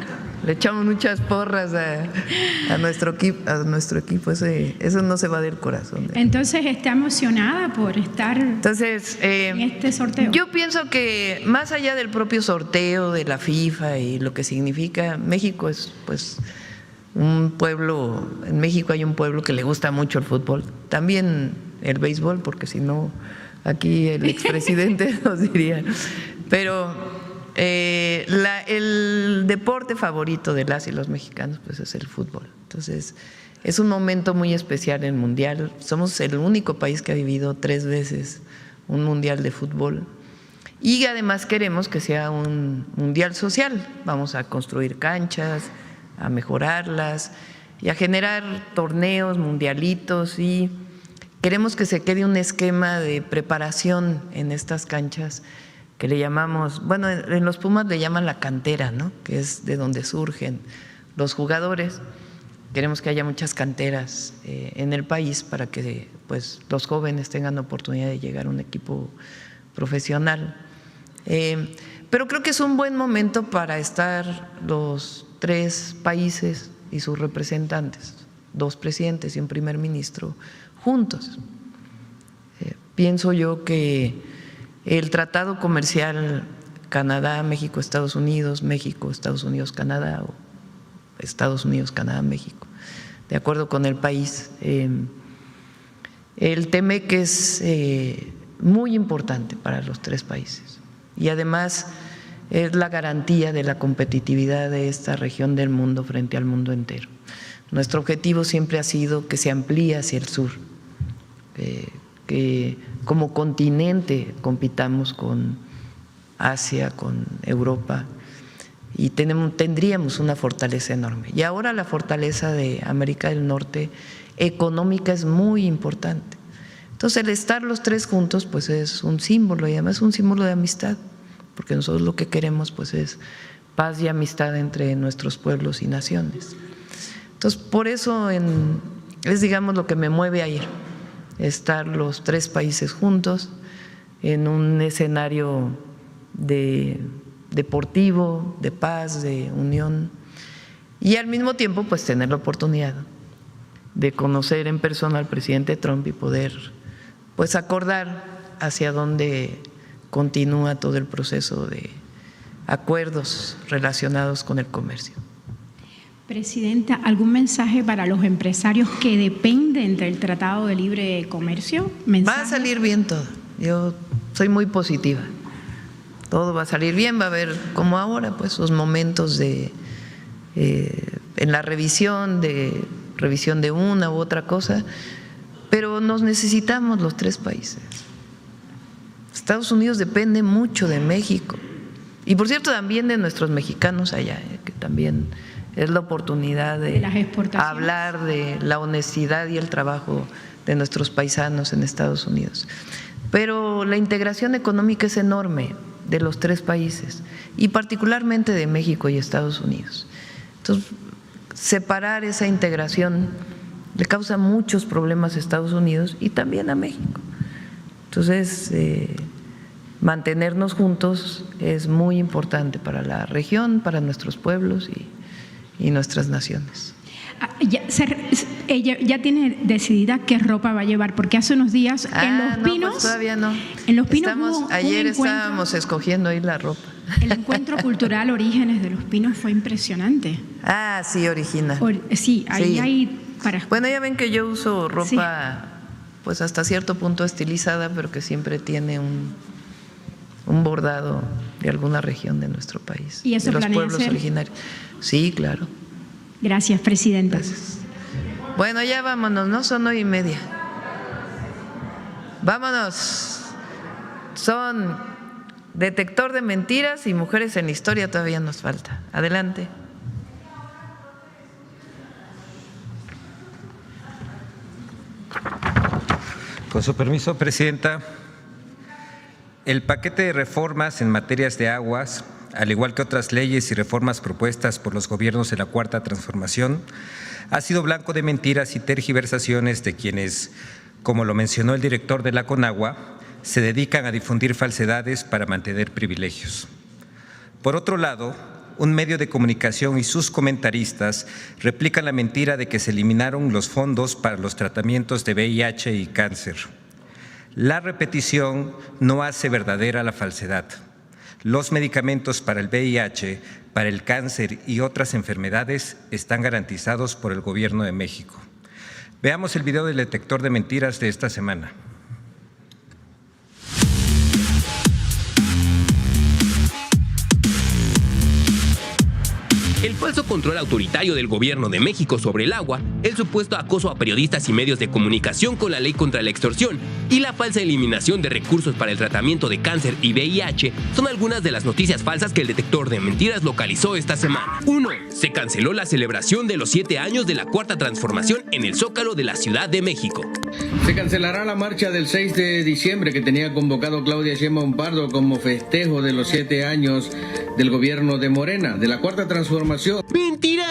le echamos muchas porras a nuestro equipo, eso no se va del corazón. Entonces, ¿está emocionada por estar en este sorteo? Yo pienso que más allá del propio sorteo de la FIFA y lo que significa, México es pues un pueblo, en México hay un pueblo que le gusta mucho el fútbol, también el béisbol, porque si no, aquí el expresidente nos diría, pero El deporte favorito de las y los mexicanos pues es el fútbol. Entonces, es un momento muy especial en el Mundial. Somos el único país que ha vivido 3 veces un Mundial de fútbol. Y además queremos que sea un Mundial social. Vamos a construir canchas, a mejorarlas y a generar torneos, mundialitos, y queremos que se quede un esquema de preparación en estas canchas que le llamamos, bueno, en los Pumas le llaman la cantera, ¿no? Que es de donde surgen los jugadores. Queremos que haya muchas canteras en el país para que pues, los jóvenes tengan la oportunidad de llegar a un equipo profesional. Pero creo que es un buen momento para estar los 3 países y sus representantes, 2 presidentes y un primer ministro, juntos. Pienso yo que el tratado comercial Canadá, México, Estados Unidos, México, Estados Unidos, Canadá, o Estados Unidos, Canadá, México, de acuerdo con el país, el TEMEC es muy importante para los 3 países y además es la garantía de la competitividad de esta región del mundo frente al mundo entero. Nuestro objetivo siempre ha sido que se amplíe hacia el sur, que como continente compitamos con Asia, con Europa, y tendríamos una fortaleza enorme. Y ahora la fortaleza de América del Norte económica es muy importante. Entonces el estar los 3 juntos pues es un símbolo, y además un símbolo de amistad, porque nosotros lo que queremos pues es paz y amistad entre nuestros pueblos y naciones. Entonces por eso es digamos lo que me mueve a ir, estar los 3 países juntos en un escenario deportivo, de paz, de unión, y al mismo tiempo pues tener la oportunidad de conocer en persona al presidente Trump y poder pues acordar hacia dónde continúa todo el proceso de acuerdos relacionados con el comercio. Presidenta, ¿algún mensaje para los empresarios que dependen del Tratado de Libre Comercio? ¿Mensaje? Va a salir bien todo, yo soy muy positiva. Todo va a salir bien, va a haber como ahora pues sus momentos en la revisión de una u otra cosa, pero nos necesitamos los 3 países. Estados Unidos depende mucho de México y por cierto también de nuestros mexicanos allá, que también es la oportunidad de hablar de la honestidad y el trabajo de nuestros paisanos en Estados Unidos. Pero la integración económica es enorme de los 3 países y particularmente de México y Estados Unidos. Entonces, separar esa integración le causa muchos problemas a Estados Unidos y también a México. Entonces, mantenernos juntos es muy importante para la región, para nuestros pueblos y nuestras naciones. Ella ya tiene decidida qué ropa va a llevar, porque hace unos días en Los Pinos, pues todavía no. En Los Pinos ayer estábamos escogiendo ahí la ropa. El encuentro cultural Orígenes de Los Pinos fue impresionante. Ah, sí, Origina. Sí, ahí sí. Hay para. Bueno, ya ven que yo uso ropa, pues hasta cierto punto estilizada, pero que siempre tiene un bordado de alguna región de nuestro país, ¿Y eso de los planea pueblos hacer? originarios. Sí, claro. Gracias, Presidenta. Gracias. Bueno, ya vámonos, ¿no? Son 9:30. Vámonos. Son detector de mentiras y mujeres en la historia, todavía nos falta. Adelante. Con su permiso, Presidenta, el paquete de reformas en materias de aguas, al igual que otras leyes y reformas propuestas por los gobiernos de la Cuarta Transformación, ha sido blanco de mentiras y tergiversaciones de quienes, como lo mencionó el director de la Conagua, se dedican a difundir falsedades para mantener privilegios. Por otro lado, un medio de comunicación y sus comentaristas replican la mentira de que se eliminaron los fondos para los tratamientos de VIH y cáncer. La repetición no hace verdadera la falsedad. Los medicamentos para el VIH, para el cáncer y otras enfermedades están garantizados por el Gobierno de México. Veamos el video del detector de mentiras de esta semana. falso control autoritario del gobierno de México sobre el agua, el supuesto acoso a periodistas y medios de comunicación con la ley contra la extorsión y la falsa eliminación de recursos para el tratamiento de cáncer y VIH son algunas de las noticias falsas que el detector de mentiras localizó esta semana. 1. Se canceló la celebración de los 7 años de la Cuarta Transformación en el Zócalo de la Ciudad de México. Se cancelará la marcha del 6 de diciembre que tenía convocado Claudia Sheinbaum Pardo como festejo de los 7 años del gobierno de Morena, de la Cuarta Transformación. ¡Mentira!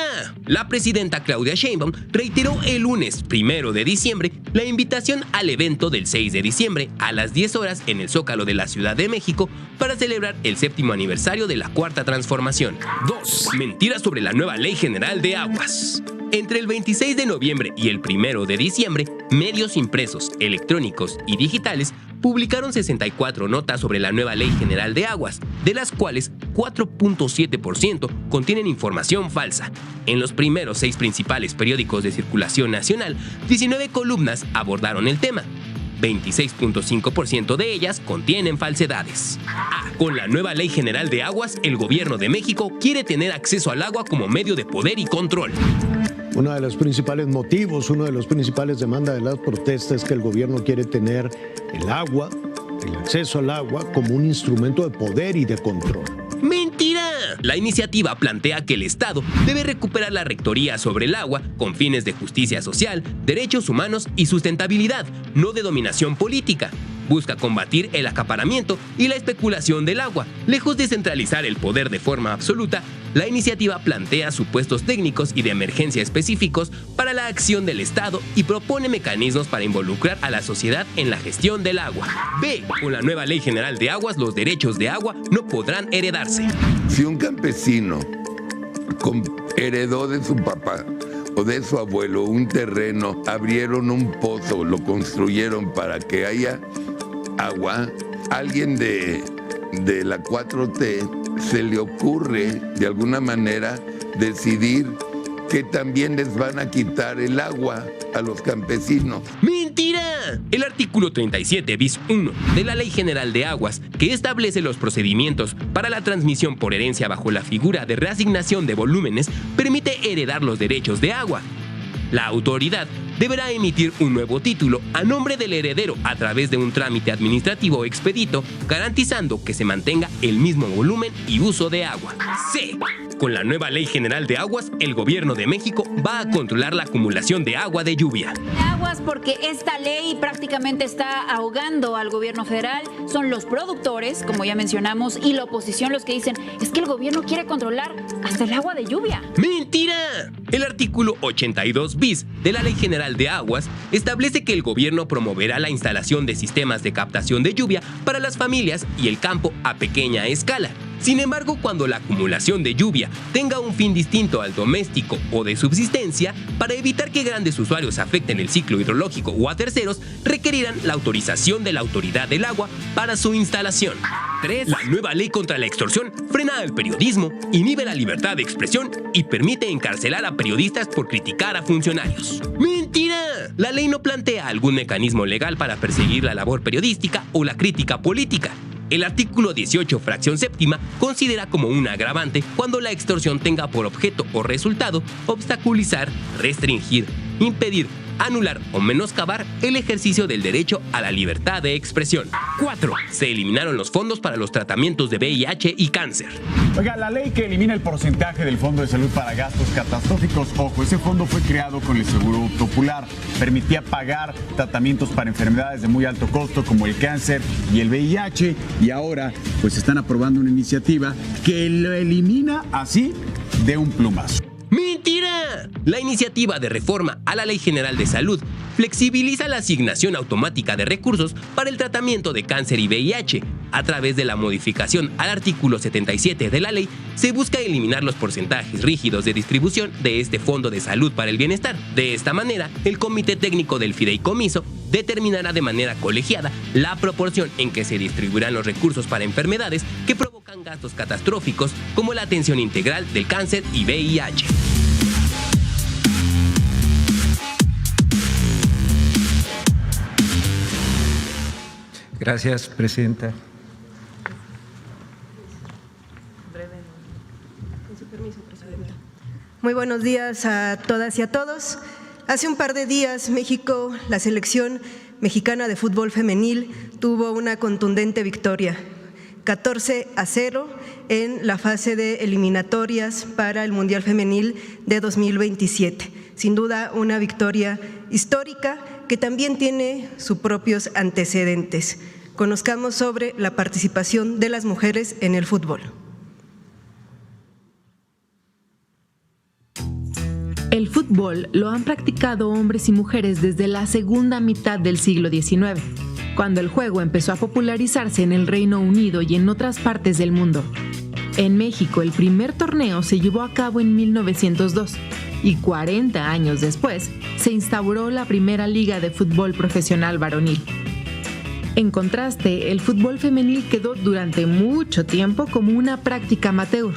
La presidenta Claudia Sheinbaum reiteró el lunes 1 de diciembre la invitación al evento del 6 de diciembre a las 10 horas en el Zócalo de la Ciudad de México para celebrar el 7º aniversario de la Cuarta Transformación. 2. Mentiras sobre la nueva Ley General de Aguas. Entre el 26 de noviembre y el 1 de diciembre, medios impresos, electrónicos y digitales publicaron 64 notas sobre la nueva Ley General de Aguas, de las cuales 4.7% contienen información falsa. En los primeros 6 principales periódicos de circulación nacional, 19 columnas abordaron el tema. 26.5% de ellas contienen falsedades. Con la nueva Ley General de Aguas, el gobierno de México quiere tener acceso al agua como medio de poder y control. Uno de los principales motivos, una de las principales demandas de las protestas es que el gobierno quiere tener el agua, el acceso al agua, como un instrumento de poder y de control. ¡Mentira! La iniciativa plantea que el Estado debe recuperar la rectoría sobre el agua con fines de justicia social, derechos humanos y sustentabilidad, no de dominación política. Busca combatir el acaparamiento y la especulación del agua. Lejos de centralizar el poder de forma absoluta, la iniciativa plantea supuestos técnicos y de emergencia específicos para la acción del Estado y propone mecanismos para involucrar a la sociedad en la gestión del agua. B. Con la nueva Ley General de Aguas, los derechos de agua no podrán heredarse. Si un campesino heredó de su papá o de su abuelo un terreno, abrieron un pozo, lo construyeron para que haya agua, alguien de la 4T se le ocurre de alguna manera decidir que también les van a quitar el agua a los campesinos. ¡Mentira! El artículo 37 bis 1 de la Ley General de Aguas, que establece los procedimientos para la transmisión por herencia bajo la figura de reasignación de volúmenes, permite heredar los derechos de agua. La autoridad deberá emitir un nuevo título a nombre del heredero a través de un trámite administrativo expedito, garantizando que se mantenga el mismo volumen y uso de agua. C. Con la nueva Ley General de Aguas, el gobierno de México va a controlar la acumulación de agua de lluvia. Aguas, porque esta ley prácticamente está ahogando al gobierno federal. Son los productores, como ya mencionamos, y la oposición los que dicen es que el gobierno quiere controlar hasta el agua de lluvia. ¡Mentira! El artículo 82 bis de la Ley General de Aguas establece que el gobierno promoverá la instalación de sistemas de captación de lluvia para las familias y el campo a pequeña escala. Sin embargo, cuando la acumulación de lluvia tenga un fin distinto al doméstico o de subsistencia, para evitar que grandes usuarios afecten el ciclo hidrológico o a terceros, requerirán la autorización de la Autoridad del Agua para su instalación. 3. La nueva ley contra la extorsión frena al periodismo, inhibe la libertad de expresión y permite encarcelar a periodistas por criticar a funcionarios. ¡Mentira! La ley no plantea algún mecanismo legal para perseguir la labor periodística o la crítica política. El artículo 18, fracción séptima, considera como un agravante cuando la extorsión tenga por objeto o resultado obstaculizar, restringir, impedir, anular o menoscabar el ejercicio del derecho a la libertad de expresión. 4. Se eliminaron los fondos para los tratamientos de VIH y cáncer. Oiga, la ley que elimina el porcentaje del Fondo de Salud para gastos catastróficos, ojo, ese fondo fue creado con el Seguro Popular, permitía pagar tratamientos para enfermedades de muy alto costo como el cáncer y el VIH, y ahora pues están aprobando una iniciativa que lo elimina así de un plumazo. ¡Mentira! La iniciativa de reforma a la Ley General de Salud flexibiliza la asignación automática de recursos para el tratamiento de cáncer y VIH. A través de la modificación al artículo 77 de la ley, se busca eliminar los porcentajes rígidos de distribución de este Fondo de Salud para el Bienestar. De esta manera, el Comité Técnico del Fideicomiso determinará de manera colegiada la proporción en que se distribuirán los recursos para enfermedades que provocan gastos catastróficos como la atención integral del cáncer y VIH. Gracias, presidenta. Con su permiso, Presidenta. Muy buenos días a todas y a todos. Hace un par de días, México, la selección mexicana de fútbol femenil, tuvo una contundente victoria, 14-0 en la fase de eliminatorias para el Mundial Femenil de 2027. Sin duda, una victoria histórica que también tiene sus propios antecedentes. Conozcamos sobre la participación de las mujeres en el fútbol. El fútbol lo han practicado hombres y mujeres desde la segunda mitad del siglo XIX, cuando el juego empezó a popularizarse en el Reino Unido y en otras partes del mundo. En México, el primer torneo se llevó a cabo en 1902 y 40 años después se instauró la primera liga de fútbol profesional varonil. En contraste, el fútbol femenil quedó durante mucho tiempo como una práctica amateur.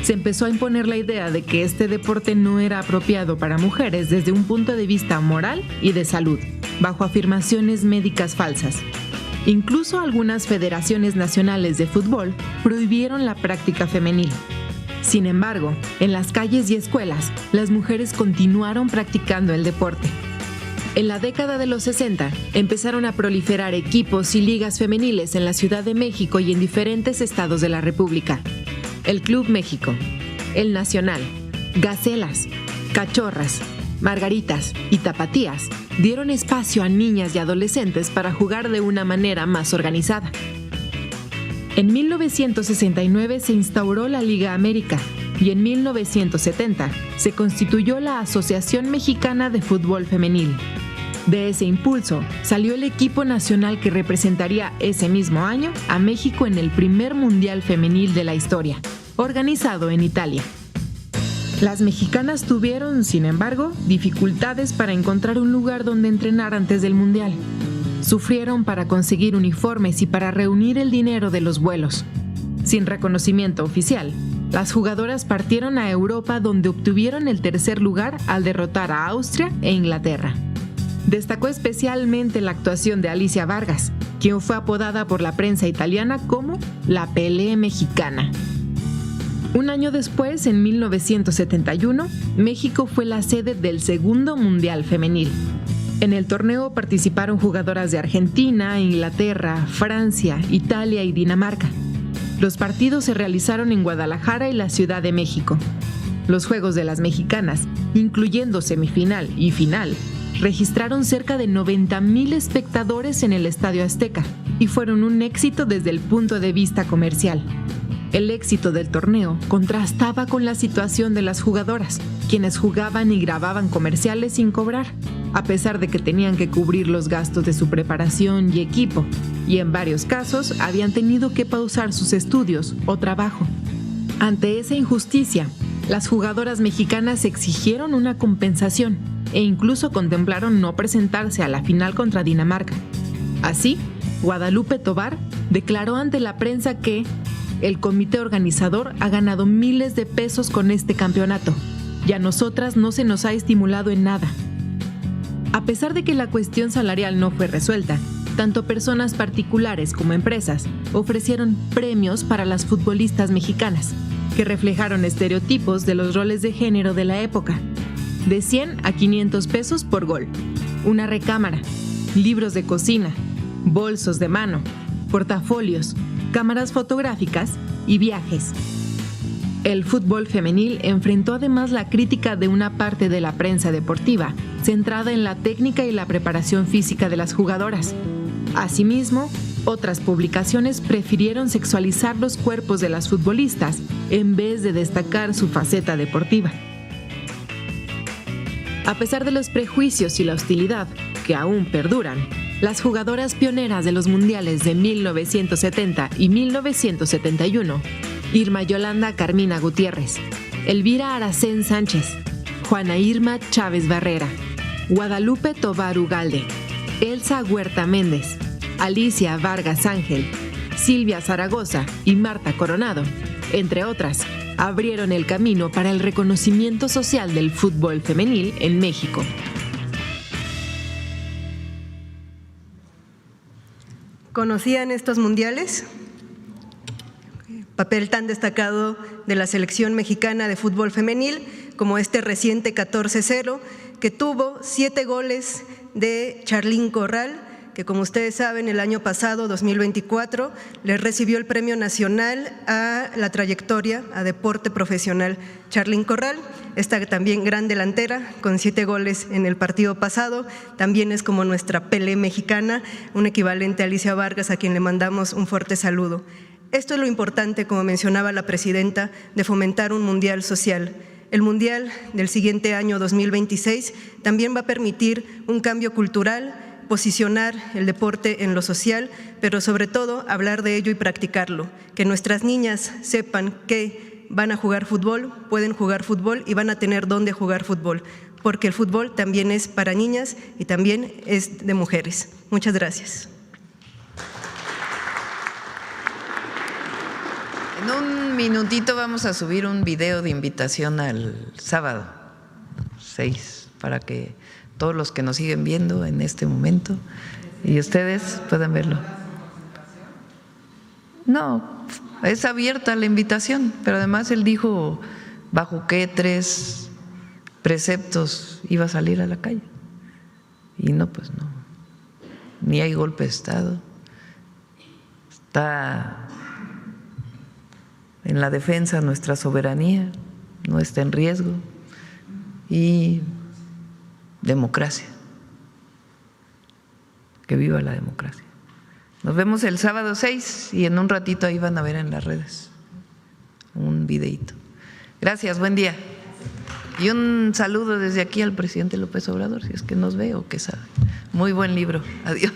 Se empezó a imponer la idea de que este deporte no era apropiado para mujeres desde un punto de vista moral y de salud, bajo afirmaciones médicas falsas. Incluso algunas federaciones nacionales de fútbol prohibieron la práctica femenil. Sin embargo, en las calles y escuelas, las mujeres continuaron practicando el deporte. En la década de los 60, empezaron a proliferar equipos y ligas femeniles en la Ciudad de México y en diferentes estados de la República. El Club México, el Nacional, Gacelas, Cachorras, Margaritas y Tapatías dieron espacio a niñas y adolescentes para jugar de una manera más organizada. En 1969 se instauró la Liga América y en 1970 se constituyó la Asociación Mexicana de Fútbol Femenil. De ese impulso salió el equipo nacional que representaría ese mismo año a México en el primer Mundial Femenil de la historia, organizado en Italia. Las mexicanas tuvieron, sin embargo, dificultades para encontrar un lugar donde entrenar antes del Mundial. Sufrieron para conseguir uniformes y para reunir el dinero de los vuelos. Sin reconocimiento oficial, las jugadoras partieron a Europa, donde obtuvieron el tercer lugar al derrotar a Austria e Inglaterra. Destacó especialmente la actuación de Alicia Vargas, quien fue apodada por la prensa italiana como la Pelé mexicana. Un año después, en 1971, México fue la sede del segundo Mundial Femenil. En el torneo participaron jugadoras de Argentina, Inglaterra, Francia, Italia y Dinamarca. Los partidos se realizaron en Guadalajara y la Ciudad de México. Los Juegos de las Mexicanas, incluyendo semifinal y final, registraron cerca de 90,000 espectadores en el Estadio Azteca y fueron un éxito desde el punto de vista comercial. El éxito del torneo contrastaba con la situación de las jugadoras, quienes jugaban y grababan comerciales sin cobrar, a pesar de que tenían que cubrir los gastos de su preparación y equipo, y en varios casos habían tenido que pausar sus estudios o trabajo. Ante esa injusticia, las jugadoras mexicanas exigieron una compensación e incluso contemplaron no presentarse a la final contra Dinamarca. Así, Guadalupe Tovar declaró ante la prensa que el comité organizador ha ganado miles de pesos con este campeonato y a nosotras no se nos ha estimulado en nada. A pesar de que la cuestión salarial no fue resuelta, tanto personas particulares como empresas ofrecieron premios para las futbolistas mexicanas, que reflejaron estereotipos de los roles de género de la época. De 100 a 500 pesos por gol, una recámara, libros de cocina, bolsos de mano, portafolios, cámaras fotográficas y viajes. El fútbol femenil enfrentó además la crítica de una parte de la prensa deportiva, centrada en la técnica y la preparación física de las jugadoras. Asimismo, otras publicaciones prefirieron sexualizar los cuerpos de las futbolistas en vez de destacar su faceta deportiva. A pesar de los prejuicios y la hostilidad, que aún perduran, las jugadoras pioneras de los mundiales de 1970 y 1971, Irma Yolanda Carmina Gutiérrez, Elvira Aracén Sánchez, Juana Irma Chávez Barrera, Guadalupe Tovar Ugalde, Elsa Huerta Méndez, Alicia Vargas Ángel, Silvia Zaragoza y Marta Coronado, entre otras, abrieron el camino para el reconocimiento social del fútbol femenil en México. ¿Conocían estos mundiales? papel tan destacado de la selección mexicana de fútbol femenil, como este reciente 14-0, que tuvo 7 goles de Charlín Corral, que como ustedes saben, el año pasado, 2024, le recibió el Premio Nacional a la trayectoria a deporte profesional. Charlín Corral, esta también gran delantera, con 7 goles en el partido pasado, también es como nuestra Pelé mexicana, un equivalente a Alicia Vargas, a quien le mandamos un fuerte saludo. Esto es lo importante, como mencionaba la presidenta, de fomentar un mundial social. El mundial del siguiente año 2026 también va a permitir un cambio cultural, posicionar el deporte en lo social, pero sobre todo hablar de ello y practicarlo. Que nuestras niñas sepan que van a jugar fútbol, pueden jugar fútbol y van a tener dónde jugar fútbol, porque el fútbol también es para niñas y también es de mujeres. Muchas gracias. En un minutito vamos a subir un video de invitación al sábado 6 para que todos los que nos siguen viendo en este momento y ustedes puedan verlo. No, es abierta la invitación, pero además él dijo bajo qué 3 preceptos iba a salir a la calle. Y no, pues no, ni hay golpe de Estado, está en la defensa de nuestra soberanía, no está en riesgo, y democracia. Que viva la democracia. Nos vemos el sábado 6 y en un ratito ahí van a ver en las redes un videíto. Gracias, buen día. Y un saludo desde aquí al presidente López Obrador, si es que nos ve o que sabe. Muy buen libro. Adiós.